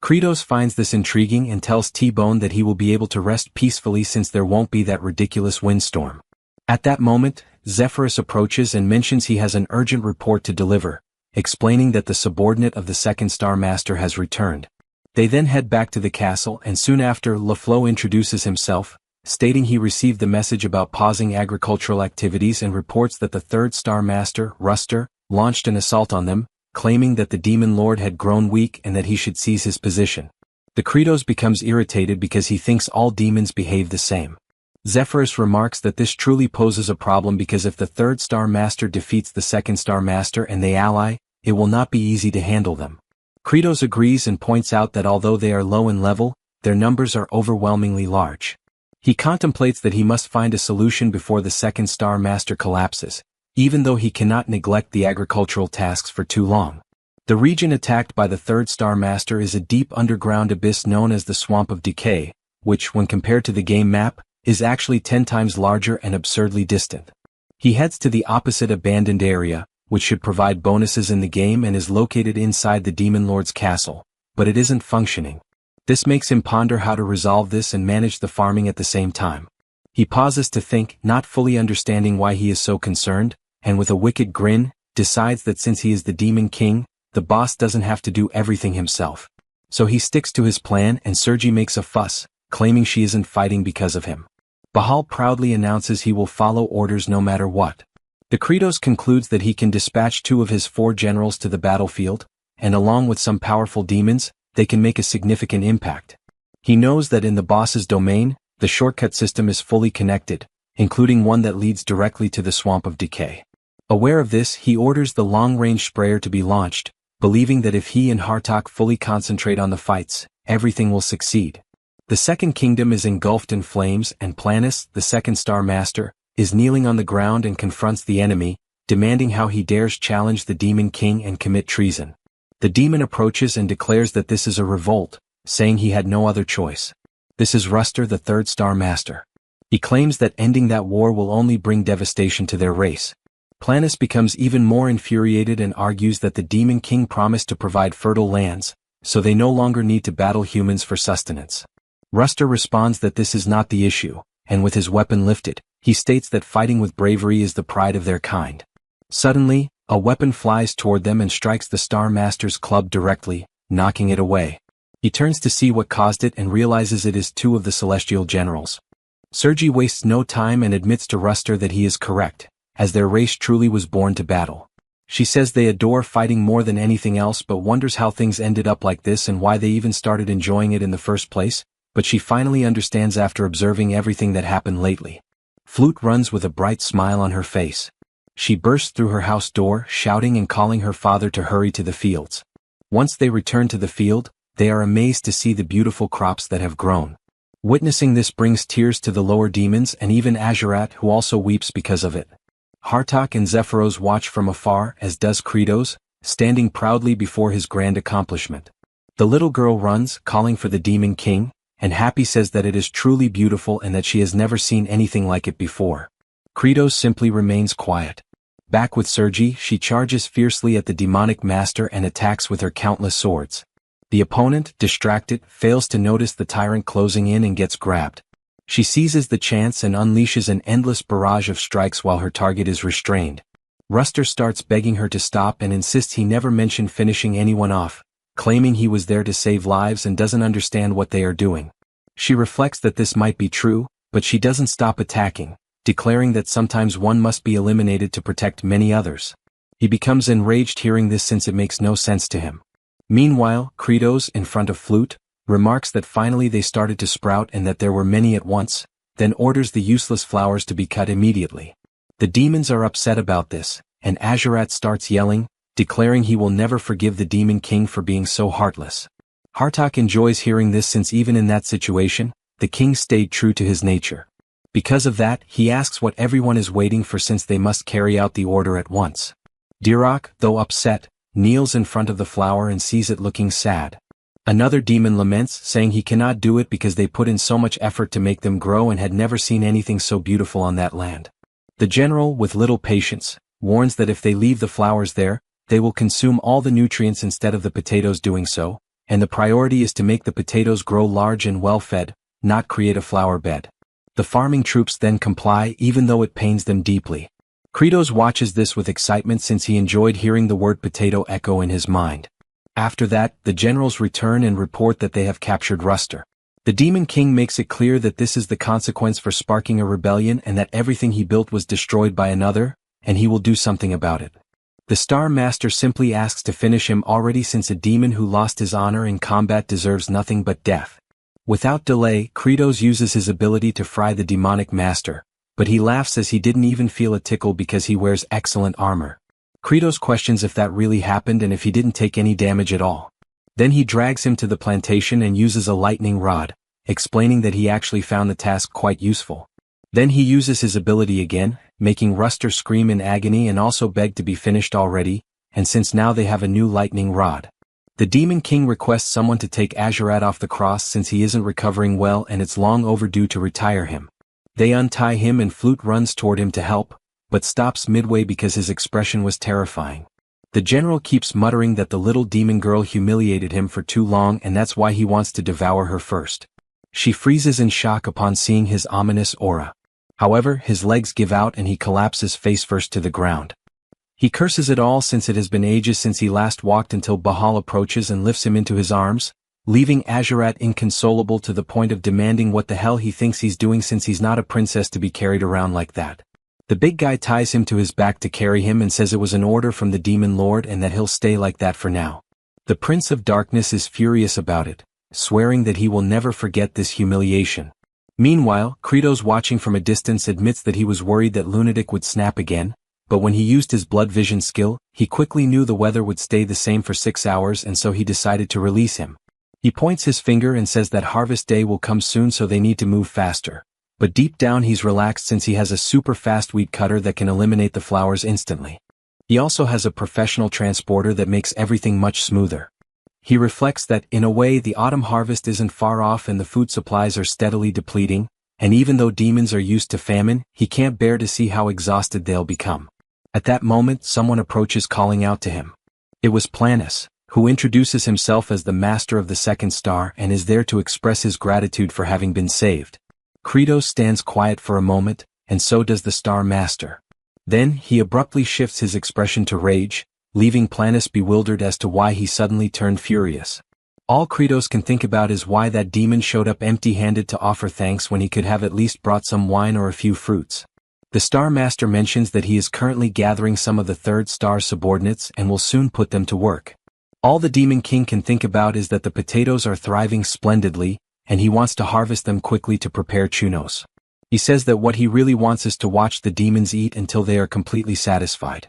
Kratos finds this intriguing and tells T-Bone that he will be able to rest peacefully since there won't be that ridiculous windstorm. At that moment, Zephyrus approaches and mentions he has an urgent report to deliver, explaining that the subordinate of the second Star Master has returned. They then head back to the castle, and soon after LaFleur introduces himself, stating he received the message about pausing agricultural activities and reports that the third Star Master, Ruster, launched an assault on them, claiming that the demon lord had grown weak and that he should seize his position. The Kratos becomes irritated because he thinks all demons behave the same. Zephyrus remarks that this truly poses a problem because if the third Star Master defeats the second Star Master and they ally, it will not be easy to handle them. Kratos agrees and points out that although they are low in level, their numbers are overwhelmingly large. He contemplates that he must find a solution before the second Star Master collapses, even though he cannot neglect the agricultural tasks for too long. The region attacked by the third Star Master is a deep underground abyss known as the Swamp of Decay, which, when compared to the game map, is actually 10 times larger and absurdly distant. He heads to the opposite abandoned area, which should provide bonuses in the game and is located inside the Demon Lord's castle, but it isn't functioning. This makes him ponder how to resolve this and manage the farming at the same time. He pauses to think, not fully understanding why he is so concerned, and with a wicked grin, decides that since he is the Demon King, the boss doesn't have to do everything himself. So he sticks to his plan and Sergi makes a fuss, claiming she isn't fighting because of him. Bahal proudly announces he will follow orders no matter what. The Kratos concludes that he can dispatch 2 of his 4 generals to the battlefield, and along with some powerful demons, they can make a significant impact. He knows that in the boss's domain, the shortcut system is fully connected, including one that leads directly to the Swamp of Decay. Aware of this, he orders the long-range sprayer to be launched, believing that if he and Hartok fully concentrate on the fights, everything will succeed. The Second Kingdom is engulfed in flames and Planus, the second Star Master, is kneeling on the ground and confronts the enemy, demanding how he dares challenge the Demon King and commit treason. The demon approaches and declares that this is a revolt, saying he had no other choice. This is Ruster, the third Star Master. He claims that ending that war will only bring devastation to their race. Planus becomes even more infuriated and argues that the Demon King promised to provide fertile lands, so they no longer need to battle humans for sustenance. Ruster responds that this is not the issue, and with his weapon lifted, he states that fighting with bravery is the pride of their kind. Suddenly, a weapon flies toward them and strikes the Star Master's club directly, knocking it away. He turns to see what caused it and realizes it is 2 of the celestial generals. Sergi wastes no time and admits to Ruster that he is correct, as their race truly was born to battle. She says they adore fighting more than anything else but wonders how things ended up like this and why they even started enjoying it in the first place, but she finally understands after observing everything that happened lately. Flute runs with a bright smile on her face. She bursts through her house door, shouting and calling her father to hurry to the fields. Once they return to the field, they are amazed to see the beautiful crops that have grown. Witnessing this brings tears to the lower demons and even Azurat, who also weeps because of it. Hartok and Zephyros watch from afar, as does Kratos, standing proudly before his grand accomplishment. The little girl runs, calling for the Demon King, and Happy says that it is truly beautiful and that she has never seen anything like it before. Kratos simply remains quiet. Back with Sergi, she charges fiercely at the demonic master and attacks with her countless swords. The opponent, distracted, fails to notice the tyrant closing in and gets grabbed. She seizes the chance and unleashes an endless barrage of strikes while her target is restrained. Ruster starts begging her to stop and insists he never mentioned finishing anyone off, claiming he was there to save lives and doesn't understand what they are doing. She reflects that this might be true, but she doesn't stop attacking, declaring that sometimes one must be eliminated to protect many others. He becomes enraged hearing this since it makes no sense to him. Meanwhile, Kratos, in front of Flute, remarks that finally they started to sprout and that there were many at once, then orders the useless flowers to be cut immediately. The demons are upset about this, and Azurat starts yelling, declaring he will never forgive the Demon King for being so heartless. Hartok enjoys hearing this since even in that situation, the king stayed true to his nature. Because of that, he asks what everyone is waiting for since they must carry out the order at once. Dirok, though upset, kneels in front of the flower and sees it looking sad. Another demon laments, saying he cannot do it because they put in so much effort to make them grow and had never seen anything so beautiful on that land. The general, with little patience, warns that if they leave the flowers there, they will consume all the nutrients instead of the potatoes doing so, and the priority is to make the potatoes grow large and well-fed, not create a flower bed. The farming troops then comply even though it pains them deeply. Kratos watches this with excitement since he enjoyed hearing the word potato echo in his mind. After that, the generals return and report that they have captured Ruster. The Demon King makes it clear that this is the consequence for sparking a rebellion and that everything he built was destroyed by another, and he will do something about it. The Star Master simply asks to finish him already since a demon who lost his honor in combat deserves nothing but death. Without delay, Kratos uses his ability to fry the demonic master, but he laughs as he didn't even feel a tickle because he wears excellent armor. Kratos questions if that really happened and if he didn't take any damage at all. Then he drags him to the plantation and uses a lightning rod, explaining that he actually found the task quite useful. Then he uses his ability again, making Ruster scream in agony and also beg to be finished already, and since now they have a new lightning rod. The Demon King requests someone to take Azurat off the cross since he isn't recovering well and it's long overdue to retire him. They untie him and Flute runs toward him to help, but stops midway because his expression was terrifying. The general keeps muttering that the little demon girl humiliated him for too long and that's why he wants to devour her first. She freezes in shock upon seeing his ominous aura. However, his legs give out and he collapses face first to the ground. He curses it all since it has been ages since he last walked until Bahal approaches and lifts him into his arms, leaving Azurat inconsolable to the point of demanding what the hell he thinks he's doing since he's not a princess to be carried around like that. The big guy ties him to his back to carry him and says it was an order from the Demon Lord and that he'll stay like that for now. The Prince of Darkness is furious about it, swearing that he will never forget this humiliation. Meanwhile, Kratos watching from a distance admits that he was worried that Lunatic would snap again, but when he used his blood vision skill, he quickly knew the weather would stay the same for 6 hours and so he decided to release him. He points his finger and says that Harvest Day will come soon so they need to move faster. But deep down he's relaxed since he has a super fast wheat cutter that can eliminate the flowers instantly. He also has a professional transporter that makes everything much smoother. He reflects that, in a way, the autumn harvest isn't far off and the food supplies are steadily depleting, and even though demons are used to famine, he can't bear to see how exhausted they'll become. At that moment, someone approaches calling out to him. It was Planus, who introduces himself as the master of the second star and is there to express his gratitude for having been saved. Kratos stands quiet for a moment, and so does the Star Master. Then, he abruptly shifts his expression to rage, leaving Planus bewildered as to why he suddenly turned furious. All Kratos can think about is why that demon showed up empty-handed to offer thanks when he could have at least brought some wine or a few fruits. The Star Master mentions that he is currently gathering some of the third star subordinates and will soon put them to work. All the Demon King can think about is that the potatoes are thriving splendidly, and he wants to harvest them quickly to prepare chunos. He says that what he really wants is to watch the demons eat until they are completely satisfied.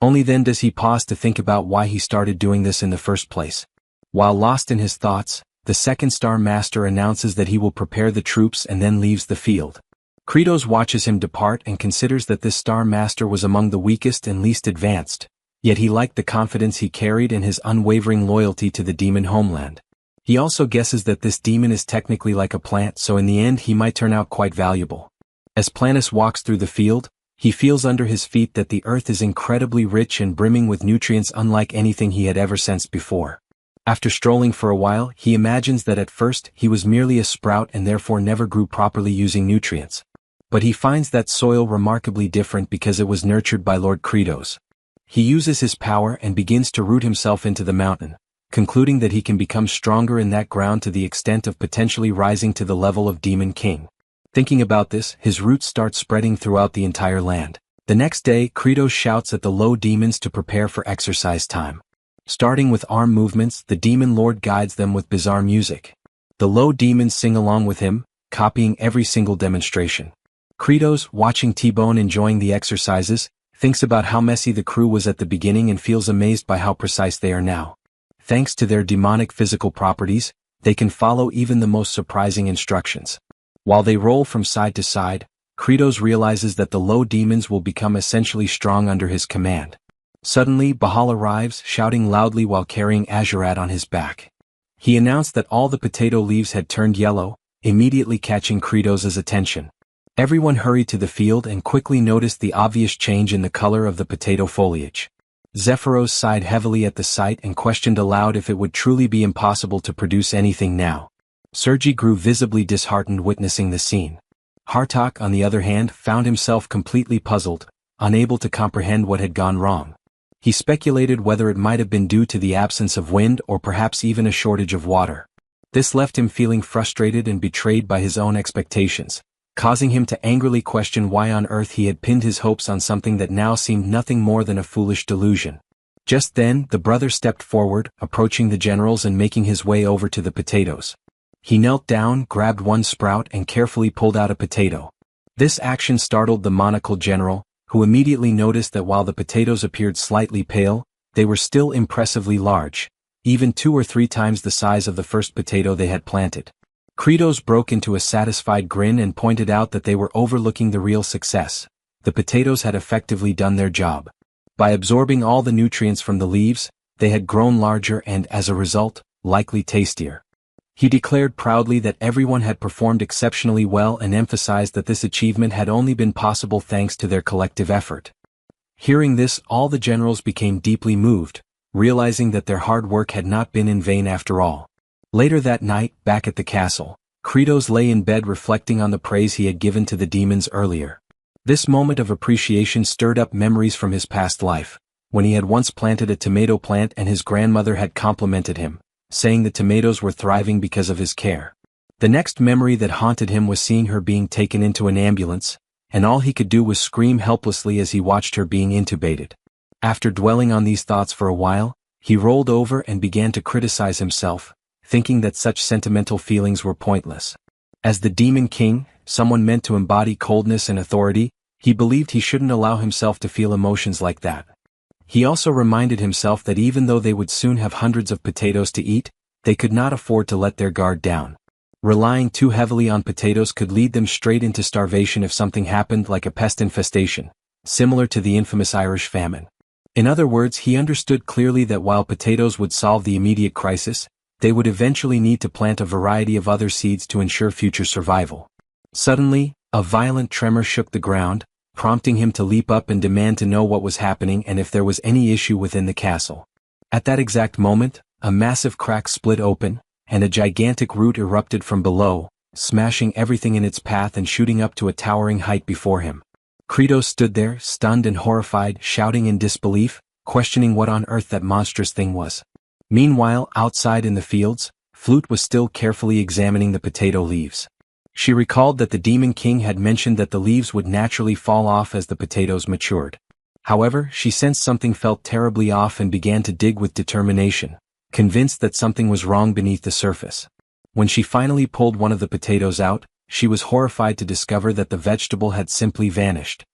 Only then does he pause to think about why he started doing this in the first place. While lost in his thoughts, the second Star Master announces that he will prepare the troops and then leaves the field. Kratos watches him depart and considers that this Star Master was among the weakest and least advanced, yet he liked the confidence he carried and his unwavering loyalty to the demon homeland. He also guesses that this demon is technically like a plant, so in the end he might turn out quite valuable. As Planus walks through the field, he feels under his feet that the earth is incredibly rich and brimming with nutrients unlike anything he had ever sensed before. After strolling for a while, he imagines that at first he was merely a sprout and therefore never grew properly using nutrients. But he finds that soil remarkably different because it was nurtured by Lord Kratos. He uses his power and begins to root himself into the mountain, concluding that he can become stronger in that ground to the extent of potentially rising to the level of Demon King. Thinking about this, his roots start spreading throughout the entire land. The next day, Kratos shouts at the low demons to prepare for exercise time. Starting with arm movements, the Demon Lord guides them with bizarre music. The low demons sing along with him, copying every single demonstration. Kratos, watching T-Bone enjoying the exercises, thinks about how messy the crew was at the beginning and feels amazed by how precise they are now. Thanks to their demonic physical properties, they can follow even the most surprising instructions. While they roll from side to side, Kratos realizes that the low demons will become essentially strong under his command. Suddenly, Bahal arrives, shouting loudly while carrying Azurat on his back. He announced that all the potato leaves had turned yellow, immediately catching Kratos' attention. Everyone hurried to the field and quickly noticed the obvious change in the color of the potato foliage. Zephyros sighed heavily at the sight and questioned aloud if it would truly be impossible to produce anything now. Sergi grew visibly disheartened witnessing the scene. Hartok, on the other hand, found himself completely puzzled, unable to comprehend what had gone wrong. He speculated whether it might have been due to the absence of wind or perhaps even a shortage of water. This left him feeling frustrated and betrayed by his own expectations, causing him to angrily question why on earth he had pinned his hopes on something that now seemed nothing more than a foolish delusion. Just then, the brother stepped forward, approaching the generals and making his way over to the potatoes. He knelt down, grabbed one sprout and carefully pulled out a potato. This action startled the monocled general, who immediately noticed that while the potatoes appeared slightly pale, they were still impressively large, even 2 or 3 times the size of the first potato they had planted. Kratos broke into a satisfied grin and pointed out that they were overlooking the real success. The potatoes had effectively done their job. By absorbing all the nutrients from the leaves, they had grown larger and, as a result, likely tastier. He declared proudly that everyone had performed exceptionally well and emphasized that this achievement had only been possible thanks to their collective effort. Hearing this, all the generals became deeply moved, realizing that their hard work had not been in vain after all. Later that night, back at the castle, Kratos lay in bed reflecting on the praise he had given to the demons earlier. This moment of appreciation stirred up memories from his past life, when he had once planted a tomato plant and his grandmother had complimented him, saying the tomatoes were thriving because of his care. The next memory that haunted him was seeing her being taken into an ambulance, and all he could do was scream helplessly as he watched her being intubated. After dwelling on these thoughts for a while, he rolled over and began to criticize himself, thinking that such sentimental feelings were pointless. As the Demon King, someone meant to embody coldness and authority, he believed he shouldn't allow himself to feel emotions like that. He also reminded himself that even though they would soon have hundreds of potatoes to eat, they could not afford to let their guard down. Relying too heavily on potatoes could lead them straight into starvation if something happened like a pest infestation, similar to the infamous Irish famine. In other words, he understood clearly that while potatoes would solve the immediate crisis, they would eventually need to plant a variety of other seeds to ensure future survival. Suddenly, a violent tremor shook the ground, prompting him to leap up and demand to know what was happening and if there was any issue within the castle. At that exact moment, a massive crack split open, and a gigantic root erupted from below, smashing everything in its path and shooting up to a towering height before him. Kratos stood there, stunned and horrified, shouting in disbelief, questioning what on earth that monstrous thing was. Meanwhile, outside in the fields, Flute was still carefully examining the potato leaves. She recalled that the Demon King had mentioned that the leaves would naturally fall off as the potatoes matured. However, she sensed something felt terribly off and began to dig with determination, convinced that something was wrong beneath the surface. When she finally pulled one of the potatoes out, she was horrified to discover that the vegetable had simply vanished.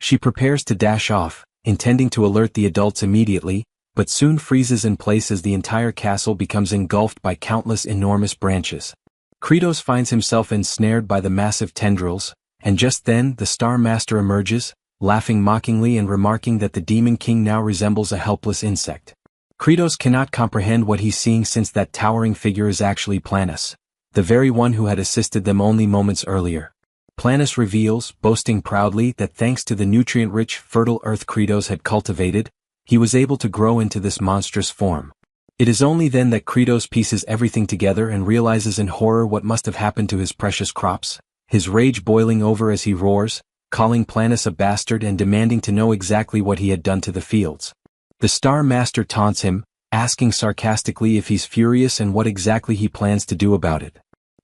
She prepares to dash off, intending to alert the adults immediately, but soon freezes in place as the entire castle becomes engulfed by countless enormous branches. Kratos finds himself ensnared by the massive tendrils, and just then the Star Master emerges, laughing mockingly and remarking that the Demon King now resembles a helpless insect. Kratos cannot comprehend what he's seeing since that towering figure is actually Planus, the very one who had assisted them only moments earlier. Planus reveals, boasting proudly, that thanks to the nutrient-rich, fertile earth Kratos had cultivated, he was able to grow into this monstrous form. It is only then that Kratos pieces everything together and realizes in horror what must have happened to his precious crops, his rage boiling over as he roars, calling Planus a bastard and demanding to know exactly what he had done to the fields. The Star Master taunts him, asking sarcastically if he's furious and what exactly he plans to do about it.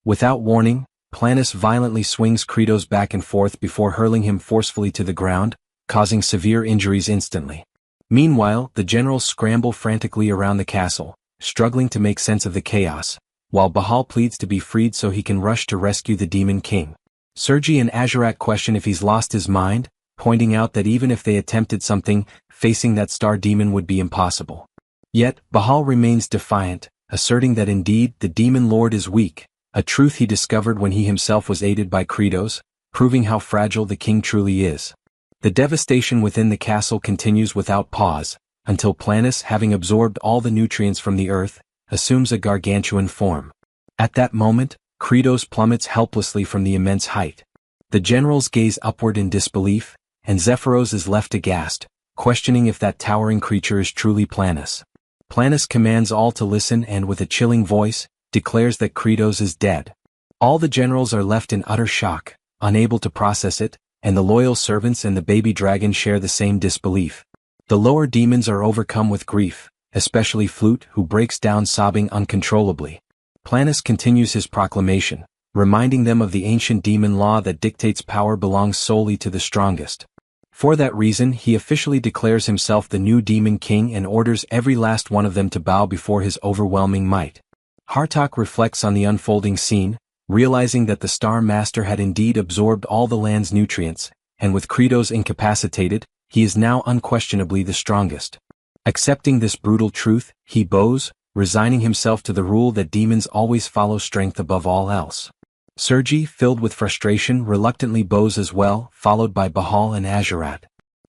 Without warning, Planus violently swings Kratos back and forth before hurling him forcefully to the ground, causing severe injuries instantly. Meanwhile, the generals scramble frantically around the castle, struggling to make sense of the chaos, while Bahal pleads to be freed so he can rush to rescue the Demon King. Sergi and Azurak question if he's lost his mind, pointing out that even if they attempted something, facing that star demon would be impossible. Yet, Bahal remains defiant, asserting that indeed the Demon Lord is weak, a truth he discovered when he himself was aided by Kratos, proving how fragile the king truly is. The devastation within the castle continues without pause, until Planus, having absorbed all the nutrients from the earth, assumes a gargantuan form. At that moment, Kratos plummets helplessly from the immense height. The generals gaze upward in disbelief, and Zephyros is left aghast, questioning if that towering creature is truly Planus. Planus commands all to listen and with a chilling voice, declares that Kratos is dead. All the generals are left in utter shock, unable to process it, and the loyal servants and the baby dragon share the same disbelief. The lower demons are overcome with grief, especially Flute, who breaks down sobbing uncontrollably. Planus continues his proclamation, reminding them of the ancient demon law that dictates power belongs solely to the strongest. For that reason, he officially declares himself the new demon king and orders every last one of them to bow before his overwhelming might. Hartok reflects on the unfolding scene, realizing that the Star Master had indeed absorbed all the land's nutrients, and with Kratos incapacitated, he is now unquestionably the strongest. Accepting this brutal truth, he bows, resigning himself to the rule that demons always follow strength above all else. Sergi, filled with frustration, reluctantly bows as well, followed by Bahal and Azurat.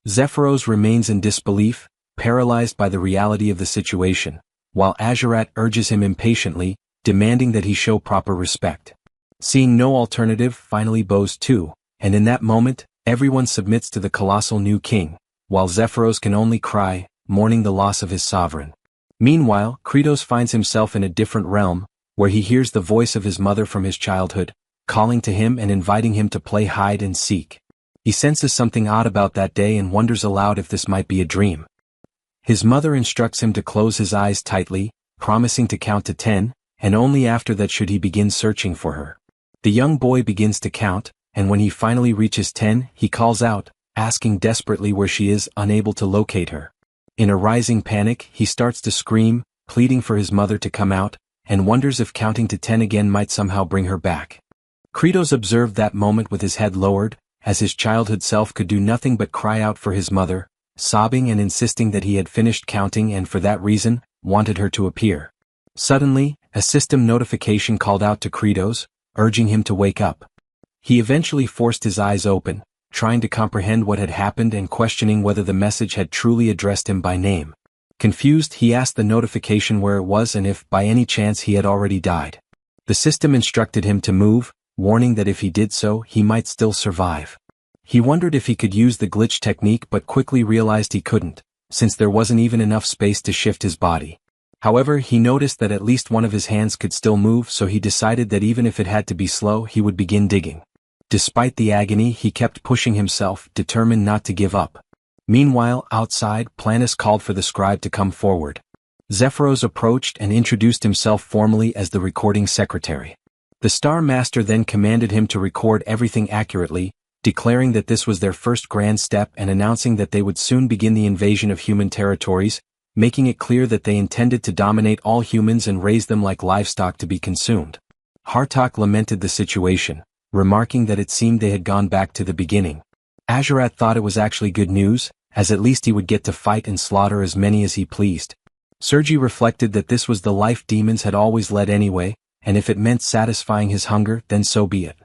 Zephyros remains in disbelief, paralyzed by the reality of the situation, while Azurat urges him impatiently, demanding that he show proper respect. Seeing no alternative, finally bows too, and in that moment, everyone submits to the colossal new king, while Zephyros can only cry, mourning the loss of his sovereign. Meanwhile, Kratos finds himself in a different realm, where he hears the voice of his mother from his childhood, calling to him and inviting him to play hide and seek. He senses something odd about that day and wonders aloud if this might be a dream. His mother instructs him to close his eyes tightly, promising to count to 10, and only after that should he begin searching for her. The young boy begins to count, and when he finally reaches 10, he calls out, asking desperately where she is, unable to locate her. In a rising panic, he starts to scream, pleading for his mother to come out, and wonders if counting to 10 again might somehow bring her back. Kratos observed that moment with his head lowered, as his childhood self could do nothing but cry out for his mother, sobbing and insisting that he had finished counting and for that reason, wanted her to appear. Suddenly, a system notification called out to Kratos, urging him to wake up. He eventually forced his eyes open, trying to comprehend what had happened and questioning whether the message had truly addressed him by name. Confused, he asked the notification where it was and if by any chance he had already died. The system instructed him to move, warning that if he did so, he might still survive. He wondered if he could use the glitch technique but quickly realized he couldn't, since there wasn't even enough space to shift his body. However, he noticed that at least one of his hands could still move, so he decided that even if it had to be slow, he would begin digging. Despite the agony, he kept pushing himself, determined not to give up. Meanwhile, outside, Planus called for the scribe to come forward. Zephyros approached and introduced himself formally as the recording secretary. The Star Master then commanded him to record everything accurately, declaring that this was their first grand step and announcing that they would soon begin the invasion of human territories, making it clear that they intended to dominate all humans and raise them like livestock to be consumed. Hartok lamented the situation, remarking that it seemed they had gone back to the beginning. Azurat thought it was actually good news, as at least he would get to fight and slaughter as many as he pleased. Sergi reflected that this was the life demons had always led anyway, and if it meant satisfying his hunger, then so be it.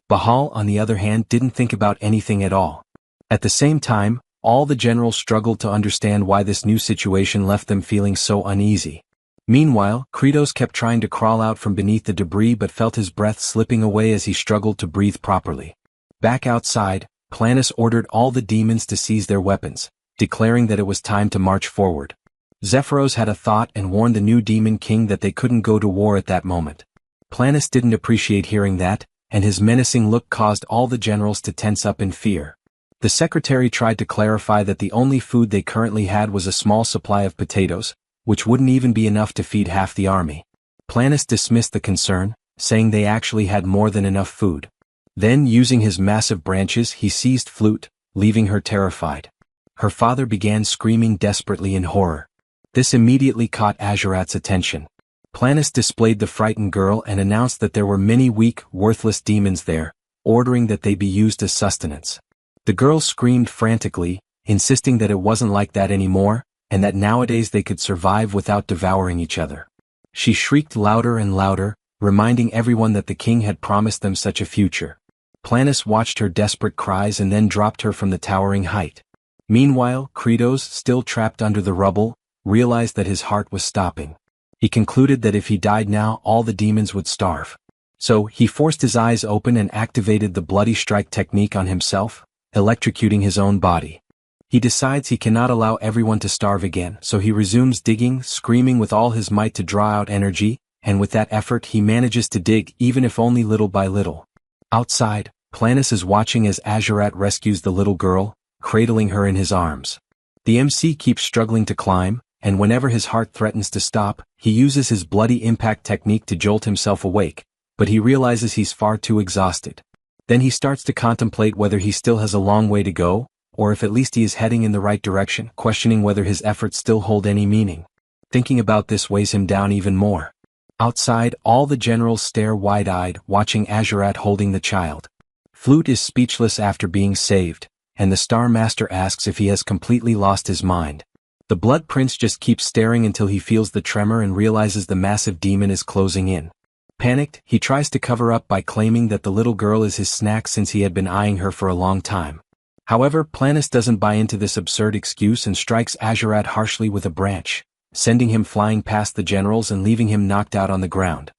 Bahal, on the other hand, didn't think about anything at all. At the same time, all the generals struggled to understand why this new situation left them feeling so uneasy. Meanwhile, Kratos kept trying to crawl out from beneath the debris but felt his breath slipping away as he struggled to breathe properly. Back outside, Planus ordered all the demons to seize their weapons, declaring that it was time to march forward. Zephyros had a thought and warned the new demon king that they couldn't go to war at that moment. Planus didn't appreciate hearing that, and his menacing look caused all the generals to tense up in fear. The secretary tried to clarify that the only food they currently had was a small supply of potatoes, which wouldn't even be enough to feed half the army. Planus dismissed the concern, saying they actually had more than enough food. Then, using his massive branches, he seized Flute, leaving her terrified. Her father began screaming desperately in horror. This immediately caught Azurat's attention. Planus displayed the frightened girl and announced that there were many weak, worthless demons there, ordering that they be used as sustenance. The girl screamed frantically, insisting that it wasn't like that anymore, and that nowadays they could survive without devouring each other. She shrieked louder and louder, reminding everyone that the king had promised them such a future. Planus watched her desperate cries and then dropped her from the towering height. Meanwhile, Kratos, still trapped under the rubble, realized that his heart was stopping. He concluded that if he died now, all the demons would starve. So, he forced his eyes open and activated the bloody strike technique on himself, electrocuting his own body. He decides he cannot allow everyone to starve again, so he resumes digging, screaming with all his might to draw out energy, and with that effort he manages to dig even if only little by little. Outside, Planus is watching as Azurat rescues the little girl, cradling her in his arms. The MC keeps struggling to climb, and whenever his heart threatens to stop, he uses his bloody impact technique to jolt himself awake, but he realizes he's far too exhausted. Then he starts to contemplate whether he still has a long way to go, or if at least he is heading in the right direction, questioning whether his efforts still hold any meaning. Thinking about this weighs him down even more. Outside, all the generals stare wide-eyed, watching Azurat holding the child. Flute is speechless after being saved, and the Star Master asks if he has completely lost his mind. The Blood Prince just keeps staring until he feels the tremor and realizes the massive demon is closing in. Panicked, he tries to cover up by claiming that the little girl is his snack since he had been eyeing her for a long time. However, Planus doesn't buy into this absurd excuse and strikes Azurat harshly with a branch, sending him flying past the generals and leaving him knocked out on the ground.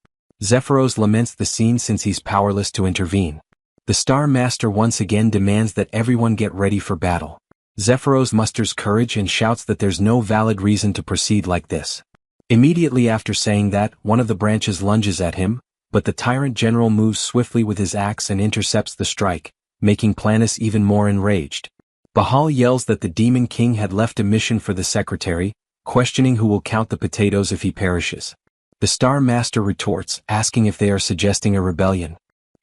Zephyros laments the scene since he's powerless to intervene. The Star Master once again demands that everyone get ready for battle. Zephyros musters courage and shouts that there's no valid reason to proceed like this. Immediately after saying that, one of the branches lunges at him, but the tyrant general moves swiftly with his axe and intercepts the strike, making Planus even more enraged. Bahal yells that the Demon King had left a mission for the secretary, questioning who will count the potatoes if he perishes. The Star Master retorts, asking if they are suggesting a rebellion.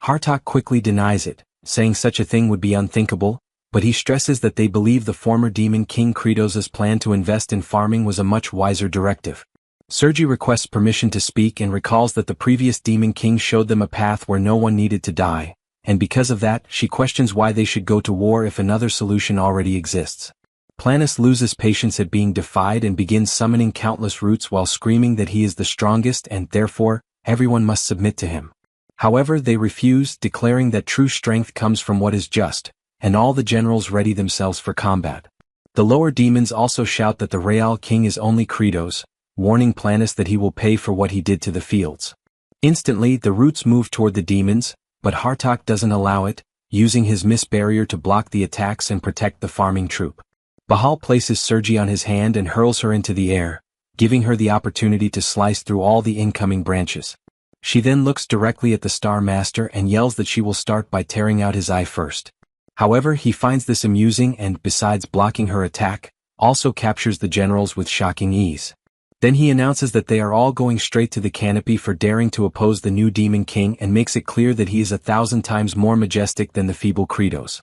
Hartok quickly denies it, saying such a thing would be unthinkable, but he stresses that they believe the former Demon King Kratos' plan to invest in farming was a much wiser directive. Sergi requests permission to speak and recalls that the previous Demon King showed them a path where no one needed to die, and because of that, she questions why they should go to war if another solution already exists. Planus loses patience at being defied and begins summoning countless roots while screaming that he is the strongest and, therefore, everyone must submit to him. However, they refuse, declaring that true strength comes from what is just, and all the generals ready themselves for combat. The lower demons also shout that the Real King is only Kratos, warning Planus that he will pay for what he did to the fields. Instantly, the roots move toward the demons, but Hartok doesn't allow it, using his mist barrier to block the attacks and protect the farming troop. Bahal places Sergi on his hand and hurls her into the air, giving her the opportunity to slice through all the incoming branches. She then looks directly at the Star Master and yells that she will start by tearing out his eye first. However, he finds this amusing and, besides blocking her attack, also captures the generals with shocking ease. Then he announces that they are all going straight to the canopy for daring to oppose the new Demon King and makes it clear that he is 1,000 times more majestic than the feeble Kratos.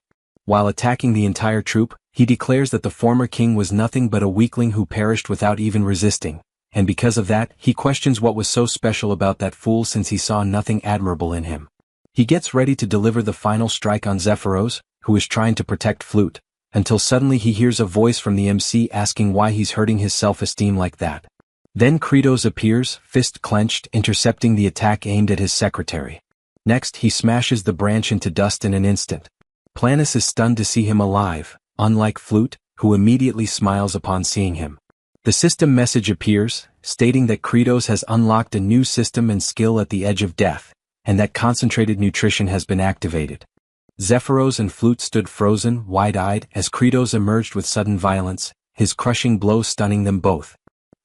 While attacking the entire troop, he declares that the former king was nothing but a weakling who perished without even resisting, and because of that, he questions what was so special about that fool since he saw nothing admirable in him. He gets ready to deliver the final strike on Zephyros, who is trying to protect Flute, until suddenly he hears a voice from the MC asking why he's hurting his self-esteem like that. Then Kratos appears, fist clenched, intercepting the attack aimed at his secretary. Next, he smashes the branch into dust in an instant. Planus is stunned to see him alive, unlike Flute, who immediately smiles upon seeing him. The system message appears, stating that Kratos has unlocked a new system and skill at the edge of death, and that concentrated nutrition has been activated. Zephyros and Flute stood frozen, wide-eyed, as Kratos emerged with sudden violence, his crushing blow stunning them both.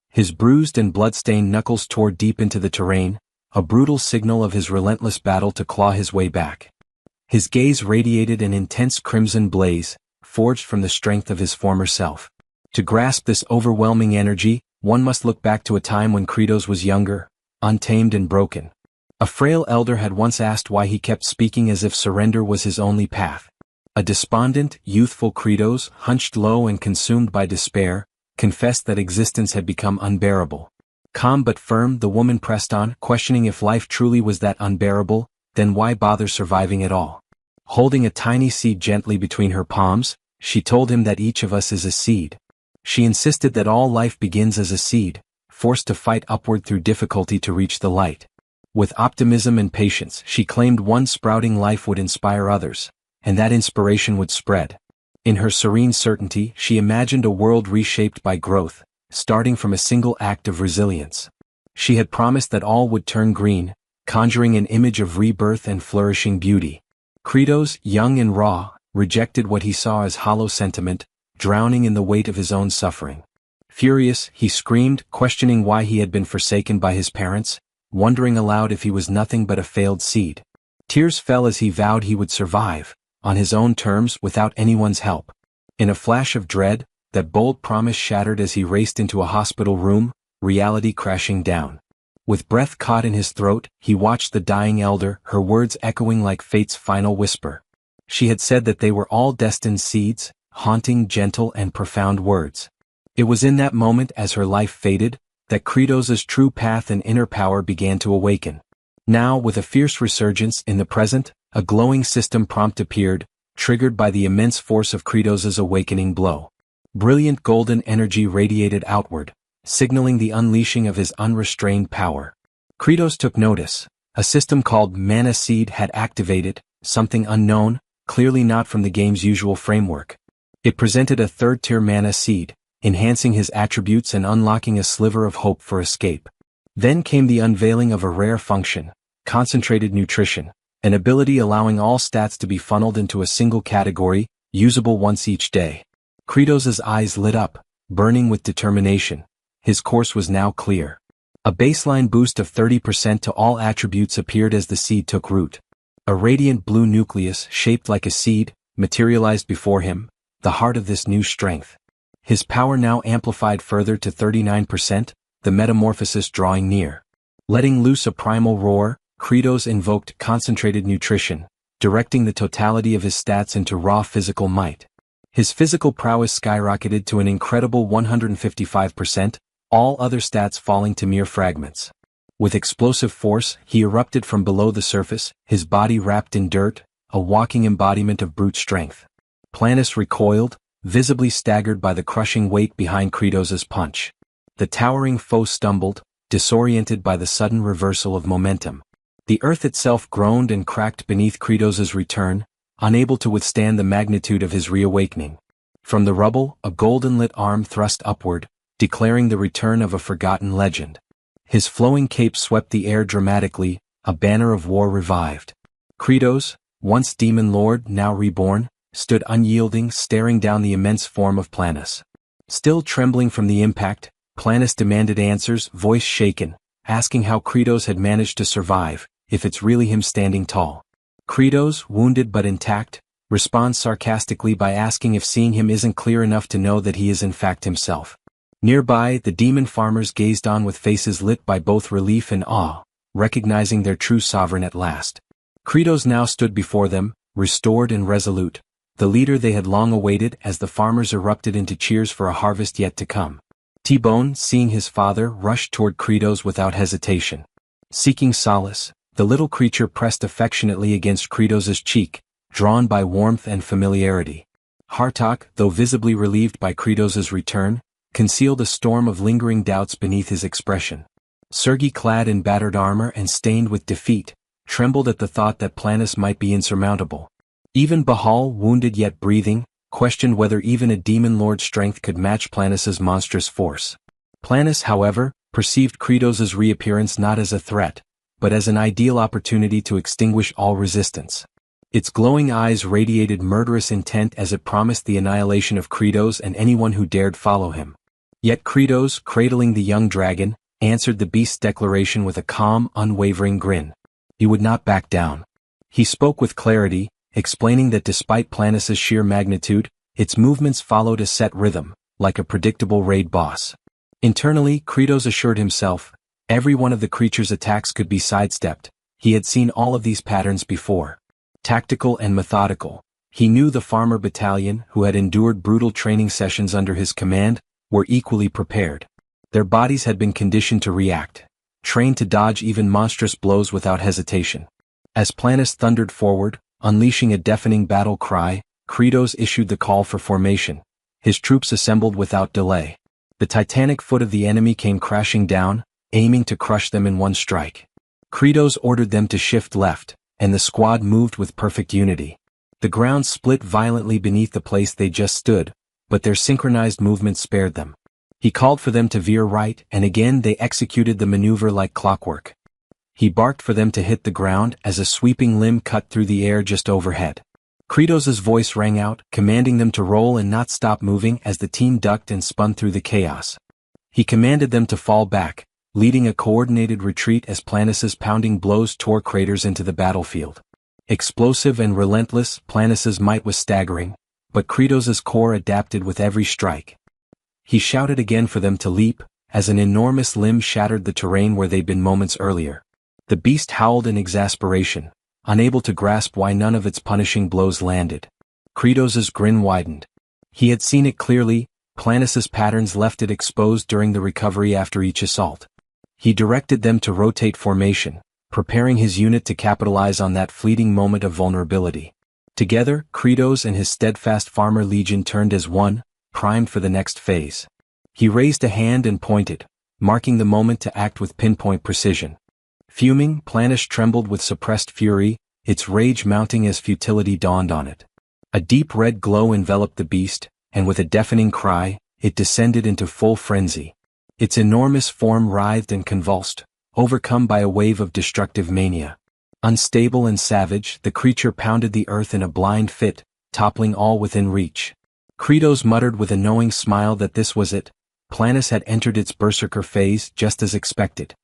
His bruised and blood-stained knuckles tore deep into the terrain, a brutal signal of his relentless battle to claw his way back. His gaze radiated an intense crimson blaze, forged from the strength of his former self. To grasp this overwhelming energy, one must look back to a time when Kratos was younger, untamed and broken. A frail elder had once asked why he kept speaking as if surrender was his only path. A despondent, youthful Kratos, hunched low and consumed by despair, confessed that existence had become unbearable. Calm but firm, the woman pressed on, questioning if life truly was that unbearable, then why bother surviving at all? Holding a tiny seed gently between her palms, she told him that each of us is a seed. She insisted that all life begins as a seed, forced to fight upward through difficulty to reach the light. With optimism and patience, she claimed one sprouting life would inspire others, and that inspiration would spread. In her serene certainty, she imagined a world reshaped by growth, starting from a single act of resilience. She had promised that all would turn green, conjuring an image of rebirth and flourishing beauty. Kratos, young and raw, rejected what he saw as hollow sentiment, drowning in the weight of his own suffering. Furious, he screamed, questioning why he had been forsaken by his parents, wondering aloud if he was nothing but a failed seed. Tears fell as he vowed he would survive, on his own terms without anyone's help. In a flash of dread, that bold promise shattered as he raced into a hospital room, reality crashing down. With breath caught in his throat, he watched the dying elder, her words echoing like fate's final whisper. She had said that they were all destined seeds, haunting, gentle, and profound words. It was in that moment, as her life faded, that Kratos's true path and inner power began to awaken. Now, with a fierce resurgence in the present, a glowing system prompt appeared, triggered by the immense force of Kratos's awakening blow. Brilliant golden energy radiated outward, signaling the unleashing of his unrestrained power. Kratos took notice. A system called Mana Seed had activated, something unknown, clearly not from the game's usual framework. It presented a third-tier Mana Seed, enhancing his attributes and unlocking a sliver of hope for escape. Then came the unveiling of a rare function, concentrated nutrition, an ability allowing all stats to be funneled into a single category, usable once each day. Kratos's eyes lit up, burning with determination. His course was now clear. A baseline boost of 30% to all attributes appeared as the seed took root. A radiant blue nucleus, shaped like a seed, materialized before him, the heart of this new strength. His power now amplified further to 39%, the metamorphosis drawing near. Letting loose a primal roar, Kratos invoked concentrated nutrition, directing the totality of his stats into raw physical might. His physical prowess skyrocketed to an incredible 155%, all other stats falling to mere fragments. With explosive force, he erupted from below the surface, his body wrapped in dirt, a walking embodiment of brute strength. Planus recoiled, visibly staggered by the crushing weight behind Kratos's punch. The towering foe stumbled, disoriented by the sudden reversal of momentum. The earth itself groaned and cracked beneath Kratos's return, unable to withstand the magnitude of his reawakening. From the rubble, a golden-lit arm thrust upward, declaring the return of a forgotten legend. His flowing cape swept the air dramatically, a banner of war revived. Kratos, once demon lord, now reborn, stood unyielding, staring down the immense form of Planus. Still trembling from the impact, Planus demanded answers, voice shaken, asking how Kratos had managed to survive, if it's really him standing tall. Kratos, wounded but intact, responds sarcastically by asking if seeing him isn't clear enough to know that he is in fact himself. Nearby, the demon farmers gazed on with faces lit by both relief and awe, recognizing their true sovereign at last. Kratos now stood before them, restored and resolute, the leader they had long awaited as the farmers erupted into cheers for a harvest yet to come. T-Bone, seeing his father, rushed toward Kratos without hesitation. Seeking solace, the little creature pressed affectionately against Kratos's cheek, drawn by warmth and familiarity. Hartok, though visibly relieved by Kratos's return, concealed a storm of lingering doubts beneath his expression. Sergei, clad in battered armor and stained with defeat, trembled at the thought that Planus might be insurmountable. Even Bahal, wounded yet breathing, questioned whether even a demon lord's strength could match Planus's monstrous force. Planus, however, perceived Kratos's reappearance not as a threat, but as an ideal opportunity to extinguish all resistance. Its glowing eyes radiated murderous intent as it promised the annihilation of Kratos and anyone who dared follow him. Yet Kratos, cradling the young dragon, answered the beast's declaration with a calm, unwavering grin. He would not back down. He spoke with clarity, explaining that despite Planus's sheer magnitude, its movements followed a set rhythm, like a predictable raid boss. Internally, Kratos assured himself, every one of the creature's attacks could be sidestepped. He had seen all of these patterns before. Tactical and methodical. He knew the farmer battalion, who had endured brutal training sessions under his command, were equally prepared. Their bodies had been conditioned to react, trained to dodge even monstrous blows without hesitation. As Planus thundered forward, unleashing a deafening battle cry, Kratos issued the call for formation. His troops assembled without delay. The titanic foot of the enemy came crashing down, aiming to crush them in one strike. Kratos ordered them to shift left, and the squad moved with perfect unity. The ground split violently beneath the place they just stood, but their synchronized movements spared them. He called for them to veer right, and again they executed the maneuver like clockwork. He barked for them to hit the ground as a sweeping limb cut through the air just overhead. Kratos's voice rang out, commanding them to roll and not stop moving as the team ducked and spun through the chaos. He commanded them to fall back, leading a coordinated retreat as Planus's pounding blows tore craters into the battlefield. Explosive and relentless, Planis's might was staggering, but Kratos's core adapted with every strike. He shouted again for them to leap, as an enormous limb shattered the terrain where they'd been moments earlier. The beast howled in exasperation, unable to grasp why none of its punishing blows landed. Kratos's grin widened. He had seen it clearly. Planis's patterns left it exposed during the recovery after each assault. He directed them to rotate formation, preparing his unit to capitalize on that fleeting moment of vulnerability. Together, Kratos and his steadfast farmer legion turned as one, primed for the next phase. He raised a hand and pointed, marking the moment to act with pinpoint precision. Fuming, Planis trembled with suppressed fury, its rage mounting as futility dawned on it. A deep red glow enveloped the beast, and with a deafening cry, it descended into full frenzy. Its enormous form writhed and convulsed, overcome by a wave of destructive mania. Unstable and savage, the creature pounded the earth in a blind fit, toppling all within reach. Kratos muttered with a knowing smile that this was it. Planis had entered its berserker phase just as expected.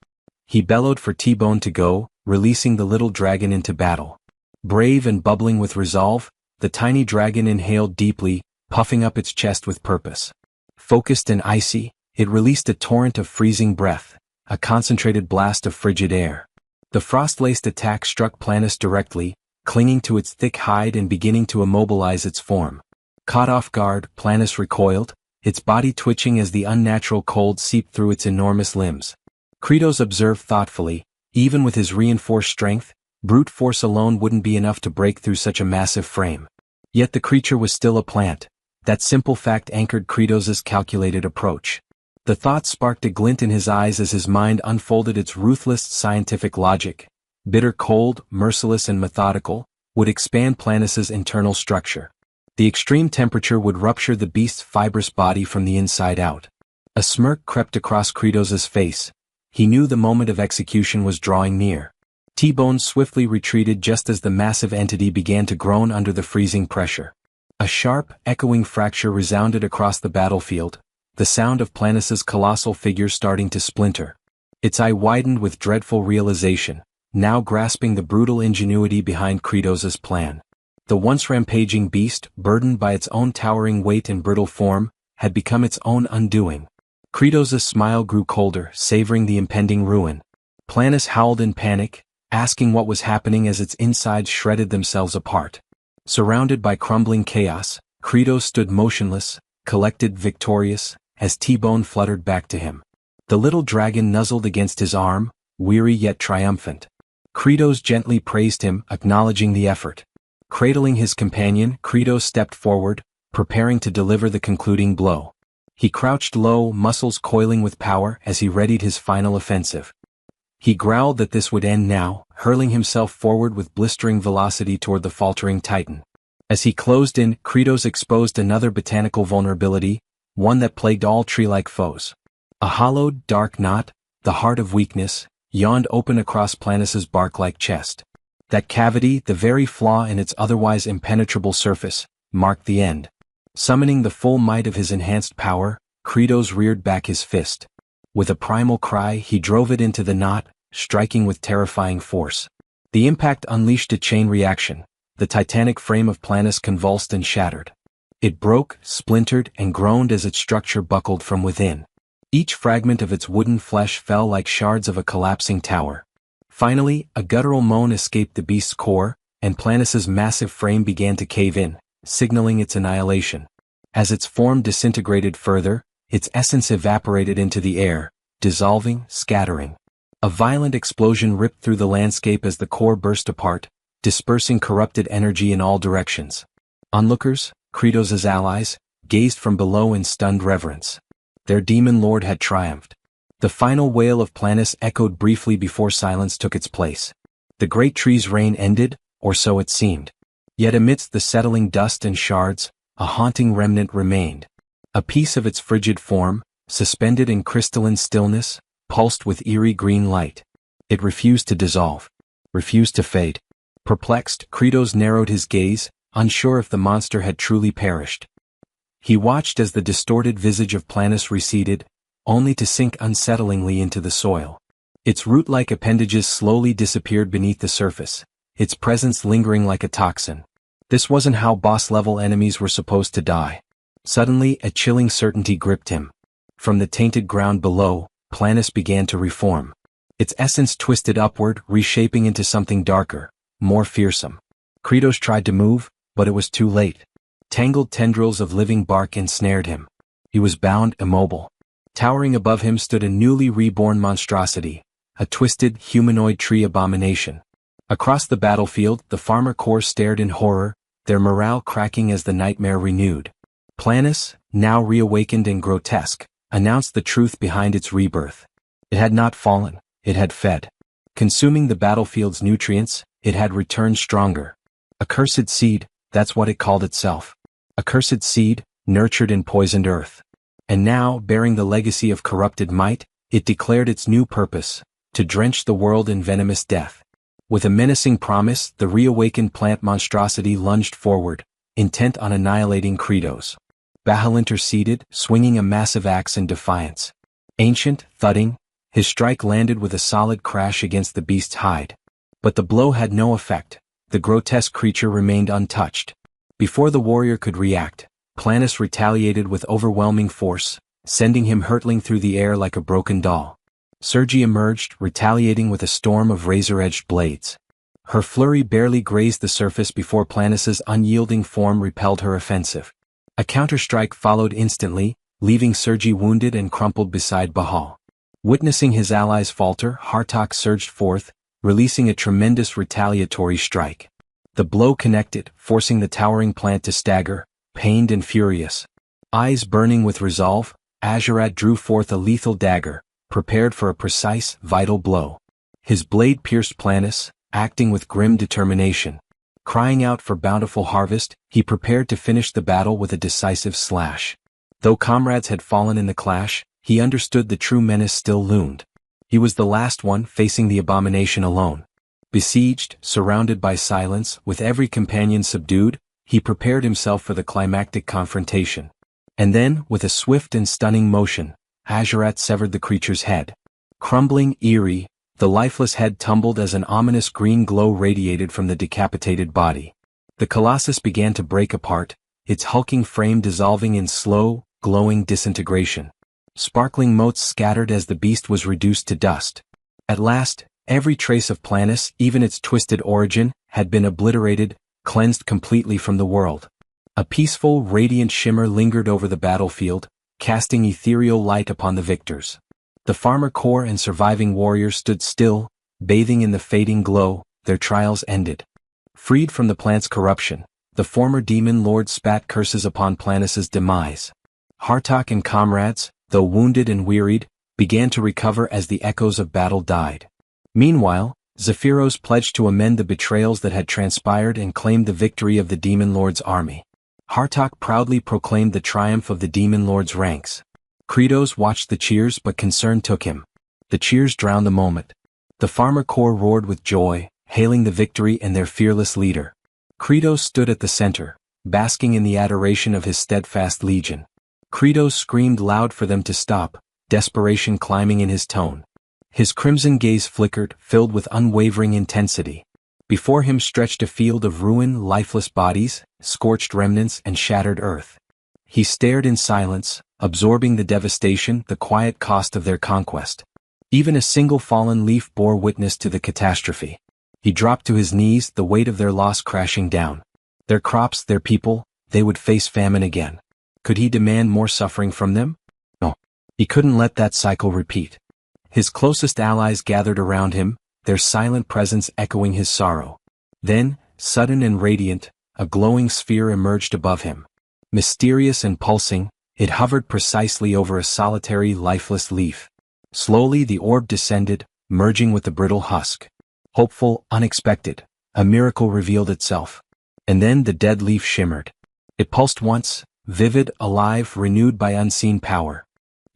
He bellowed for T-Bone to go, releasing the little dragon into battle. Brave and bubbling with resolve, the tiny dragon inhaled deeply, puffing up its chest with purpose. Focused and icy, it released a torrent of freezing breath, a concentrated blast of frigid air. The frost-laced attack struck Planis directly, clinging to its thick hide and beginning to immobilize its form. Caught off guard, Planis recoiled, its body twitching as the unnatural cold seeped through its enormous limbs. Kratos observed thoughtfully, even with his reinforced strength, brute force alone wouldn't be enough to break through such a massive frame. Yet the creature was still a plant. That simple fact anchored Kratos's calculated approach. The thought sparked a glint in his eyes as his mind unfolded its ruthless scientific logic. Bitter cold, merciless and methodical, would expand Planis's internal structure. The extreme temperature would rupture the beast's fibrous body from the inside out. A smirk crept across Kratos's face. He knew the moment of execution was drawing near. T-Bone swiftly retreated just as the massive entity began to groan under the freezing pressure. A sharp, echoing fracture resounded across the battlefield, the sound of Planis's colossal figure starting to splinter. Its eye widened with dreadful realization, now grasping the brutal ingenuity behind Kratos's plan. The once rampaging beast, burdened by its own towering weight and brittle form, had become its own undoing. Kratos's smile grew colder, savoring the impending ruin. Planis howled in panic, asking what was happening as its insides shredded themselves apart. Surrounded by crumbling chaos, Kratos stood motionless, collected, victorious, as T-Bone fluttered back to him. The little dragon nuzzled against his arm, weary yet triumphant. Kratos gently praised him, acknowledging the effort. Cradling his companion, Kratos stepped forward, preparing to deliver the concluding blow. He crouched low, muscles coiling with power as he readied his final offensive. He growled that this would end now, hurling himself forward with blistering velocity toward the faltering titan. As he closed in, Kratos exposed another botanical vulnerability, one that plagued all tree-like foes. A hollowed, dark knot, the heart of weakness, yawned open across Planis's bark-like chest. That cavity, the very flaw in its otherwise impenetrable surface, marked the end. Summoning the full might of his enhanced power, Kratos reared back his fist. With a primal cry, he drove it into the knot, striking with terrifying force. The impact unleashed a chain reaction. The titanic frame of Planis convulsed and shattered. It broke, splintered, and groaned as its structure buckled from within. Each fragment of its wooden flesh fell like shards of a collapsing tower. Finally, a guttural moan escaped the beast's core, and Planis's massive frame began to cave in, signaling its annihilation. As its form disintegrated further, its essence evaporated into the air, dissolving, scattering. A violent explosion ripped through the landscape as the core burst apart, dispersing corrupted energy in all directions. Onlookers, Kratos's allies, gazed from below in stunned reverence. Their demon lord had triumphed. The final wail of Planis echoed briefly before silence took its place. The great tree's reign ended, or so it seemed. Yet amidst the settling dust and shards, a haunting remnant remained. A piece of its frigid form, suspended in crystalline stillness, pulsed with eerie green light. It refused to dissolve, refused to fade. Perplexed, Kratos narrowed his gaze, unsure if the monster had truly perished. He watched as the distorted visage of Planis receded, only to sink unsettlingly into the soil. Its root-like appendages slowly disappeared beneath the surface, its presence lingering like a toxin. This wasn't how boss-level enemies were supposed to die. Suddenly, a chilling certainty gripped him. From the tainted ground below, Planus began to reform. Its essence twisted upward, reshaping into something darker, more fearsome. Kratos tried to move, but it was too late. Tangled tendrils of living bark ensnared him. He was bound, immobile. Towering above him stood a newly reborn monstrosity, a twisted, humanoid tree abomination. Across the battlefield, the farmer corps stared in horror, their morale cracking as the nightmare renewed. Planus, now reawakened and grotesque, announced the truth behind its rebirth. It had not fallen, it had fed. Consuming the battlefield's nutrients, it had returned stronger. A cursed seed, that's what it called itself. A cursed seed, nurtured in poisoned earth. And now, bearing the legacy of corrupted might, it declared its new purpose, to drench the world in venomous death. With a menacing promise, the reawakened plant monstrosity lunged forward, intent on annihilating Kratos. Bahal interceded, swinging a massive axe in defiance. Ancient, thudding, his strike landed with a solid crash against the beast's hide. But the blow had no effect. The grotesque creature remained untouched. Before the warrior could react, Planus retaliated with overwhelming force, sending him hurtling through the air like a broken doll. Sergi emerged, retaliating with a storm of razor-edged blades. Her flurry barely grazed the surface before Planus's unyielding form repelled her offensive. A counterstrike followed instantly, leaving Sergi wounded and crumpled beside Bahal. Witnessing his allies falter, Hartok surged forth, releasing a tremendous retaliatory strike. The blow connected, forcing the towering plant to stagger, pained and furious. Eyes burning with resolve, Azurat drew forth a lethal dagger, prepared for a precise, vital blow. His blade pierced Planus, acting with grim determination. Crying out for bountiful harvest, he prepared to finish the battle with a decisive slash. Though comrades had fallen in the clash, he understood the true menace still loomed. He was the last one facing the abomination alone. Besieged, surrounded by silence, with every companion subdued, he prepared himself for the climactic confrontation. And then, with a swift and stunning motion, Azurat severed the creature's head. Crumbling, eerie, the lifeless head tumbled as an ominous green glow radiated from the decapitated body. The colossus began to break apart, its hulking frame dissolving in slow, glowing disintegration. Sparkling motes scattered as the beast was reduced to dust. At last, every trace of Planus, even its twisted origin, had been obliterated, cleansed completely from the world. A peaceful, radiant shimmer lingered over the battlefield, casting ethereal light upon the victors. The farmer corps and surviving warriors stood still, bathing in the fading glow, their trials ended. Freed from the plant's corruption, the former demon lord spat curses upon Planus's demise. Hartok and comrades, though wounded and wearied, began to recover as the echoes of battle died. Meanwhile, Zephyros pledged to amend the betrayals that had transpired and claimed the victory of the demon lord's army. Hartok proudly proclaimed the triumph of the demon lord's ranks. Kratos watched the cheers, but concern took him. The cheers drowned the moment. The farmer corps roared with joy, hailing the victory and their fearless leader. Kratos stood at the center, basking in the adoration of his steadfast legion. Kratos screamed loud for them to stop, desperation climbing in his tone. His crimson gaze flickered, filled with unwavering intensity. Before him stretched a field of ruin, lifeless bodies, scorched remnants, and shattered earth. He stared in silence, absorbing the devastation, the quiet cost of their conquest. Even a single fallen leaf bore witness to the catastrophe. He dropped to his knees, the weight of their loss crashing down. Their crops, their people, they would face famine again. Could he demand more suffering from them? No. He couldn't let that cycle repeat. His closest allies gathered around him, their silent presence echoing his sorrow. Then, sudden and radiant, a glowing sphere emerged above him. Mysterious and pulsing, it hovered precisely over a solitary, lifeless leaf. Slowly the orb descended, merging with the brittle husk. Hopeful, unexpected, a miracle revealed itself. And then the dead leaf shimmered. It pulsed once, vivid, alive, renewed by unseen power.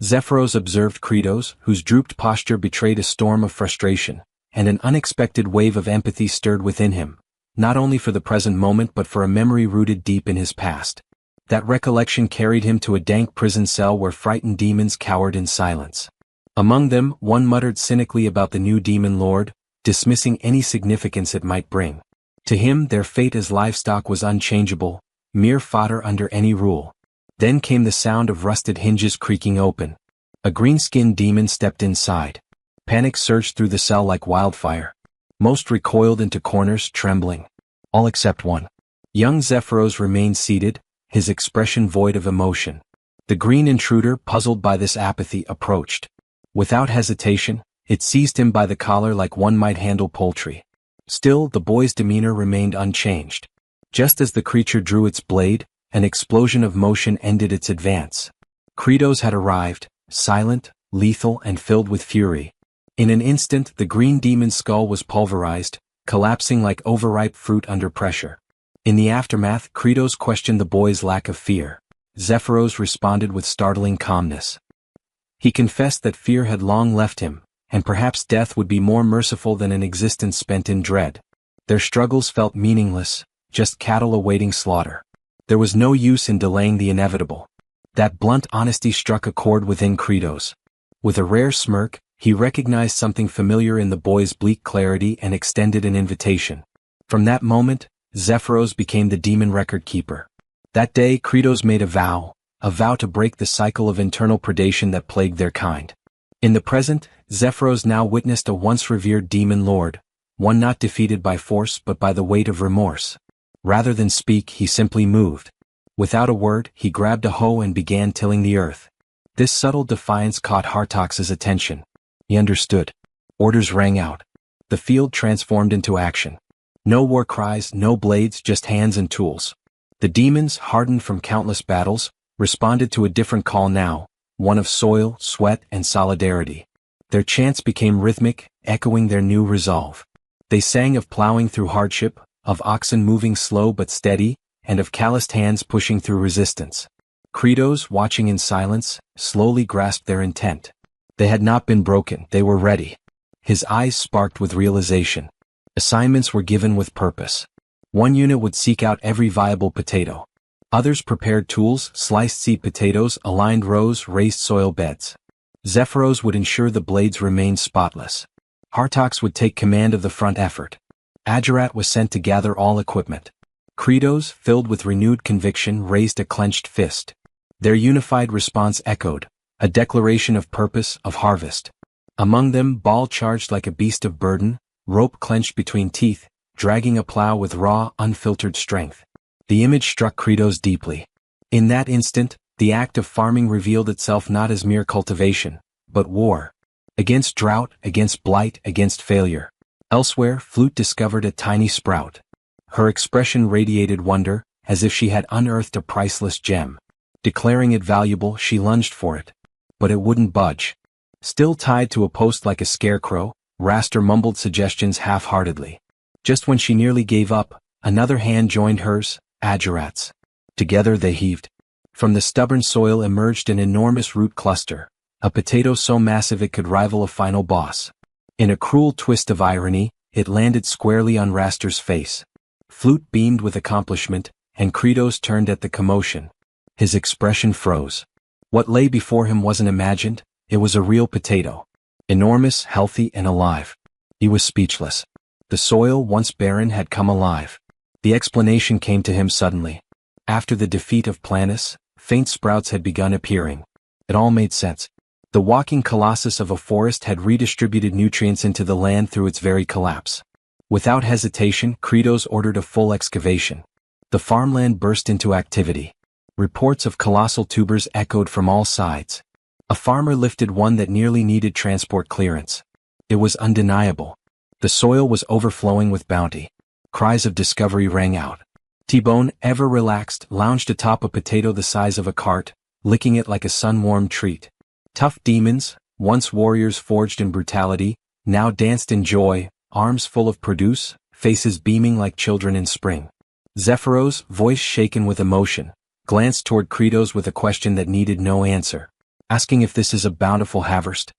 Zephyros observed Kratos, whose drooped posture betrayed a storm of frustration, and an unexpected wave of empathy stirred within him, not only for the present moment but for a memory rooted deep in his past. That recollection carried him to a dank prison cell where frightened demons cowered in silence. Among them, one muttered cynically about the new demon lord, dismissing any significance it might bring. To him their fate as livestock was unchangeable, mere fodder under any rule. Then came the sound of rusted hinges creaking open. A green-skinned demon stepped inside. Panic surged through the cell like wildfire. Most recoiled into corners, trembling. All except one. Young Zephyros remained seated, his expression void of emotion. The green intruder, puzzled by this apathy, approached. Without hesitation, it seized him by the collar like one might handle poultry. Still, the boy's demeanor remained unchanged. Just as the creature drew its blade, an explosion of motion ended its advance. Kratos had arrived, silent, lethal, and filled with fury. In an instant, the green demon's skull was pulverized, collapsing like overripe fruit under pressure. In the aftermath, Kratos questioned the boy's lack of fear. Zephyros responded with startling calmness. He confessed that fear had long left him, and perhaps death would be more merciful than an existence spent in dread. Their struggles felt meaningless, just cattle awaiting slaughter. There was no use in delaying the inevitable. That blunt honesty struck a chord within Kratos. With a rare smirk, he recognized something familiar in the boy's bleak clarity and extended an invitation. From that moment, Zephyros became the demon record keeper. That day Kratos made a vow to break the cycle of internal predation that plagued their kind. In the present, Zephyros now witnessed a once revered demon lord, one not defeated by force but by the weight of remorse. Rather than speak, he simply moved. Without a word, he grabbed a hoe and began tilling the earth. This subtle defiance caught Hartox's attention. He understood. Orders rang out. The field transformed into action. No war cries, no blades, just hands and tools. The demons, hardened from countless battles, responded to a different call now, one of soil, sweat, and solidarity. Their chants became rhythmic, echoing their new resolve. They sang of plowing through hardship, of oxen moving slow but steady, and of calloused hands pushing through resistance. Kratos, watching in silence, slowly grasped their intent. They had not been broken, they were ready. His eyes sparked with realization. Assignments were given with purpose. One unit would seek out every viable potato. Others prepared tools, sliced seed potatoes, aligned rows, raised soil beds. Zephyros would ensure the blades remained spotless. Hartox would take command of the front effort. Agerat was sent to gather all equipment. Kratos, filled with renewed conviction, raised a clenched fist. Their unified response echoed, a declaration of purpose, of harvest. Among them, Baal charged like a beast of burden, rope clenched between teeth, dragging a plow with raw, unfiltered strength. The image struck Kratos deeply. In that instant, the act of farming revealed itself not as mere cultivation, but war. Against drought, against blight, against failure. Elsewhere, Flute discovered a tiny sprout. Her expression radiated wonder, as if she had unearthed a priceless gem. Declaring it valuable, she lunged for it. But it wouldn't budge. Still tied to a post like a scarecrow, Raster mumbled suggestions half-heartedly. Just when she nearly gave up, another hand joined hers, Agerat's. Together they heaved. From the stubborn soil emerged an enormous root cluster, a potato so massive it could rival a final boss. In a cruel twist of irony, it landed squarely on Raster's face. Flute beamed with accomplishment, and Kratos turned at the commotion. His expression froze. What lay before him wasn't imagined, it was a real potato. Enormous, healthy, and alive. He was speechless. The soil, once barren, had come alive. The explanation came to him suddenly. After the defeat of Planus, faint sprouts had begun appearing. It all made sense. The walking colossus of a forest had redistributed nutrients into the land through its very collapse. Without hesitation, Kratos ordered a full excavation. The farmland burst into activity. Reports of colossal tubers echoed from all sides. A farmer lifted one that nearly needed transport clearance. It was undeniable. The soil was overflowing with bounty. Cries of discovery rang out. T-Bone, ever relaxed, lounged atop a potato the size of a cart, licking it like a sun-warmed treat. Tough demons, once warriors forged in brutality, now danced in joy, arms full of produce, faces beaming like children in spring. Zephyros, voice shaken with emotion, glanced toward Kratos with a question that needed no answer, asking if this is a bountiful harvest.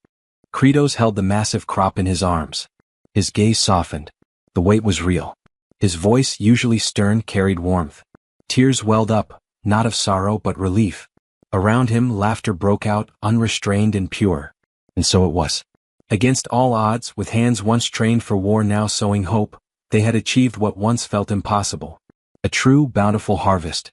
Kratos held the massive crop in his arms. His gaze softened. The weight was real. His voice, usually stern, carried warmth. Tears welled up, not of sorrow but relief. Around him, laughter broke out, unrestrained and pure. And so it was. Against all odds, with hands once trained for war now sowing hope, they had achieved what once felt impossible. A true, bountiful harvest.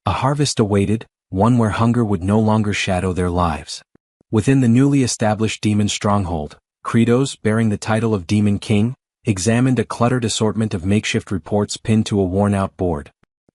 A harvest awaited, one where hunger would no longer shadow their lives. Within the newly established demon stronghold, Kratos, bearing the title of Demon King, examined a cluttered assortment of makeshift reports pinned to a worn-out board.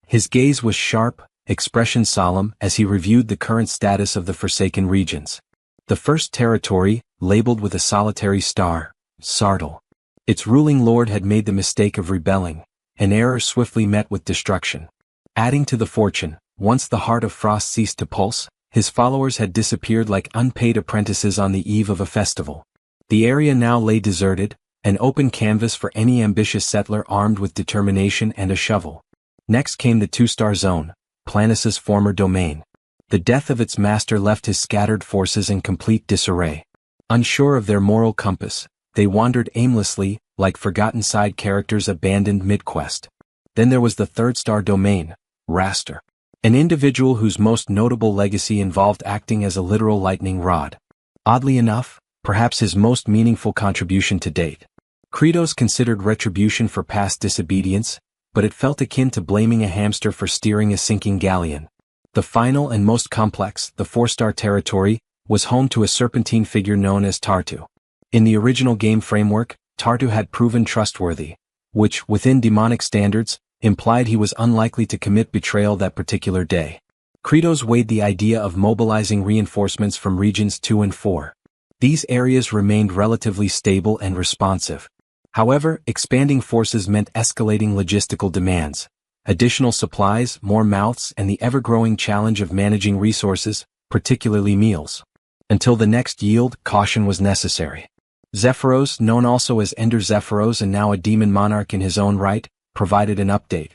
His gaze was sharp, expression solemn as he reviewed the current status of the Forsaken regions. The first territory, labeled with a solitary star, Sartl. Its ruling lord had made the mistake of rebelling, an error swiftly met with destruction. Adding to the fortune, once the heart of Frost ceased to pulse, his followers had disappeared like unpaid apprentices on the eve of a festival. The area now lay deserted, an open canvas for any ambitious settler armed with determination and a shovel. Next came the two-star zone, Planis's former domain. The death of its master left his scattered forces in complete disarray. Unsure of their moral compass, they wandered aimlessly, like forgotten side characters abandoned mid-quest. Then there was the third-star domain, Raster. An individual whose most notable legacy involved acting as a literal lightning rod. Oddly enough, perhaps his most meaningful contribution to date. Kratos considered retribution for past disobedience, but it felt akin to blaming a hamster for steering a sinking galleon. The final and most complex, the four-star territory, was home to a serpentine figure known as Tartu. In the original game framework, Tartu had proven trustworthy, which, within demonic standards, implied he was unlikely to commit betrayal that particular day. Kratos weighed the idea of mobilizing reinforcements from regions 2 and 4. These areas remained relatively stable and responsive. However, expanding forces meant escalating logistical demands, additional supplies, more mouths, and the ever-growing challenge of managing resources, particularly meals. Until the next yield, caution was necessary. Zephyros, known also as Ender Zephyros and now a demon monarch in his own right, provided an update.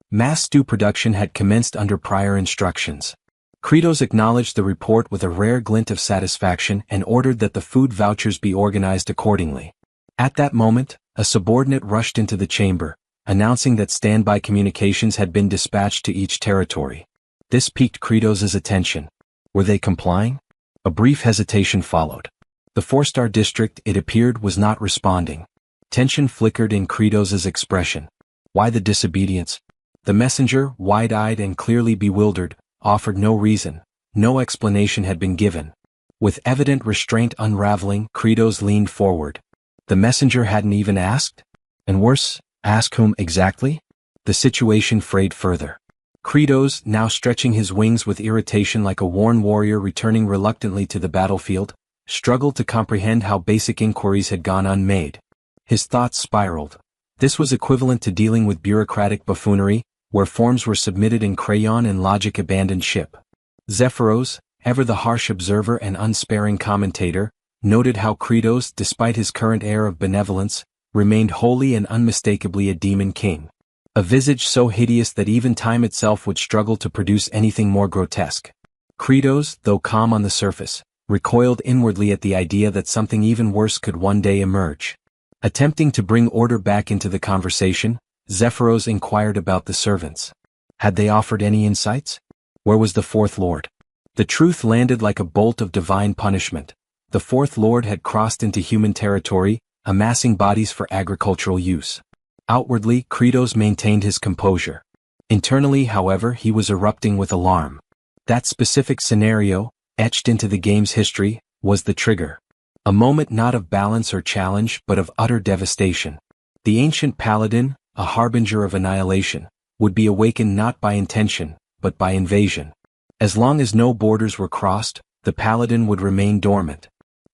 Mass stew production had commenced under prior instructions. Kratos acknowledged the report with a rare glint of satisfaction and ordered that the food vouchers be organized accordingly. At that moment, a subordinate rushed into the chamber, announcing that standby communications had been dispatched to each territory. This piqued Kratos' attention. Were they complying? A brief hesitation followed. The four-star district, it appeared, was not responding. Tension flickered in Kratos' expression. Why the disobedience? The messenger, wide-eyed and clearly bewildered, offered no reason. No explanation had been given. With evident restraint unraveling, Kratos leaned forward. The messenger hadn't even asked? And worse, ask whom exactly? The situation frayed further. Kratos, now stretching his wings with irritation like a worn warrior returning reluctantly to the battlefield, struggled to comprehend how basic inquiries had gone unmade. His thoughts spiraled. This was equivalent to dealing with bureaucratic buffoonery, where forms were submitted in crayon and logic abandoned ship. Zephyros, ever the harsh observer and unsparing commentator, noted how Kratos, despite his current air of benevolence, remained wholly and unmistakably a demon king. A visage so hideous that even time itself would struggle to produce anything more grotesque. Kratos, though calm on the surface, recoiled inwardly at the idea that something even worse could one day emerge. Attempting to bring order back into the conversation, Zephyros inquired about the servants. Had they offered any insights? Where was the Fourth Lord? The truth landed like a bolt of divine punishment. The Fourth Lord had crossed into human territory, amassing bodies for agricultural use. Outwardly, Kratos maintained his composure. Internally, however, he was erupting with alarm. That specific scenario, etched into the game's history, was the trigger. A moment not of balance or challenge but of utter devastation. The ancient paladin, a harbinger of annihilation, would be awakened not by intention, but by invasion. As long as no borders were crossed, the paladin would remain dormant.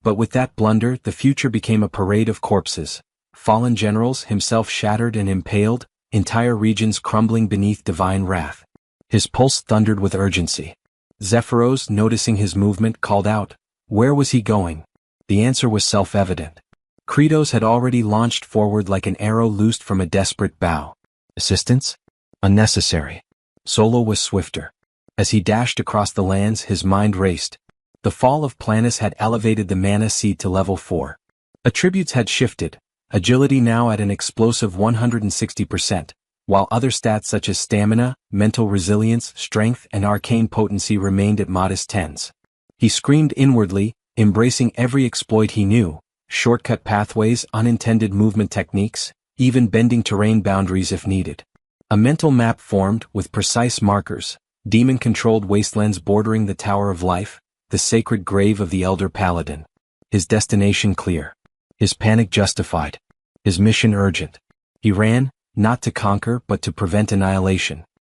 But with that blunder, the future became a parade of corpses. Fallen generals, himself shattered and impaled, entire regions crumbling beneath divine wrath. His pulse thundered with urgency. Zephyros, noticing his movement, called out, "Where was he going?" The answer was self-evident. Kratos had already launched forward like an arrow loosed from a desperate bow. Assistance? Unnecessary. Solo was swifter. As he dashed across the lands, his mind raced. The fall of Planis had elevated the mana seed to level 4. Attributes had shifted, agility now at an explosive 160%, while other stats such as stamina, mental resilience, strength, and arcane potency remained at modest 10s. He screamed inwardly, embracing every exploit he knew, shortcut pathways, unintended movement techniques, even bending terrain boundaries if needed. A mental map formed with precise markers, demon-controlled wastelands bordering the Tower of Life, the sacred grave of the Elder Paladin. His destination clear. His panic justified. His mission urgent. He ran, not to conquer but to prevent annihilation.